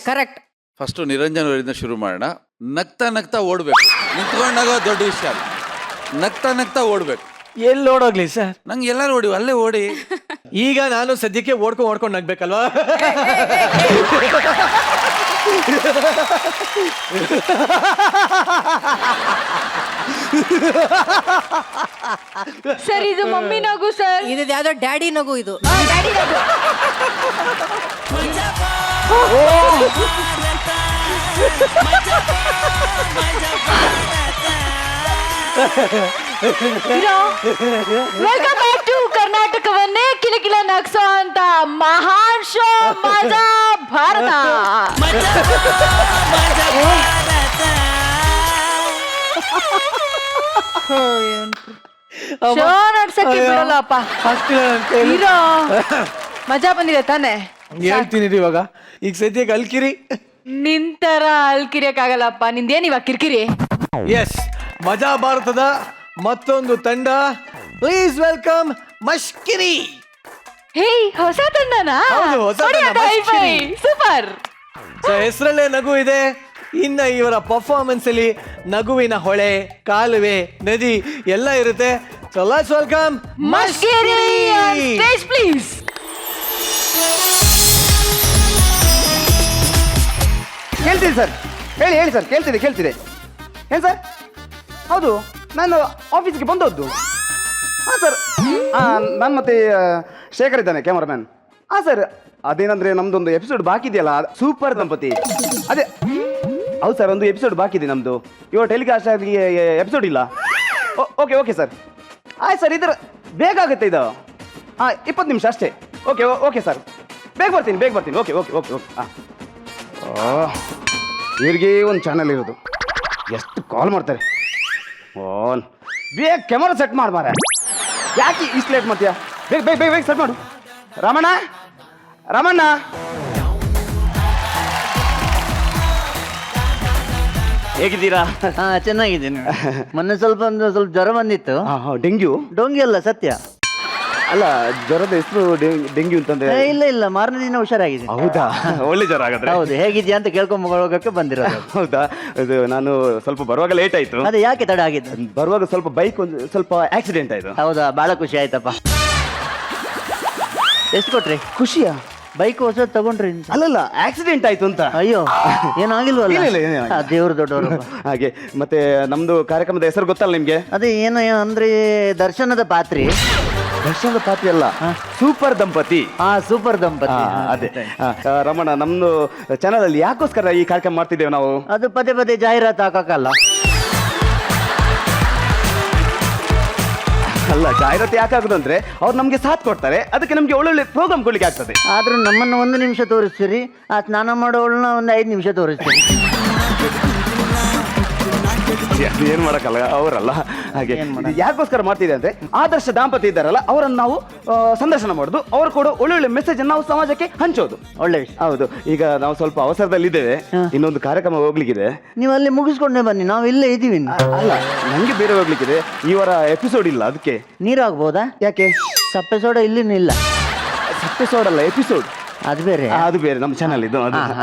ಕರೆಕ್ಟ್. ಫಸ್ಟ್ ನಿರಂಜನ್ ಅವರಿಂದ ಶುರು ಮಾಡೋಣ. ನಗ್ತಾ ಓಡ್ಬೇಕು. ನಿಂತ್ಕೊಂಡು ನಗೋದು ದೊಡ್ಡ ವಿಷಯ ಅಲ್ಲ, ನಗ್ತಾ ಓಡ್ಬೇಕು. ಎಲ್ಲಿ ಓಡೋಗ್ಲಿ ಸರ್? ನಂಗೆ ಎಲ್ಲರೂ ಓಡಿ, ಅಲ್ಲೇ ಓಡಿ. ಈಗ ನಾನು ಸದ್ಯಕ್ಕೆ ಓಡ್ಕೊಂಡು ನಗ್ಬೇಕಲ್ವಾ? ಸರ್ ಇದು ಮಮ್ಮಿ ನಗು ಸರ್. ಇದು ಯಾವ್ದೋ ಡ್ಯಾಡಿ ನಗು ಇದು. ವೆಲ್ಕಮ್ ಬ್ಯಾಕ್ ಟು ಕರ್ನಾಟಕವನ್ನೇ ಕಿಲಕಿಲ ನಗ್ಸೋ ಅಂತ ಮಹಾನ್ ಶೋ ಮಜಾ ಭಾರತ. ಶೋ ನಡ್ಸಕ್ಕೆ ಬಿಡಲ್ಲಪ್ಪ. ಹೀರೋ ಮಜಾ ಬಂದಿದೆ ತಾನೆ? ಹೇಳ್ತೀನಿ ಇವಾಗ. ಈಗ ಸದ್ಯಕ್ಕೆ ಅಲ್ಕಿರಿ. ನಿಂತರ ಅಲ್ಕಿರಿಯಕ್ಕಾಗಲ್ಲಪ್ಪ. ನಿಂದೇನ್ ಇವಾಗ ಕಿರಿಕಿರಿ? ಎಸ್, ಮಜಾ ಭಾರತದ ಮತ್ತೊಂದು ತಂಡ. Please welcome ಮಷ್ಕಿರಿ. ಹೇ, ಹೊಸ ತಂಡನಾ? ಹೌದು, ಹೊಸ ತಂಡ, ಮಷ್ಕಿರಿ. ಸೂಪರ್. ಹೆಸರಲ್ಲೇ ನಗು ಇದೆ. ಇನ್ನ ಇವರ ಪರ್ಫಾರ್ಮೆನ್ಸ್ ಅಲ್ಲಿ ನಗುವಿನ ಹೊಳೆ, ಕಾಲುವೆ, ನದಿ ಎಲ್ಲ ಇರುತ್ತೆ. ಸೊ ಲೆಟ್ಸ್ ವೆಲ್ಕಮ್ ಮಷ್ಕಿರಿ ಆನ್ ಸ್ಟೇಜ್ ಪ್ಲೀಸ್. ಕೇಳ್ತೀನಿ ಸರ್, ಹೇಳಿ ಸರ್. ಕೇಳ್ತಿದೆ ಏನು ಸರ್? ಹೌದು, ನಾನು ಆಫೀಸ್ಗೆ ಬಂದದ್ದು. ಹಾಂ ಸರ್, ನಾನು ಮತ್ತೆ ಶೇಖರ್ ಇದ್ದಾನೆ, ಕ್ಯಾಮರಾಮ್ಯಾನ್. ಹಾಂ ಸರ್, ಅದೇನಂದರೆ ನಮ್ಮದೊಂದು ಎಪಿಸೋಡ್ ಬಾಕಿ ಇದೆಯಲ್ಲ, ಸೂಪರ್ ದಂಪತಿ. ಅದೇ ಹೌದು ಸರ್, ಒಂದು ಎಪಿಸೋಡ್ ಬಾಕಿ ಇದೆ ನಮ್ಮದು. ಇವಾಗ ಟೆಲಿಕಾಸ್ಟ್ ಆಗಿ ಎಪಿಸೋಡ್ ಇಲ್ಲ. Okay sir. ಆಯ್ತು ಸರ್, ಇದರ ಬೇಗ ಆಗುತ್ತೆ ಇದು. ಹಾಂ, 20 ನಿಮಿಷ ಅಷ್ಟೇ. ಓಕೆ ಸರ್, ಬೇಗ ಬರ್ತೀನಿ. ಓಕೆ ಹಾಂ. ಇವ್ರಿಗೆ ಒಂದು ಚಾನಲ್ ಇರೋದು, ಎಷ್ಟು ಕಾಲ್ ಮಾಡ್ತಾರೆ. ಬೇಗ ಕ್ಯಾಮರಾ ಸೆಟ್ ಮಾರ. ಯಾಕೆ ಇಷ್ಟು ಲೇಟ್ ಮಾಡ್ತೀಯಾ? ಬೇಗ ಸೆಟ್ ಮಾಡು. ರಾಮಣ್ಣ ಹೇಗಿದ್ದೀರಾ? ಹಾ, ಚೆನ್ನಾಗಿದ್ದೀನಿ. ಮೊನ್ನೆ ಸ್ವಲ್ಪ ಜ್ವರ ಬಂದಿತ್ತು. ಡೆಂಗ್ಯೂ? ಡೊಂಗಿ ಅಲ್ಲ, ಸತ್ಯ. ಅಲ್ಲ, ಜ್ವರದ ಹೆಸರು ಡೆಂಗ್ಯೂ ಅಂತಂದ್ರೆ? ಇಲ್ಲ, ಮಾರನೇ ದಿನ ಹುಷಾರಾಗಿದೆ. ಹೌದಾ, ಒಳ್ಳೆ ಜ್ವರ ಆಗಾದ್ರೆ. ಹೌದು, ಹೇಗಿದ್ಯಾ ಅಂತ ಕೇಳ್ಕೊಂಬೋಗಕ್ಕೆ ಬಂದಿರೋದು. ಹೌದಾ, ಇದು ನಾನು ಸ್ವಲ್ಪ ಬರುವಾಗ ಲೇಟ್ ಆಯ್ತು. ಅದೇ ಯಾಕೆ ತಡ ಆಗಿದ್ದು? ಬರುವಾಗ ಸ್ವಲ್ಪ ಬೈಕ್ ಸ್ವಲ್ಪ ಆಕ್ಸಿಡೆಂಟ್ ಆಯ್ತು. ಹೌದಾ, ಬಹಳ ಖುಷಿ ಆಯ್ತಪ್ಪ. ಎಷ್ಟು ಕೊಟ್ರಿ? ಖುಷಿಯಾ? ಬೈಕ್ ಹೊಸ ತಗೊಂಡ್ರಿ? ಅಲ್ಲಲ್ಲ, ಆಕ್ಸಿಡೆಂಟ್ ಆಯ್ತು ಅಂತ. ಅಯ್ಯೋ, ಏನಾಗಿಲ್ವಲ್ಲ? ಇಲ್ಲ, ದೇವ್ರು ದೊಡ್ಡವರು. ಹಾಗೆ ಮತ್ತೆ ನಮ್ದು ಕಾರ್ಯಕ್ರಮದ ಹೆಸರು ಗೊತ್ತಲ್ಲ ನಿಮ್ಗೆ? ಅದೇ ಏನು ಅಂದ್ರೆ ದರ್ಶನದ ಪಾತ್ರಿ. ದರ್ಶನದ ಪಾತ್ರಿ ಅಲ್ಲ, ಸೂಪರ್ ದಂಪತಿ. ಸೂಪರ್ ದಂಪತಿ. ಅದೇ ರಮಣ, ನಮ್ದು ಚಾನಲ್ ಅಲ್ಲಿ ಯಾಕೋಸ್ಕರ ಈ ಕಾರ್ಯಕ್ರಮ ಮಾಡ್ತಿದ್ದೇವೆ ನಾವು? ಅದು ಪದೇ ಜಾಹೀರಾತು ಹಾಕಲ್ಲ. ಅಲ್ಲ, ಜಾಹೀರಾತು ಯಾಕಾಗುದು ಅಂದ್ರೆ ಅವ್ರು ನಮ್ಗೆ ಸಾಥ್ ಕೊಡ್ತಾರೆ, ಅದಕ್ಕೆ ನಮ್ಗೆ ಒಳ್ಳೊಳ್ಳೆ ಪ್ರೋಗ್ರಾಮ್ ಕೊಡ್ಲಿಕ್ಕೆ ಆಗ್ತದೆ. ಆದ್ರೂ ನಮ್ಮನ್ನು 1 ನಿಮಿಷ ತೋರಿಸ್ತೀರಿ, ಆ ಸ್ನಾನ ಮಾಡೋಳನ್ನ ಒಂದು 5 ನಿಮಿಷ ತೋರಿಸ್ತೀರಿ. ಏನ್ ಮಾಡಕ್ಕಲ್ಲ, ಅವರಲ್ಲ. ಹಾಗೆ ಯಾಕೋಸ್ಕರ ಮಾಡ್ತಿದೆ ಅಂದ್ರೆ, ಆದರ್ಶ ದಾಂಪತ್ಯ ಇದ್ದಾರಲ್ಲ, ಅವರನ್ನು ನಾವು ಸಂದರ್ಶನ ಮಾಡೋದು, ಅವರು ಕೊಡೋ ಒಳ್ಳೊಳ್ಳೆ ಮೆಸೇಜ್ ನಾವು ಸಮಾಜಕ್ಕೆ ಹಂಚೋದು. ಒಳ್ಳೆ ವಿಷಯ. ಹೌದು, ಈಗ ನಾವು ಸ್ವಲ್ಪ ಅವಸರದಲ್ಲಿದ್ದೇವೆ, ಇನ್ನೊಂದು ಕಾರ್ಯಕ್ರಮ ಹೋಗ್ಲಿಕ್ಕಿದೆ. ನೀವು ಅಲ್ಲಿ ಮುಗಿಸ್ಕೊಂಡೇ ಬನ್ನಿ, ನಾವು ಇಲ್ಲೇ ಇದ್ದೀವಿ. ಅಲ್ಲ, ನಂಗೆ ಬೇರೆ ಹೋಗ್ಲಿಕ್ಕಿದೆ, ಈ ವಾರ ಎಪಿಸೋಡ್ ಇಲ್ಲ, ಅದಕ್ಕೆ. ನೀರಾಗ್ಬೋದಾ? ಯಾಕೆ? ಸಪ್ಪೆ ಸೋಡ ಇಲ್ಲಿನೂ ಇಲ್ಲ. ಎಪಿಸೋಡ್ ಅಲ್ಲ, ಎಪಿಸೋಡ್ ಅದು ಬೇರೆ. ಅದು ಬೇರೆ, ನಮ್ಮ ಚಾನಲ್ ಇದು.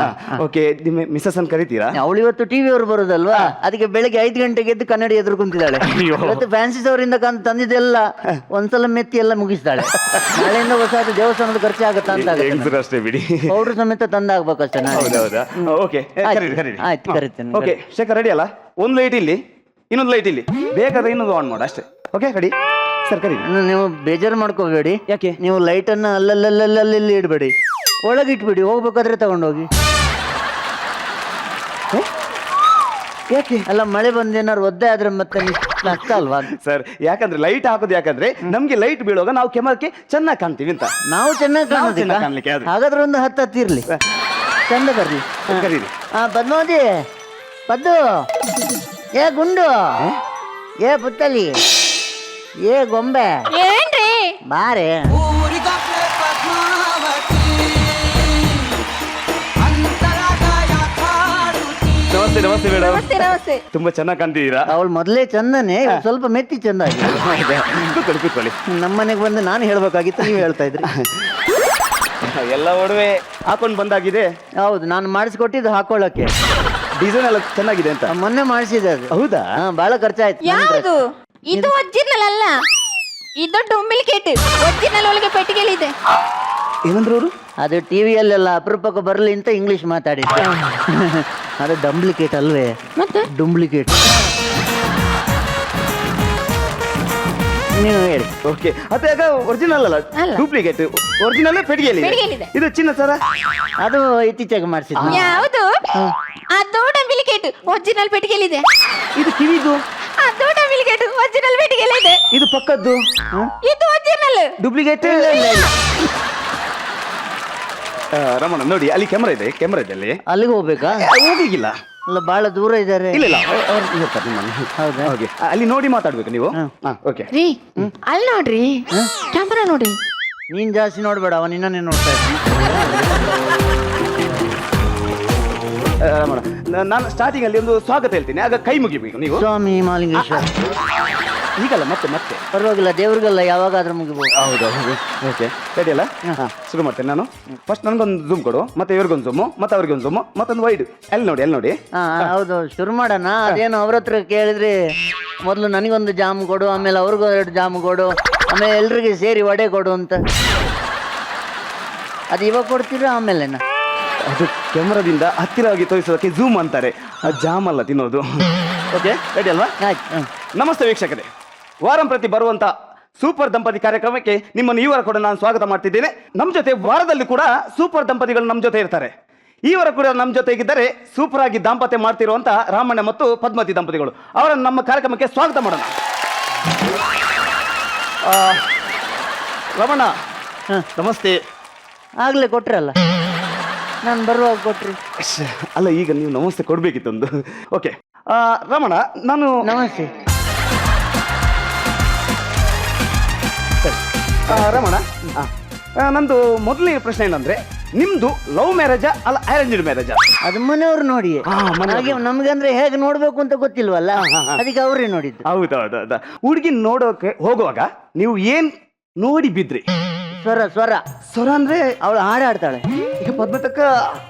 ಓಕೆ, ನಿಮ್ಮ ಮಿಸಸ್ ಅನ್ನು ಕರಿತೀರಾ? ಅವಳು ಇವತ್ತು ಟಿವಿ ಅವರು ಬರೋದಲ್ವಾ, ಅದಕ್ಕೆ ಬೆಳಗ್ಗೆ 5 ಗಂಟೆಗೆ ಎದ್ದು ಕನ್ನಡಿ ಎದುರು ಕುಂತಿದ್ದಾಳೆ. ಇವತ್ತು ಫ್ಯಾನ್ಸಿಸ್ ಅವರಿಂದ ತಂದಿದ್ದೆಲ್ಲ ಒಂದ್ಸಲ ಮೆತ್ತಿ ಎಲ್ಲ ಮುಗಿಸ್ತಾಳೆ. ನಾಳೆಯಿಂದ ಹೊಸ ದೇವಸ್ಥಾನದ ಖರ್ಚು ಆಗತ್ತಾ ಅಂತ ಅಷ್ಟೇ ಬಿಡಿ. ಪೌಡ್ರು ಸಮೇತ ತಂದಾಗ್ಬೇಕಷ್ಟೇ. ಹೌದಾ? ಓಕೆ, ಆಯ್ತು, ಕರಿತೇನೆ. ಓಕೆ, ಶೇಖರ್ ರೆಡಿ ಅಲ್ಲ? ಒಂದು ಲೈಟ್ ಇಲ್ಲಿ, ಇನ್ನೊಂದು ಲೈಟ್ ಇಲ್ಲಿ, ಬೇಕಾದ್ರೆ ಇನ್ನೊಂದು ಆನ್ ಮಾಡು ಅಷ್ಟೇ. Okay, ready? ಸರ್ ಕರೀರಿ. ನೀವು ಬೇಜಾರು ಮಾಡ್ಕೋಬೇಡಿ. ಯಾಕೆ? ನೀವು ಲೈಟನ್ನು ಅಲ್ಲಲ್ಲಿ ಇಡಬೇಡಿ, ಒಳಗಿಟ್ಬಿಡಿ, ಹೋಗ್ಬೇಕಾದ್ರೆ ತಗೊಂಡೋಗಿ. ಯಾಕೆ? ಅಲ್ಲ, ಮಳೆ ಬಂದು ಏನಾದ್ರು ಒದ್ದೆ ಆದ್ರೆ ಮತ್ತೆ ನಷ್ಟ ಅಲ್ವಾ? ಸರ್ ಯಾಕಂದ್ರೆ ಲೈಟ್ ಹಾಕೋದು ಯಾಕಂದ್ರೆ ನಮ್ಗೆ ಲೈಟ್ ಬೀಳುವಾಗ ನಾವು ಕೆಮರಕ್ಕೆ ಚೆನ್ನಾಗಿ ಕಾಣ್ತೀವಿ ಅಂತ. ನಾವು ಚೆನ್ನಾಗಿ ನಾವು ಚೆನ್ನಾಗಿ ಕಾಣ್ಲಿಕ್ಕೆ ಅದು. ಹಾಗಾದ್ರೆ ಒಂದು 10 ಹತ್ತಿರ್ಲಿ, ಚಂದ ಬರ್ಲಿ. ಕರೀರಿ. ಪದ್ಮಾವತಿ, ಪದ್ದು, ಏ ಗುಂಡು, ಏ ಪುತ್ತಲಿ, ಏ ಗೊಂಬೆ, ಏನ್ರಿ ಬಾರೆ. ನಮಸ್ತೆ ನಮಸ್ತೆ ಮೇಡಮ್. ನಮಸ್ತೆ ನಮಸ್ತೆ. ತುಂಬಾ ಚೆನ್ನಾಗಿ ಕಾಣ್ತಿದ್ದೀರಾ. ಅವಳು ಮೊದಲೇ ಚಂದನೆ, ಇವಾಗ ಸ್ವಲ್ಪ ಮೆತ್ತಿ ಚಂದ ಆಗಿದೆ. ಕೂತ್ಕೊಳ್ಳಿ ಕೂತ್ಕೊಳ್ಳಿ. ನಮ್ಮನೆಗೆ ಬಂದು ನಾನು ಹೇಳ್ಬೇಕಾಗಿತ್ತು, ನೀವು ಹೇಳ್ತಾ ಇದ್ರಿ. ಎಲ್ಲ ಒಡವೆ ಹಾಕೊಂಡು ಬಂದಾಗಿದೆ. ಹೌದು, ನಾನು ಮಾಡಿಸ್ಕೊಟ್ಟಿದ್ದು ಹಾಕೊಳ್ಳೋಕೆ. ಡಿಸೈನ್ ಎಲ್ಲ ಚೆನ್ನಾಗಿದೆ ಅಂತ. ಮೊನ್ನೆ ಮಾಡಿಸಿದೆ ಅದು. ಹೌದಾ? ಬಹಳ ಖರ್ಚಾಯ್ತು. ಯಾವುದು ಇದು? ಒರಿಜಿನಲ್ ಅಲ್ಲ, ಇದು ಡೂಪ್ಲಿಕೇಟ್. ಒರಿಜಿನಲ್ ಒಳಗೆ ಪೆಟ್ಟಿಗೆಲಿದೆ. ಏನಂದ್ರು ಅವರು? ಅದು ಟಿವಿಯಲ್ಲೆಲ್ಲ ಅಪರೂಪಕ್ಕೆ ಬರಲಿ ಅಂತ ಇಂಗ್ಲಿಷ್ ಮಾತಾಡಿದ್ದೆ. ಅದು ಡಂಪ್ಲಿಕೇಟ್ ಅಲ್ವೇ? ಮತ್ತೆ ಡುಂಪ್ಲಿಕೇಟ್. ನೀವು ಹೇಳಿ. ಓಕೆ, ಅದಾಗ ಒರಿಜಿನಲ್ ಅಲ್ಲ, ಅಲ್ಲ. ಡೂಪ್ಲಿಕೇಟ್. ಒರಿಜಿನಲ್ ಪೆಟ್ಟಿಗೆಯಲ್ಲಿ ಪೆಟ್ಟಿಗೆಯಲ್ಲಿದೆ. ಇದು ಚಿನ್ನ ಸರ. ಅದು ಇತ್ತೀಚೆಗೆ ಮಾಡಿಸಿದ್ದು. ಯಾವುದು? ಅದು ಡೂಪ್ಲಿಕೇಟ್. ಒರಿಜಿನಲ್ ಪೆಟ್ಟಿಗೆಲಿದೆ. ಇದು ಕಿವಿದು. ಅದು ಡೂಪ್ಲಿಕೇಟ್. ಒರಿಜಿನಲ್ ಪೆಟ್ಟಿಗೆಲಿದೆ. ಇದು ಪಕ್ಕದ್ದು ಇದು ಒರಿಜಿನಲ್. ಡೂಪ್ಲಿಕೇಟ್. ರಮಣ ನೋಡಿ, ಅಲ್ಲಿ ಕ್ಯಾಮರಾ ಇದೆ, ಕ್ಯಾಮರಾ ಇದೆ ಅಲ್ಲಿ. ಅಲ್ಲಿಗೆ ಹೋಗ್ಬೇಕಾ? ಹೋಗಿಲ್ಲ. ಅಲ್ಲ, ಬಹಳ ದೂರ ಇದ್ದಾರೆ. ಇಲ್ಲ ಇಲ್ಲ, ಅವ್ರು ಇರ್ತಾರೆ ನಿಮ್ಮನ್ನು. ಹೌದಾ? ಓಕೆ, ಅಲ್ಲಿ ನೋಡಿ ಮಾತಾಡ್ಬೇಕು ನೀವು. ಓಕೆ. ರೀ ಅಲ್ಲಿ ನೋಡ್ರಿ, ಕ್ಯಾಮರಾ ನೋಡಿ. ನೀನ್ ಜಾಸ್ತಿ ನೋಡ್ಬೇಡ, ಅವ ನಿನ್ನೇ ನೋಡ್ತಾ ಇದ್ದಾನೆ. ರಮಣ, ನಾನು ಸ್ಟಾರ್ಟಿಂಗ್ ಅಲ್ಲಿ ಒಂದು ಸ್ವಾಗತ ಹೇಳ್ತೀನಿ, ಆಗ ಕೈ ಮುಗಿಬೇಕು ನೀವು. ಸ್ವಾಮಿ ಮಾಲಿಂಗೇಶ್ವರ. ಈಗಲ್ಲ, ಮತ್ತೆ ಮತ್ತೆ ಪರವಾಗಿಲ್ಲ, ದೇವ್ರಿಗೆಲ್ಲ ಯಾವಾಗಾದ್ರೂ ಮುಗಿಬೋದು. ಹೌದು ಹೌದು. ಓಕೆ, ರೆಡಿ ಅಲ್ಲ? ಶುರು ಮಾಡ್ತೇನೆ ನಾನು. ಫಸ್ಟ್ ನನಗೊಂದು ಝೂಮ್ ಕೊಡು, ಮತ್ತೆ ಇವ್ರಿಗೊಂದು ಝೂಮು, ಮತ್ತೆ ಅವ್ರಿಗೊಂದು ಝೂಮು, ಮತ್ತೊಂದು ವೈಡ್. ಅಲ್ಲಿ ನೋಡಿ, ಅಲ್ಲಿ ನೋಡಿ. ಹೌದು, ಶುರು ಮಾಡೋಣ. ಅದೇನು ಅವ್ರ ಹತ್ರ ಕೇಳಿದ್ರಿ, ಮೊದಲು ನನಗೊಂದು ಜಾಮ್ ಕೊಡು, ಆಮೇಲೆ ಅವ್ರಿಗೂ 2 ಜಾಮ್ ಕೊಡು, ಆಮೇಲೆ ಎಲ್ರಿಗೆ ಸೇರಿ ವಡೆ ಕೊಡು ಅಂತ. ಅದು ಇವಾಗ ಕೊಡ್ತೀರಾ ಆಮೇಲೆನಾ? ಅದು ಕ್ಯಾಮ್ರಾದಿಂದ ಹತ್ತಿರವಾಗಿ ತೋರಿಸೋದಕ್ಕೆ ಝೂಮ್ ಅಂತಾರೆ, ಜಾಮ್ ಅಲ್ಲ ತಿನ್ನೋದು. ಓಕೆ, ರೆಡಿ ಅಲ್ವಾ? ಆಯ್ತು. ನಮಸ್ತೆ ವೀಕ್ಷಕರೇ, ವಾರಂ ಪ್ರತಿ ಬರುವಂತ ಸೂಪರ್ ದಂಪತಿ ಕಾರ್ಯಕ್ರಮಕ್ಕೆ ನಿಮ್ಮನ್ನು ಈ ವಾರ ಕೂಡ ನಾನು ಸ್ವಾಗತ ಮಾಡ್ತಿದ್ದೇನೆ. ನಮ್ಮ ಜೊತೆ ವಾರದಲ್ಲಿ ಕೂಡ ಸೂಪರ್ ದಂಪತಿಗಳು ನಮ್ಮ ಜೊತೆ ಇರ್ತಾರೆ. ಈ ವಾರ ಕೂಡ ನಮ್ಮ ಜೊತೆಗಿದ್ದರೆ ಸೂಪರ್ ಆಗಿ ದಾಂಪತ್ಯ ಮಾಡ್ತಿರುವಂತ ರಾಮಣ್ಣ ಮತ್ತು ಪದ್ಮತಿ ದಂಪತಿಗಳು. ಅವರನ್ನು ನಮ್ಮ ಕಾರ್ಯಕ್ರಮಕ್ಕೆ ಸ್ವಾಗತ ಮಾಡೋಣ. ರಮಣ, ನಮಸ್ತೆ. ಆಗ್ಲೇ ಕೊಟ್ರಲ್ಲ, ನಾನು ಬರುವಾಗ ಕೊಟ್ರಿ. ಅಲ್ಲ, ಈಗ ನೀವು ನಮಸ್ತೆ ಕೊಡ್ಬೇಕಿತ್ತೊಂದು. ಓಕೆ ರಮಣ, ನಾನು ನಮಸ್ತೆ. ರಮಣ, ನಂದು ಮೊದಲನೇ ಪ್ರಶ್ನೆ ಏನಂದ್ರೆ, ನಿಮ್ದು ಲವ್ ಮ್ಯಾರೇಜಾ ಅಲ್ಲ ಅರೇಂಜ್ಡ್ ಮ್ಯಾರೇಜಾ? ಅದು ಮನೆಯವ್ರು ನೋಡಿ. ಹಾಗೆ ನಮ್ಗಂದ್ರೆ ಹೇಗೆ ನೋಡ್ಬೇಕು ಅಂತ ಗೊತ್ತಿಲ್ವಲ್ಲ, ಅದಕ್ಕೆ ಅವ್ರೇ ನೋಡಿದ್ದು. ಹೌದೌದ. ಹುಡುಗಿ ನೋಡೋಕೆ ಹೋಗುವಾಗ ನೀವು ಏನ್ ನೋಡಿ ಬಿದ್ರಿ? ಸ್ವರ. ಸ್ವರ ಅಂದ್ರೆ ಅವಳು ಹಾಡಾಡ್ತಾಳೆ. ಈಗ ಪದ್ಮತಕ್ಕ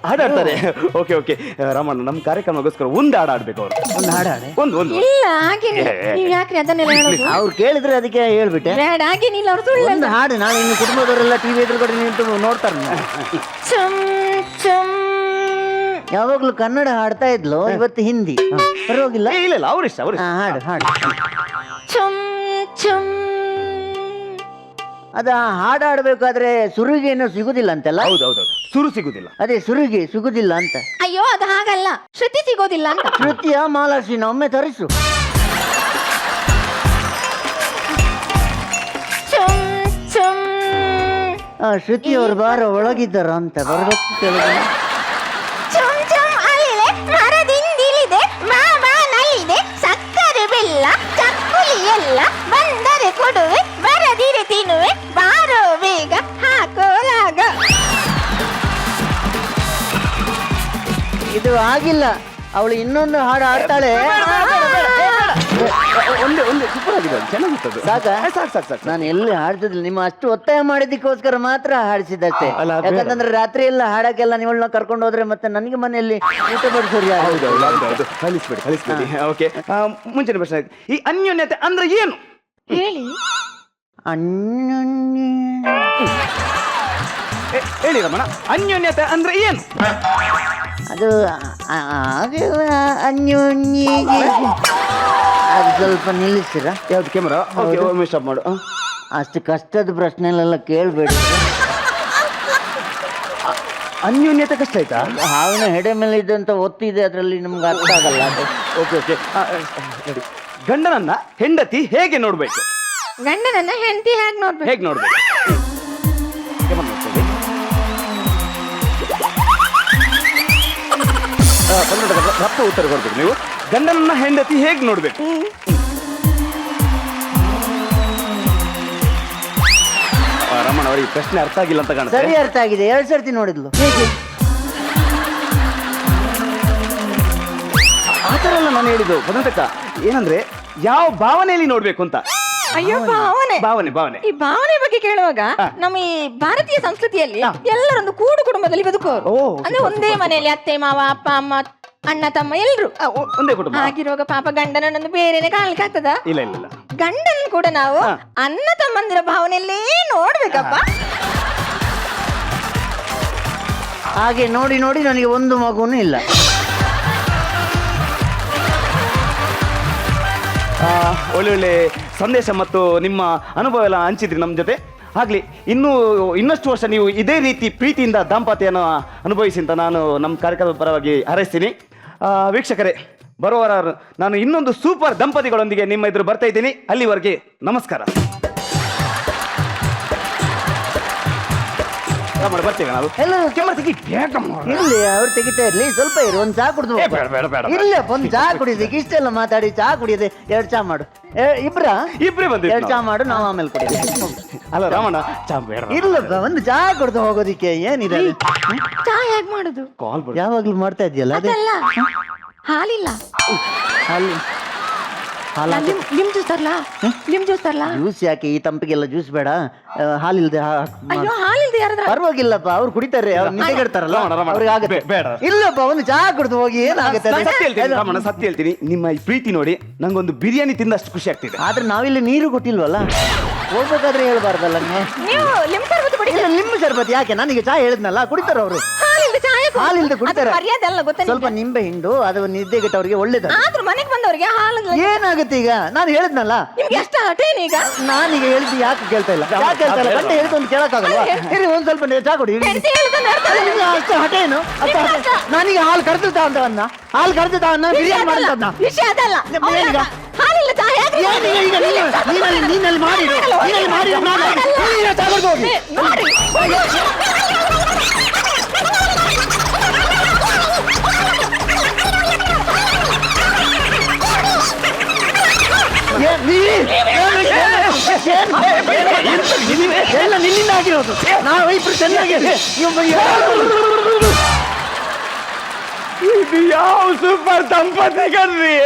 ಹಾಡಾಡ್ತಾರೆ. ಓಕೆ ಓಕೆ ರಮಣ, ನಮ್ಮ ಕಾರ್ಯಕ್ರಮಗೋಸ್ಕರ ಒಂದು ಹಾಡು ಆಡ್ಬೇಕು ಅವರು. ಒಂದು ಹಾಡಾಡೆ. ಒಂದು ಇಲ್ಲ ಹಾಗೇನಿಲ್ಲ. ನೀವು ಯಾಕ್ರಿ ಅದನ್ನೆಲ್ಲ ಹೇಳೋದು? ಅವ್ರು ಕೇಳಿದ್ರೆ ಅದಕ್ಕೆ ಹೇಳ್ಬಿಟ್ಟೆ. ಬೇಡ, ಹಾಗೇನಿಲ್ಲ. ಅವ್ರು ಸುಳ್ಳು ಒಂದು ಹಾಡು, ನಾಳೆ ಇನ್ನು ಕುಟುಂಬದವರೆಲ್ಲ ಟಿವಿ ಎದುರುಗಡೆ ನಿಂತು ನೋಡ್ತಾರೆ. ಚುಮ್ ಚುಮ್. ಯಾವಾಗ್ಲೂ ಕನ್ನಡ ಹಾಡ್ತಾ ಇದ್ಲು, ಇವತ್ತು ಹಿಂದಿ. ಪರವಾಗಿಲ್ಲ. ಇಲ್ಲ ಅವ್ರಿಷ್ಟ. ಹಾಡು. ಚುಮ್ ಚುಮ್. ಅದ ಹಾಡಾಡ್ಬೇಕಾದ್ರೆ ಸುರುಗಿ ಏನೋ ಸಿಗುದಿಲ್ಲ ಅಂತೆಲ್ಲ. ಹೌದೌದು, ಸುರು ಸಿಗುದಿಲ್ಲ. ಅದೇ ಸುರುಗಿ ಸಿಗುದಿಲ್ಲ ಅಂತ. ಅಯ್ಯೋ, ಅದು ಹಾಗಲ್ಲ, ಶ್ರುತಿ ಸಿಗೋದಿಲ್ಲ ಅಂತ. ಶ್ರುತಿಯ ಮಾಲಾಶ್ರೀನ ಒಮ್ಮೆ ತರಿಸು. ಚುಮ್ ಚುಮ್. ಶ್ರುತಿ ಅವ್ರ ಬಾರ ಒಳಗಿದ್ದಾರ ಅಂತ ಬರ್ಬೇಕು ಕೆಳಗೆ. ಚುಮ್ ಚುಮ್ ಅಲ್ಲಿದೆ, ಮರದಿಂದಿಲಿದೆ, ಮಾವನಲ್ಲಿದೆ, ಸಕ್ಕರೆ ಬೆಲ್ಲ ಚಕ್ಕುಲಿ ಎಲ್ಲ, ಬಂದರೆ ಕೊಡುವೆ, ಬರದಿರೆ ತಿನ್ನುವೆ, ಬಾರೋ ಬೇಗ ಹಾಕೋಲಾಗ. ಇದು ಆಗಿಲ್ಲ, ಅವಳು ಇನ್ನೊಂದು ಹಾಡು ಹಾಡ್ತಾಳೆ. ಒಂದೇ ಸೂಪರ್ ಆಗಿದೆ, ಚೆನ್ನಾಗಿತ್ತು. ಸಾಕು. ನಾನು ಎಲ್ಲಿ ಹಾಡ್ತಿದ್ದಿಲ್ಲ, ನಿಮ್ಮ ಅಷ್ಟು ಒತ್ತಾಯ ಮಾಡಿದ್ದಕ್ಕೋಸ್ಕರ ಮಾತ್ರ ಹಾಡಿಸಿದ್ದಷ್ಟೇ. ಅಲ್ಲ, ಅದು ಬೇಡ. ಯಾಕಂದ್ರೆ ರಾತ್ರಿ ಎಲ್ಲ ಹಾಡಕ್ಕೆಲ್ಲ ನೀವಳನ್ನ ಕರ್ಕೊಂಡು ಹೋದ್ರೆ ಮತ್ತೆ ನನಗೆ ಮನೆಯಲ್ಲಿ ಊಟ ಬಡಿಸೋರಿ. ಹೌದೌದು, ಕಳಿಸ್ಬೇಡಿ. ಓಕೆ, ಮುಂಚಿನ ಪ್ರಶ್ನೆ, ಈ ಅನ್ಯೋನ್ಯತೆ ಅಂದ್ರೆ ಏನು ಹೇಳಿ. ಹೇಳಿ ರಮಣ, ಅನ್ಯೋನ್ಯತೆ ಅಂದ್ರೆ ಏನು? ಅದು ಅನ್ಯೋನ್ಯ ಅದು ಸ್ವಲ್ಪ ನಿಲ್ಲಿಸ್ತೀರಾ? ಯಾವ್ದು ಕ್ಯಾಮರಾ? ಓಕೆ, ಒಮ್ಮೆ ಸ್ಟಾಪ್ ಮಾಡು. ಅಷ್ಟು ಕಷ್ಟದ ಪ್ರಶ್ನೆಲೆಲ್ಲ ಕೇಳಬೇಡಿ. ಅನ್ಯೋನ್ಯತೆ ಕಷ್ಟ ಆಯ್ತಾ? ಹಾವಿನ ಹೆಡೆ ಮೇಲೆ ಇದ್ದಂತ ಒತ್ತಿದೆ, ಅದರಲ್ಲಿ ನಮ್ಗೆ ಅರ್ಥ ಆಗಲ್ಲ ಅದು. ಓಕೆ ಓಕೆ, ನೋಡಿ. ಗಂಡನನ್ನ ಹೆಂಡತಿ ಹೇಗೆ ನೋಡ್ಬೇಕು? ಗಂಡನನ್ನ ಹೆಂಡತಿ ಹೇಗೆ ನೋಡ್ಬೇಕು? ಹೇಗೆ ನೋಡ್ಬೇಕು? ಕ್ಯಾಮರಾ ನೋಡ್ಕೊಳ್ಳಿ. ಕನ್ನಡದ ರಪ್ಪ ಉತ್ತರ ಕೊಡ್ಬೇಕು ನೀವು. ಗಂಡನನ್ನ ಹೆಂಡತಿ ಹೇಗೆ ನೋಡ್ಬೇಕು? ರಮಣ ಅವರಿಗೆ ಪ್ರಶ್ನೆ ಅರ್ಥ ಆಗಿಲ್ಲ ಅಂತ ಕಾಣುತ್ತೆ. ಸರಿ, ಅರ್ಥ ಆಗಿದೆ. 2 ಸರ್ತಿ ನೋಡಿದ್ಲು. ಆ ಥರ ಅಲ್ಲ ನಾನು ಹೇಳಿದ್ದು ಪದಂತಕ್ಕ. ಏನಂದ್ರೆ ಯಾವ ಭಾವನೆಯಲ್ಲಿ ನೋಡ್ಬೇಕು ಅಂತ. ಅಯ್ಯೋ ಭಾವನೆ ಭಾವನೆ ಭಾವನೆ ಈ ಭಾವನೆ ಬಗ್ಗೆ ಕೇಳುವಾಗ ನಮ್ಮ ಈ ಭಾರತೀಯ ಸಂಸ್ಕೃತಿಯಲ್ಲಿ ಎಲ್ಲರೊಂದು ಕೂಡು ಕುಟುಂಬದಲ್ಲಿ ಬದುಕೋರು. ಓ, ಅಂದ್ರೆ ಒಂದೇ ಮನೆಯಲ್ಲಿ ಅತ್ತೆ ಮಾವ ಅಪ್ಪ ಅಮ್ಮ ಅಣ್ಣ ತಮ್ಮ ಎಲ್ರು ಒಂದೇ ಕುಟುಂಬ. ಆಗಿರುವಾಗ ಪಾಪ ಗಂಡನನ್ನೊಂದು ಬೇರೆನೆ ಕಾಣ್ಲಿಕ್ಕೆ ಆಗ್ತದ? ಇಲ್ಲ ಇಲ್ಲ ಇಲ್ಲ. ಗಂಡನ್ ಕೂಡ ನಾವು ಅಣ್ಣ ತಮ್ಮಂದಿರ ಭಾವನೆಯಲ್ಲೇ ನೋಡ್ಬೇಕಪ್ಪ. ಹಾಗೆ ನೋಡಿ ನೋಡಿ ನನಗೆ ಒಂದು ಮಗುನೂ ಇಲ್ಲ. ಒಳ್ಳೊಳ್ಳೆ ಸಂದೇಶ ಮತ್ತು ನಿಮ್ಮ ಅನುಭವ ಎಲ್ಲ ಹಂಚಿದ್ರಿ ನಮ್ಮ ಜೊತೆ. ಆಗ್ಲಿ, ಇನ್ನಷ್ಟು ವರ್ಷ ನೀವು ಇದೇ ರೀತಿ ಪ್ರೀತಿಯಿಂದ ದಾಂಪತ್ಯನ ಅನುಭವಿಸಿ ಅಂತ ನಾನು ನಮ್ಮ ಕಾರ್ಯಕ್ರಮದ ಪರವಾಗಿ ಹಾರೈಸ್ತೀನಿ. ವೀಕ್ಷಕರೇ, ಬರುವ ವಾರ ನಾನು ಇನ್ನೊಂದು ಸೂಪರ್ ದಂಪತಿಗಳೊಂದಿಗೆ ನಿಮ್ಮ ಎದುರು ಬರ್ತಾ ಇದ್ದೀನಿ. ಅಲ್ಲಿವರೆಗೆ ನಮಸ್ಕಾರ. ಬರ್ತೇವೆ ನಾವು. ಕ್ಯಾಮರಾ ತೆಗಿ ಬೇಗ ಮಾಡು. ಇರ್ಲಿ, ಅವ್ರು ತೆಗಿತಾ ಇರ್ಲಿ. ಸ್ವಲ್ಪ ಇರು, ಒಂದು ಚಾ ಕುಡಿದು ಬೇಡ, ಬೇಡ, ಬೇಡ. ಇಲ್ಲ, ಒಂದು ಚಾ ಕುಡಿಯೋದಕ್ಕೆ ಇಷ್ಟೆಲ್ಲ ಮಾತಾಡಿ ಚಾ ಕುಡಿಯೋದೆ. 2 ಚಾ ಮಾಡು. ಇಬ್ರೇ ಬಂದಿವಿ. 2 ಚಾ ಮಾಡು, ನಾವು ಆಮೇಲೆ ಕುಡಿಯೋದು. ಅಲ್ಲ ರಾಮಣ್ಣ, ಚಾ ಬೇಡ. ಇಲ್ಲಪ್ಪ, ಒಂದು ಚಾ ಕುಡಿದು ಹೋಗೋದಿಕ್ಕೆ ಏನಿದೆ? ಚಾ ಹೇಗ್ ಮಾಡುದು? ಕಾಲ್ ಯಾವಾಗ್ಲೂ ಮಾಡ್ತಾ ಇದೆಯಲ್ಲ ಅದೇ. ಅದಲ್ಲ, ಹಾಲಿಲ್ಲ. ನಿಮ್ ಜ್ಯೂಸ್ ತರ್ಲಾ? ನಿಮ್ ಜ್ಯೂಸ್ ತರ್ಲಾ? ಜ್ಯೂಸ್ ಯಾಕೆ? ಈ ತಂಪಿಗೆಲ್ಲ ಜ್ಯೂಸ್ ಬೇಡ. ಹಾಲಿಲ್ದೆ ಅಯ್ಯೋ, ಹಾಲಿಲ್ದೆ ಯಾರಾದ್ರೂ ಪರವಾಗಿಲ್ಲಪ್ಪ, ಅವ್ರು ಕುಡಿತಾರೆ. ಅವ್ರು ನಿದ್ದೆಗೆಡ್ತಾರಲ್ಲ, ಅವ್ರಿಗೆ ಆಗುತ್ತೆ. ಬೇಡ. ಇಲ್ಲಪ್ಪ, ಒಂದು ಚಾ ಕುಡಿದು ಹೋಗಿ ಏನಾಗುತ್ತೆ? ಸತ್ಯ ಹೇಳ್ತೀನಿ ರಾಮಣ್ಣ, ಸತ್ಯ ಹೇಳ್ತೀನಿ. ನಿಮ್ಮ ಈ ಪ್ರೀತಿ ನೋಡಿ ನಂಗೊಂದು ಬಿರಿಯಾನಿ ತಿಂದಷ್ಟು ಖುಷಿ ಆಗ್ತಿದೆ. ಆದ್ರೆ ನಾವಿಲ್ಲಿ ನೀರು ಕೊಟ್ಟಿಲ್ವಲ್ಲ, ಹೋಗ್ಬೇಕಾದ್ರೆ ಹೇಳ್ಬಾರ್ದಲ್ಲ ನೀವು. ನೀವು ಲಿಂಬು ಶರ್ಬತ್ ಕುಡಿ. ಇಲ್ಲ, ನಿಂಬು ಶರ್ಬತ್ ಯಾಕೆ? ನನಗೆ ಚಾ ಹೇಳಿದ್ನಲ್ಲ, ಕುಡಿತಾರ ಅವರು. ಹಾಲಿಲ್ದೆ ಚಾ ಹೇಗೆ? ಹಾಲಿಲ್ದೆ ಕುಡಿತಾರೆ. ಅದು ಮರ್ಯಾದೆ ಅಲ್ಲ, ಗೊತ್ತಾ ನಿಮ್ಗೆ? ಸ್ವಲ್ಪ ನಿಂಬೆ ಹಿಂಡು, ಅದು ನಿದ್ದೆಗೆಟ್ಟವ್ರಿಗೆ ಒಳ್ಳೇದು. ಆದ್ರೂ ಮನೆಗೆ ಬಂದವರಿಗೆ ಹಾಲು ಏನಾಗುತ್ತೆ ಈಗ? ನಾನು ಹೇಳಿದ್ನಲ್ಲ, ನಿಮ್ಗೆ ಎಷ್ಟು ಹಠೇನೀಗ? ನಾನೀಗ ಹೇಳಿದ್ದು ಯಾಕೆ ಕೇಳ್ತಾ ಇಲ್ಲ? ಯಾಕೆ ಕೇಳ್ತಾ ಇಲ್ಲ? ಗಂಟೆ ಹೇಳಿದ್ದು ಒಂದು ಕೇಳಕ್ಕಾಗಲ್ವಾ? ಇರಿ, ಒಂದ್ ಸ್ವಲ್ಪ ಚಾ ಕುಡಿ. ಹೆಂಡತಿ ಹೇಳಿದ್ದನ್ನ ಅರ್ಥ ಅಲ್ಲ, ನಿಮ್ಗೆ ಅಷ್ಟು ಹಠೇನು? ಅಷ್ಟು ಹಠೆ. ನಾನೀಗ ಹಾಲು ಕರೆದಿದ್ದ ಅಂತವನ್ನ, ಹಾಲು ಕರೆದಿದ್ದ ಬಿರಿಯಾನಿ ಮಾಡಿದ್ದನ್ನ. ವಿಷಯ ಅದಲ್ಲ. ಏನೀಗ? ಹಾಲಿಲ್ಲ ಚಾ ಹೇಗೆ? ಏನೀಗ? ಈಗ ನೀನಲ್ಲಿ ಮಾಡಿ ಚಾ ಕುಡ್ದು ಹೋಗಿ. ನೋಡಿ ಎಲ್ಲ ನಿನ್ನಿಂದ ಆಗಿರೋದು. ನಾವು ಇಬ್ರು ಚೆನ್ನಾಗಿದೆ. ಇದು ಯಾವ ಸೂಪರ್ ದಂಪತಿಗಳ್ರಿ.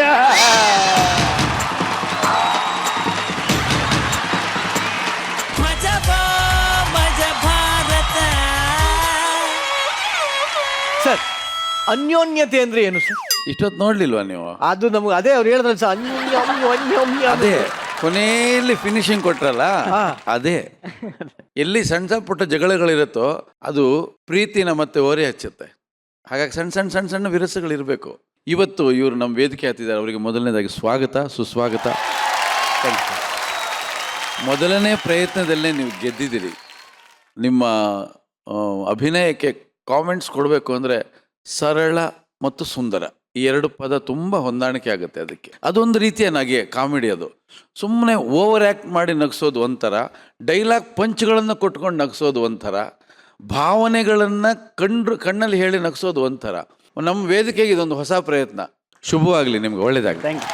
ಸರ್, ಅನ್ಯೋನ್ಯತೆ ಅಂದ್ರೆ ಏನು ಸರ್? ಇಷ್ಟೊತ್ತು ನೋಡ್ಲಿಲ್ವಾ ನೀವು? ಅದು ನಮ್ಗೆ ಅದೇ ಅವ್ರು ಹೇಳಿದ್ರಲ್ಲ ಸರ್, ಅನ್ಯೋನ್ಯ. ಅದೇ ಕೊನೆಯಲ್ಲಿ ಫಿನಿಶಿಂಗ್ ಕೊಟ್ರಲ್ಲ, ಅದೇ. ಎಲ್ಲಿ ಸಣ್ಣ ಸಣ್ಣ ಪುಟ್ಟ ಜಗಳಗಳಿರುತ್ತೋ ಅದು ಪ್ರೀತಿನ ಮತ್ತೆ ಓರೆ ಹಚ್ಚುತ್ತೆ. ಹಾಗಾಗಿ ಸಣ್ಣ ಸಣ್ಣ ಸಣ್ಣ ಸಣ್ಣ ವಿರಸಗಳಿರಬೇಕು. ಇವತ್ತು ಇವರು ನಮ್ಮ ವೇದಿಕೆ ಹತ್ತಿದ್ದಾರೆ. ಅವರಿಗೆ ಮೊದಲನೇದಾಗಿ ಸ್ವಾಗತ, ಸುಸ್ವಾಗತ. Thank you. ಮೊದಲನೇ ಪ್ರಯತ್ನದಲ್ಲೇ ನೀವು ಗೆದ್ದಿದ್ದೀರಿ. ನಿಮ್ಮ ಅಭಿನಯಕ್ಕೆ ಕಾಮೆಂಟ್ಸ್ ಕೊಡಬೇಕು ಅಂದರೆ ಸರಳ ಮತ್ತು ಸುಂದರ, ಈ 2 ಪದ ತುಂಬ ಹೊಂದಾಣಿಕೆ ಆಗುತ್ತೆ. ಅದಕ್ಕೆ ಅದೊಂದು ರೀತಿಯ ನಗೆ, ಕಾಮಿಡಿ. ಅದು ಸುಮ್ಮನೆ ಓವರ್ ಆ್ಯಕ್ಟ್ ಮಾಡಿ ನಗಿಸೋದು ಒಂಥರ, ಡೈಲಾಗ್ ಪಂಚ್ಗಳನ್ನು ಕೊಟ್ಕೊಂಡು ನಗಿಸೋದು ಒಂಥರ, ಭಾವನೆಗಳನ್ನು ಕಣ್ಣಲ್ಲಿ ಹೇಳಿ ನಗಿಸೋದು ಒಂಥರ. ನಮ್ಮ ವೇದಿಕೆಗೆ ಇದೊಂದು ಹೊಸ ಪ್ರಯತ್ನ. ಶುಭವಾಗಲಿ ನಿಮ್ಗೆ, ಒಳ್ಳೇದಾಗಲಿ. Thank you.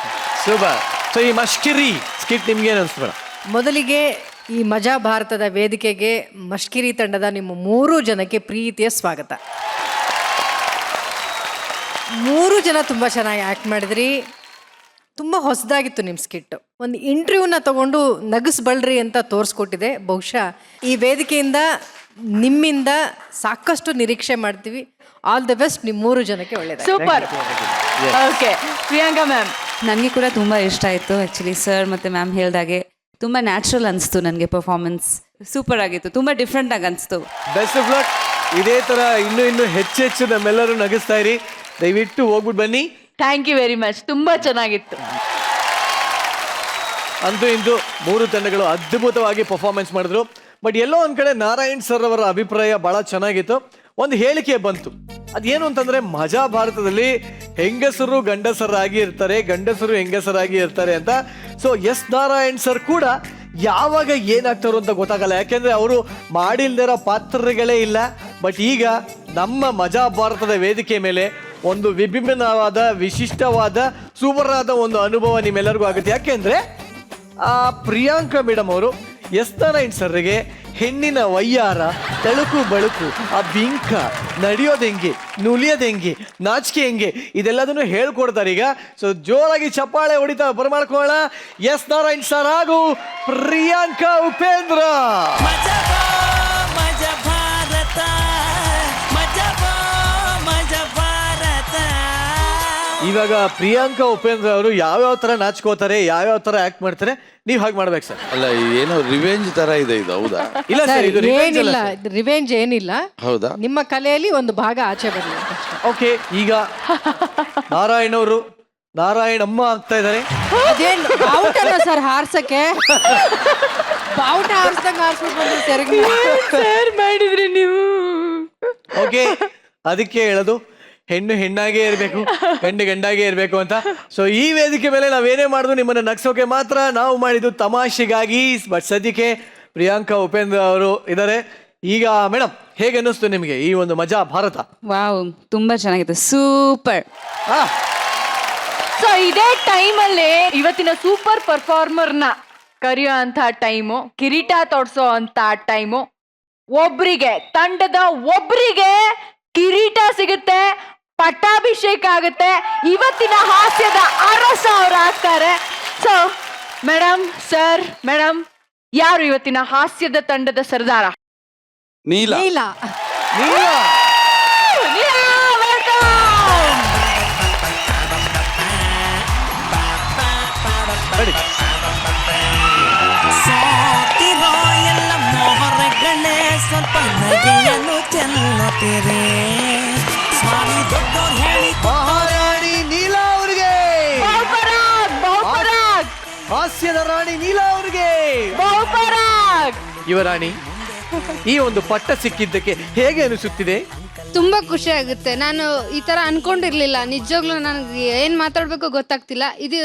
ಶುಭ. ಸೊ ಈ ಮಷ್ಕಿರಿ ಸ್ಕಿಟ್ ನಿಮ್ಗೆ ಏನು ಅನಿಸ್ತು? ಮೊದಲಿಗೆ ಈ ಮಜಾ ಭಾರತದ ವೇದಿಕೆಗೆ ಮಷ್ಕಿರಿ ತಂಡದ ನಿಮ್ಮ 3 ಜನಕ್ಕೆ ಪ್ರೀತಿಯ ಸ್ವಾಗತ. 3 ಜನ ತುಂಬ ಚೆನ್ನಾಗಿ ಆ್ಯಕ್ಟ್ ಮಾಡಿದ್ರಿ. ತುಂಬ ಹೊಸದಾಗಿತ್ತು ನಿಮ್ಮ ಸ್ಕಿಟ್. ಒಂದು ಇಂಟರ್ವ್ಯೂನ ತಗೊಂಡು ನಗಿಸ್ಬಳ್ರಿ ಅಂತ ತೋರಿಸ್ಕೊಟ್ಟಿದೆ. ಬಹುಶಃ ಈ ವೇದಿಕೆಯಿಂದ ನಿಮ್ಮಿಂದ ಸಾಕಷ್ಟು ನಿರೀಕ್ಷೆ ಮಾಡ್ತೀವಿ. ಆಲ್ ದ ಬೆಸ್ಟ್ ನಿಮ್ಮ 3 ಜನಕ್ಕೆ. ಒಳ್ಳೆಯದು. ಸೂಪರ್. Okay, Priyanka ma'am. ನನಗೆ ಕೂಡ ತುಂಬ ಇಷ್ಟ ಆಯಿತು. ಆ್ಯಕ್ಚುಲಿ ಸರ್ ಮತ್ತು ಮ್ಯಾಮ್ ಹೇಳ್ದಾಗೆ ತುಂಬ ನ್ಯಾಚುರಲ್ ಅನಿಸ್ತು ನನಗೆ. ಪರ್ಫಾರ್ಮೆನ್ಸ್ ಸೂಪರ್ ಆಗಿತ್ತು, ತುಂಬ ಡಿಫ್ರೆಂಟಾಗಿ ಅನಿಸ್ತು. Best of luck. ಇದೇ ಥರ ಇನ್ನೂ ಹೆಚ್ಚು ನಮ್ಮೆಲ್ಲರೂ ನಗಿಸ್ತಾ ಇರಿ. ದಯವಿಟ್ಟು ಹೋಗ್ಬಿಟ್ಟು ಬನ್ನಿ. Thank you very much. ತುಂಬ ಚೆನ್ನಾಗಿತ್ತು. ಅಂತೂ ಇಂದು 3 ತಂಡಗಳು ಅದ್ಭುತವಾಗಿ ಪರ್ಫಾರ್ಮೆನ್ಸ್ ಮಾಡಿದ್ರು. ಬಟ್ ಎಲ್ಲೋ ಒಂದ್ ಕಡೆ ನಾರಾಯಣ್ ಸರ್ ಅವರ ಅಭಿಪ್ರಾಯ ಬಹಳ ಚೆನ್ನಾಗಿತ್ತು. ಒಂದು ಹೇಳಿಕೆ ಬಂತು, ಅದೇನು ಅಂತಂದ್ರೆ ಮಜಾ ಭಾರತದಲ್ಲಿ ಹೆಂಗಸರು ಗಂಡಸರಾಗಿ ಇರ್ತಾರೆ, ಗಂಡಸರು ಹೆಂಗಸರಾಗಿ ಇರ್ತಾರೆ ಅಂತ. ಸೊ ಎಸ್ ನಾರಾಯಣ್ ಸರ್ ಕೂಡ ಯಾವಾಗ ಏನಾಗ್ತಾರೋ ಅಂತ ಗೊತ್ತಾಗಲ್ಲ, ಯಾಕೆಂದ್ರೆ ಅವರು ಮಾಡಿಲ್ದಿರೋ ಪಾತ್ರಗಳೇ ಇಲ್ಲ. ಬಟ್ ಈಗ ನಮ್ಮ ಮಜಾ ಭಾರತದ ವೇದಿಕೆ ಮೇಲೆ ಒಂದು ವಿಭಿನ್ನವಾದ ವಿಶಿಷ್ಟವಾದ ಸೂಪರ್ ಆದ ಒಂದು ಅನುಭವ ನಿಮ್ಮೆಲ್ಲರಿಗೂ ಆಗುತ್ತೆ. ಯಾಕೆಂದ್ರೆ ಆ ಪ್ರಿಯಾಂಕಾ ಮೇಡಮ್ ಅವರು ಎಸ್ ನಾರಾಯಣ್ ಸರ್ಗೆ ಹೆಣ್ಣಿನ ವಯ್ಯಾರ, ತಳುಕು ಬಳುಕು, ಆ ಬಿಂಕ, ನಡೆಯೋದು ಹೆಂಗೆ, ನುಲಿಯೋದು ಹೆಂಗೆ, ನಾಚಿಕೆ ಹೆಂಗೆ, ಇದೆಲ್ಲದನ್ನು ಹೇಳ್ಕೊಡ್ತಾರೆ ಈಗ. ಸೊ ಜೋರಾಗಿ ಚಪ್ಪಾಳೆ ಹೊಡಿತಾ ಬರಮಾಡ್ಕೊಳ್ಳೋಣ ಎಸ್ ನಾರಾಯಣ್ ಸರ್ ಹಾಗೂ ಪ್ರಿಯಾಂಕಾ ಉಪೇಂದ್ರ. ಇವಾಗ ಪ್ರಿಯಾಂಕಾ ಉಪೇಂದ್ರ ಅವರು ಯಾವ್ಯಾವ ತರ ನಾಚ್ಕೋತಾರೆ, ಯಾವ್ಯಾವ ತರ ಆಕ್ಟ್ ಮಾಡ್ತಾರೆ, ನೀವ್ ಹಾಗೆ ಮಾಡ್ಬೇಕು ಸರ್. ಅಲ್ಲ ಏನೋ ರಿವೆಂಜ್ ತರ ಇದೆ ಇದು, ಹೌದಾ? ಇಲ್ಲ ಸರ್, ಇದು revenge ಅಲ್ಲ ಏನಿಲ್ಲ, sir. ರಿವೆಂಜ್ ಏನಿಲ್ಲ. ಹೌದಾ? ನಿಮ್ಮ ಕಲೆಯಲ್ಲಿ ಒಂದು ಭಾಗ ಆಚೆ ಬರಲಿ. ಓಕೆ, ಈಗ ನಾರಾಯಣ್ ಅವರು ನಾರಾಯಣಮ್ಮ ಆಗ್ತಾ ಇದ್ದಾರೆ. ಅದೇನ್ ಬಾವುಟನ ಸರ್ ಹಾರ್ಸಕ್ಕೆ? ಬಾವುಟ ಹಾರಿಸ್ದಂಗ ಹಾರಿಸ್ಬಿಟ್ಟು ಬಂದ್ರು ತೆರಿಗೆ. ಸರ್ ಮಾಡಿದ್ರಿ ನೀವು. ಓಕೆ, ಅದಕ್ಕೆ ಹೇಳೋದು ಹೆಣ್ಣು ಹೆಣ್ಣಾಗೇ ಇರಬೇಕು, ಗಂಡು ಗಂಡಾಗೇ ಇರಬೇಕು ಅಂತ. ಸೊ ಈ ವೇದಿಕೆ ಮೇಲೆ ನಾವೇನೇ ಮಾಡಿದ್ರು ನಿಮ್ಮನ್ನ ನಗ್ಸೋಕೆ ಮಾತ್ರ, ನಾವು ಮಾಡಿದ್ದು ತಮಾಷೆಗಾಗಿ. ಬಟ್ ಸದ್ಯಕ್ಕೆ ಪ್ರಿಯಾಂಕಾ ಉಪೇಂದ್ರ ಅವರು ಇದ್ದಾರೆ. ಈಗ ಮೇಡಮ್, ಹೇಗೆ ಅನ್ನಿಸ್ತು ನಿಮಗೆ ಈ ಒಂದು ಮಜಾ ಭಾರತ? ವಾವ್, ತುಂಬಾ ಚೆನ್ನಾಗಿತ್ತು, ಸೂಪರ್. ಸೊ ಇದೇ ಟೈಮಲ್ಲಿ ಇವತ್ತಿನ ಸೂಪರ್ ಪರ್ಫಾರ್ಮರ್ನ ಕರೆಯೋ ಅಂತ ಟೈಮು, ಕಿರೀಟ ತೊಡ್ಸೋ ಅಂತ ಟೈಮು. ಒಬ್ರಿಗೆ, ತಂಡದ ಒಬ್ರಿಗೆ ಕಿರೀಟ ಸಿಗುತ್ತೆ, ಪಟ್ಟಾಭಿಷೇಕ ಆಗುತ್ತೆ. ಇವತ್ತಿನ ಹಾಸ್ಯದ ಅರಸ ಅವ್ರು ಆಗ್ತಾರೆ. ಸೊ ಮೇಡಮ್, ಸರ್, ಮೇಡಮ್, ಯಾರು ಇವತ್ತಿನ ಹಾಸ್ಯದ ತಂಡದ ಸರ್ದಾರ? ನೀಲ. ಇಲ್ಲ ಮಹಾರಾಣಿ ನೀಲಾ ಅವರಿಗೆ, ಹಾಸ್ಯದ ರಾಣಿ ನೀಲಾ ಅವರಿಗೆ ಯುವರಾಣಿ, ಈ ಒಂದು ಪಟ್ಟ ಸಿಕ್ಕಿದ್ದಕ್ಕೆ ಹೇಗೆ ಅನಿಸುತ್ತಿದೆ? ತುಂಬಾ ಖುಷಿ ಆಗುತ್ತೆ. ನಾನು ಈ ತರ ಅನ್ಕೊಂಡಿರ್ಲಿಲ್ಲ. ನಿಜವಾಗ್ಲೂ ನನಗೆ ಏನ್ ಮಾತಾಡ್ಬೇಕು ಗೊತ್ತಾಗ್ತಿಲ್ಲ. ಇದು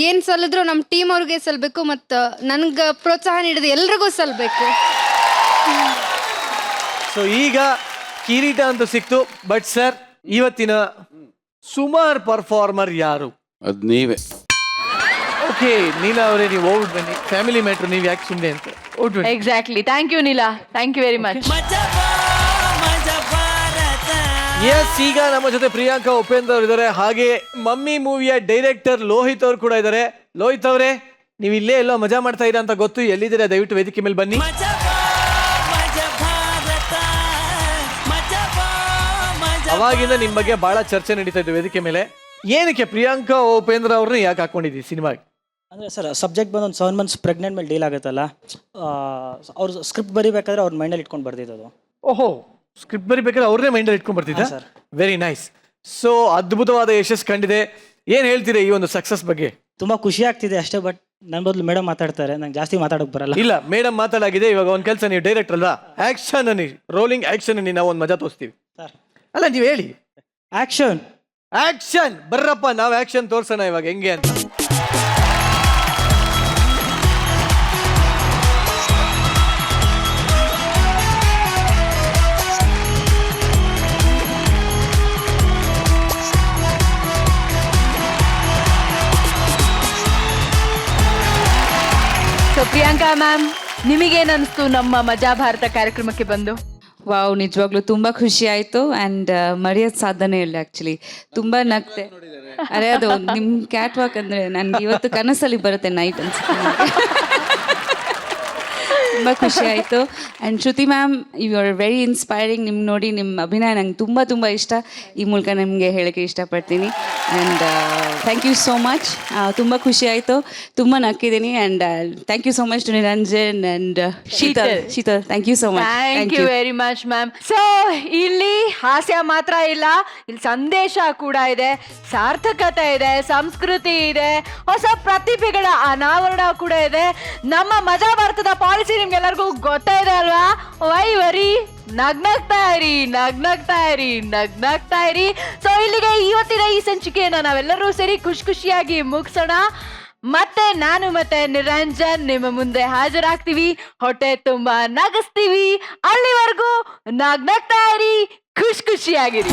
ಏನ್ ಸಲ್ಲಿದ್ರು ನಮ್ಮ ಟೀಮ್ ಅವ್ರಿಗೆ ಸಲ್ಬೇಕು, ಮತ್ತು ನನ್ಗೆ ಪ್ರೋತ್ಸಾಹ ನೀಡಿದ ಎಲ್ರಿಗೂ ಸಲ್ಬೇಕು. ಸೊ ಈಗ ಕಿರೀಟ ಅಂತ ಸಿಕ್ತು. ಬಟ್ ಸರ್, ಇವತ್ತಿನ ಸುಮಾರ್ ಪರ್ಫಾರ್ಮರ್ ಯಾರು? ಅದ್ ನೀವೇ. ಓಕೆ, ನೀಲಾ ಅವರೇ, ನೀವು ಹೋಗ್ಬಿಟ್ಟು ಬನ್ನಿ. ಫ್ಯಾಮಿಲಿ ಮ್ಯಾಟ್ರ್, ನೀವು ಯಾಕೆ ಸುಮ್ಮನೆ ಅಂತ ಹೋಗ್ಬಿಟ್ಟು. Exactly. Thank you Neela, thank you very much. Yes, ಈಗ ನಮ್ಮ ಜೊತೆ ಪ್ರಿಯಾಂಕಾ ಉಪೇಂದ್ರ ಅವರು ಇದ್ದಾರೆ. ಹಾಗೆ ಮಮ್ಮಿ ಮೂವಿಯ ಡೈರೆಕ್ಟರ್ ಲೋಹಿತ್ ಅವರು ಕೂಡ ಇದ್ದಾರೆ. ಲೋಹಿತ್ ಅವರೇ, ನೀವು ಇಲ್ಲೇ ಎಲ್ಲೋ ಮಜಾ ಮಾಡ್ತಾ ಇದ್ದೀರಾ ಅಂತ ಗೊತ್ತು. ಎಲ್ಲಿದ್ದೀರಾ? ದಯವಿಟ್ಟು ವೇದಿಕೆ ಮೇಲೆ ಬನ್ನಿ. ಅವಾಗಿಂದ ನಿಮ್ಮ ಬಗ್ಗೆ ಬಹಳ ಚರ್ಚೆ ನಡೀತಾ ಇತ್ತು ವೇದಿಕೆ ಮೇಲೆ. ಏನಕ್ಕೆ ಪ್ರಿಯಾಂಕಾ ಉಪೇಂದ್ರ ಅವ್ರನ್ನ ಯಾಕೆ ಹಾಕೊಂಡಿದ್ದೀವಿ ಸಿನಿಮಾಗೆ? ಅಂದರೆ ಸರ್, ಸಬ್ಜೆಕ್ಟ್ ಬಂದು ಒಂದು 7 months ಪ್ರೆಗ್ನೆಂಟ್ ಮೇಲೆ ಡೀಲ್ ಆಗುತ್ತಲ್ಲ, ಅವ್ರು ಸ್ಕ್ರಿಪ್ಟ್ ಬರೀಬೇಕಾದ್ರೆ ಅವ್ರ ಮೈಂಡಲ್ಲಿ ಇಟ್ಕೊಂಡು ಬರ್ದಿದ್ದು. ಓಹೋ, ಸ್ಕ್ರಿಪ್ಟ್ ಬರಿಬೇಕಾದ್ರೆ ಅವ್ರನ್ನೇ ಮೈಂಡಲ್ಲಿ ಇಟ್ಕೊಂಡು ಬರ್ತಿದ್ದ? Sir, very nice. ಸೊ ಅದ್ಭುತವಾದ ಯಶಸ್ಸು ಕಂಡಿದೆ. ಏನ್ ಹೇಳ್ತೀರಾ ಈ ಒಂದು ಸಕ್ಸಸ್ ಬಗ್ಗೆ? ತುಂಬ ಖುಷಿ ಆಗ್ತಿದೆ ಅಷ್ಟೇ. ಬಟ್ ನನ್ನ ಬದಲು ಮೇಡಮ್ ಮಾತಾಡ್ತಾರೆ, ನಂಗೆ ಜಾಸ್ತಿ ಮಾತಾಡೋಕೆ ಬರಲ್ಲ. ಇಲ್ಲ, ಮೇಡಮ್ ಮಾತಾಡಾಗಿದೆ. ಇವಾಗ ಒಂದು ಕೆಲಸ, ನೀವು ಡೈರೆಕ್ಟರ್ ಅಲ್ವಾ, ಆಕ್ಷನ್ ಅನ್ನಿ, ರೋಲಿಂಗ್ ಆಕ್ಷನ್ ಅನ್ನಿ, ನಾವು ಒಂದು ಮಜಾ ತೋರಿಸ್ತೀವಿ. ಸರ್, ಅಲ್ಲ, ನೀವು ಹೇಳಿ ಆಕ್ಷನ್. ಆಕ್ಷನ್ ಬರ್ರಪ್ಪ, ನಾವು ಆಕ್ಷನ್ ತೋರ್ಸೋಣ ಇವಾಗ ಹೆಂಗೆ ಅಂತ. ಸೊ ಪ್ರಿಯಾಂಕಾ ಮ್ಯಾಮ್, ನಿಮಗೇನ್ ಅನಿಸ್ತು ನಮ್ಮ ಮಜಾ ಭಾರತ ಕಾರ್ಯಕ್ರಮಕ್ಕೆ ಬಂದು? ವಾವ್, ನಿಜವಾಗ್ಲೂ ತುಂಬಾ ಖುಷಿ ಆಯ್ತು. ಅಂಡ್ ಮರೆಯೋದ್ ಸಾಧನೆ ಇಲ್ಲ ಆಕ್ಚುಲಿ. ತುಂಬಾ ನಗ್ತೆ. ಅರೆ, ಅದು ನಿಮ್ ಕ್ಯಾಟ್ ವಾಕ್ ಅಂದ್ರೆ ನನ್ಗೆ ಇವತ್ತು ಕನಸಲ್ಲಿ ಬರುತ್ತೆ ನೈಟ್ ಅನ್ಸುತ್ತೆ. ತುಂಬ ಖುಷಿ ಆಯಿತು. And Shruti ma'am, you are very inspiring. ನಿಮ್ಮ ನೋಡಿ ನಿಮ್ಮ ಅಭಿನಯ ನಂಗೆ ತುಂಬ ತುಂಬ ಇಷ್ಟ. ಈ ಮೂಲಕ ನಿಮಗೆ ಹೇಳೋಕ್ಕೆ ಇಷ್ಟಪಡ್ತೀನಿ. And thank you so much. ತುಂಬ ಖುಷಿ ಆಯಿತು, ತುಂಬ ನಕ್ಕಿದ್ದೀನಿ. And thank you so much to Niranjan and Sheetal. Thank you so much. Thank you very much ma'am. So ಇಲ್ಲಿ ಹಾಸ್ಯ ಮಾತ್ರ ಇಲ್ಲ, ಇಲ್ಲಿ ಸಂದೇಶ ಕೂಡ ಇದೆ, ಸಾರ್ಥಕತೆ ಇದೆ, ಸಂಸ್ಕೃತಿ ಇದೆ, ಹೊಸ ಪ್ರತಿಭೆಗಳ ಅನಾವರಣ ಕೂಡ ಇದೆ. ನಮ್ಮ ಮಜಾ ಭಾರತದ ಪಾಲಿಸಿ ನಿಮ್ಗೆಲ್ಲರಿಗೂ ಗೊತ್ತೇ ಇದೆ ಅಲ್ವಾ? ವೈ ವರಿ, ನಗ್ನಗ್ತಾ ಇರಿ. ಸೊ ಇಲ್ಲಿಗೆ ಇವತ್ತಿನ ಈ ಸಂಚಿಕೆಯನ್ನ ನಾವೆಲ್ಲರೂ ಸೇರಿ ಖುಷಿಯಾಗಿ ಮುಗಿಸೋಣ. ಮತ್ತೆ ನಾನು ಮತ್ತೆ ನಿರಂಜನ್ ನಿಮ್ಮ ಮುಂದೆ ಹಾಜರಾಗ್ತೀವಿ, ಹೊಟ್ಟೆ ತುಂಬಾ ನಗಿಸ್ತೀವಿ. ಅಲ್ಲಿವರೆಗೂ ನಗ್ನಗ್ತಾ ಇರಿ, ಖುಷಿಯಾಗಿರಿ.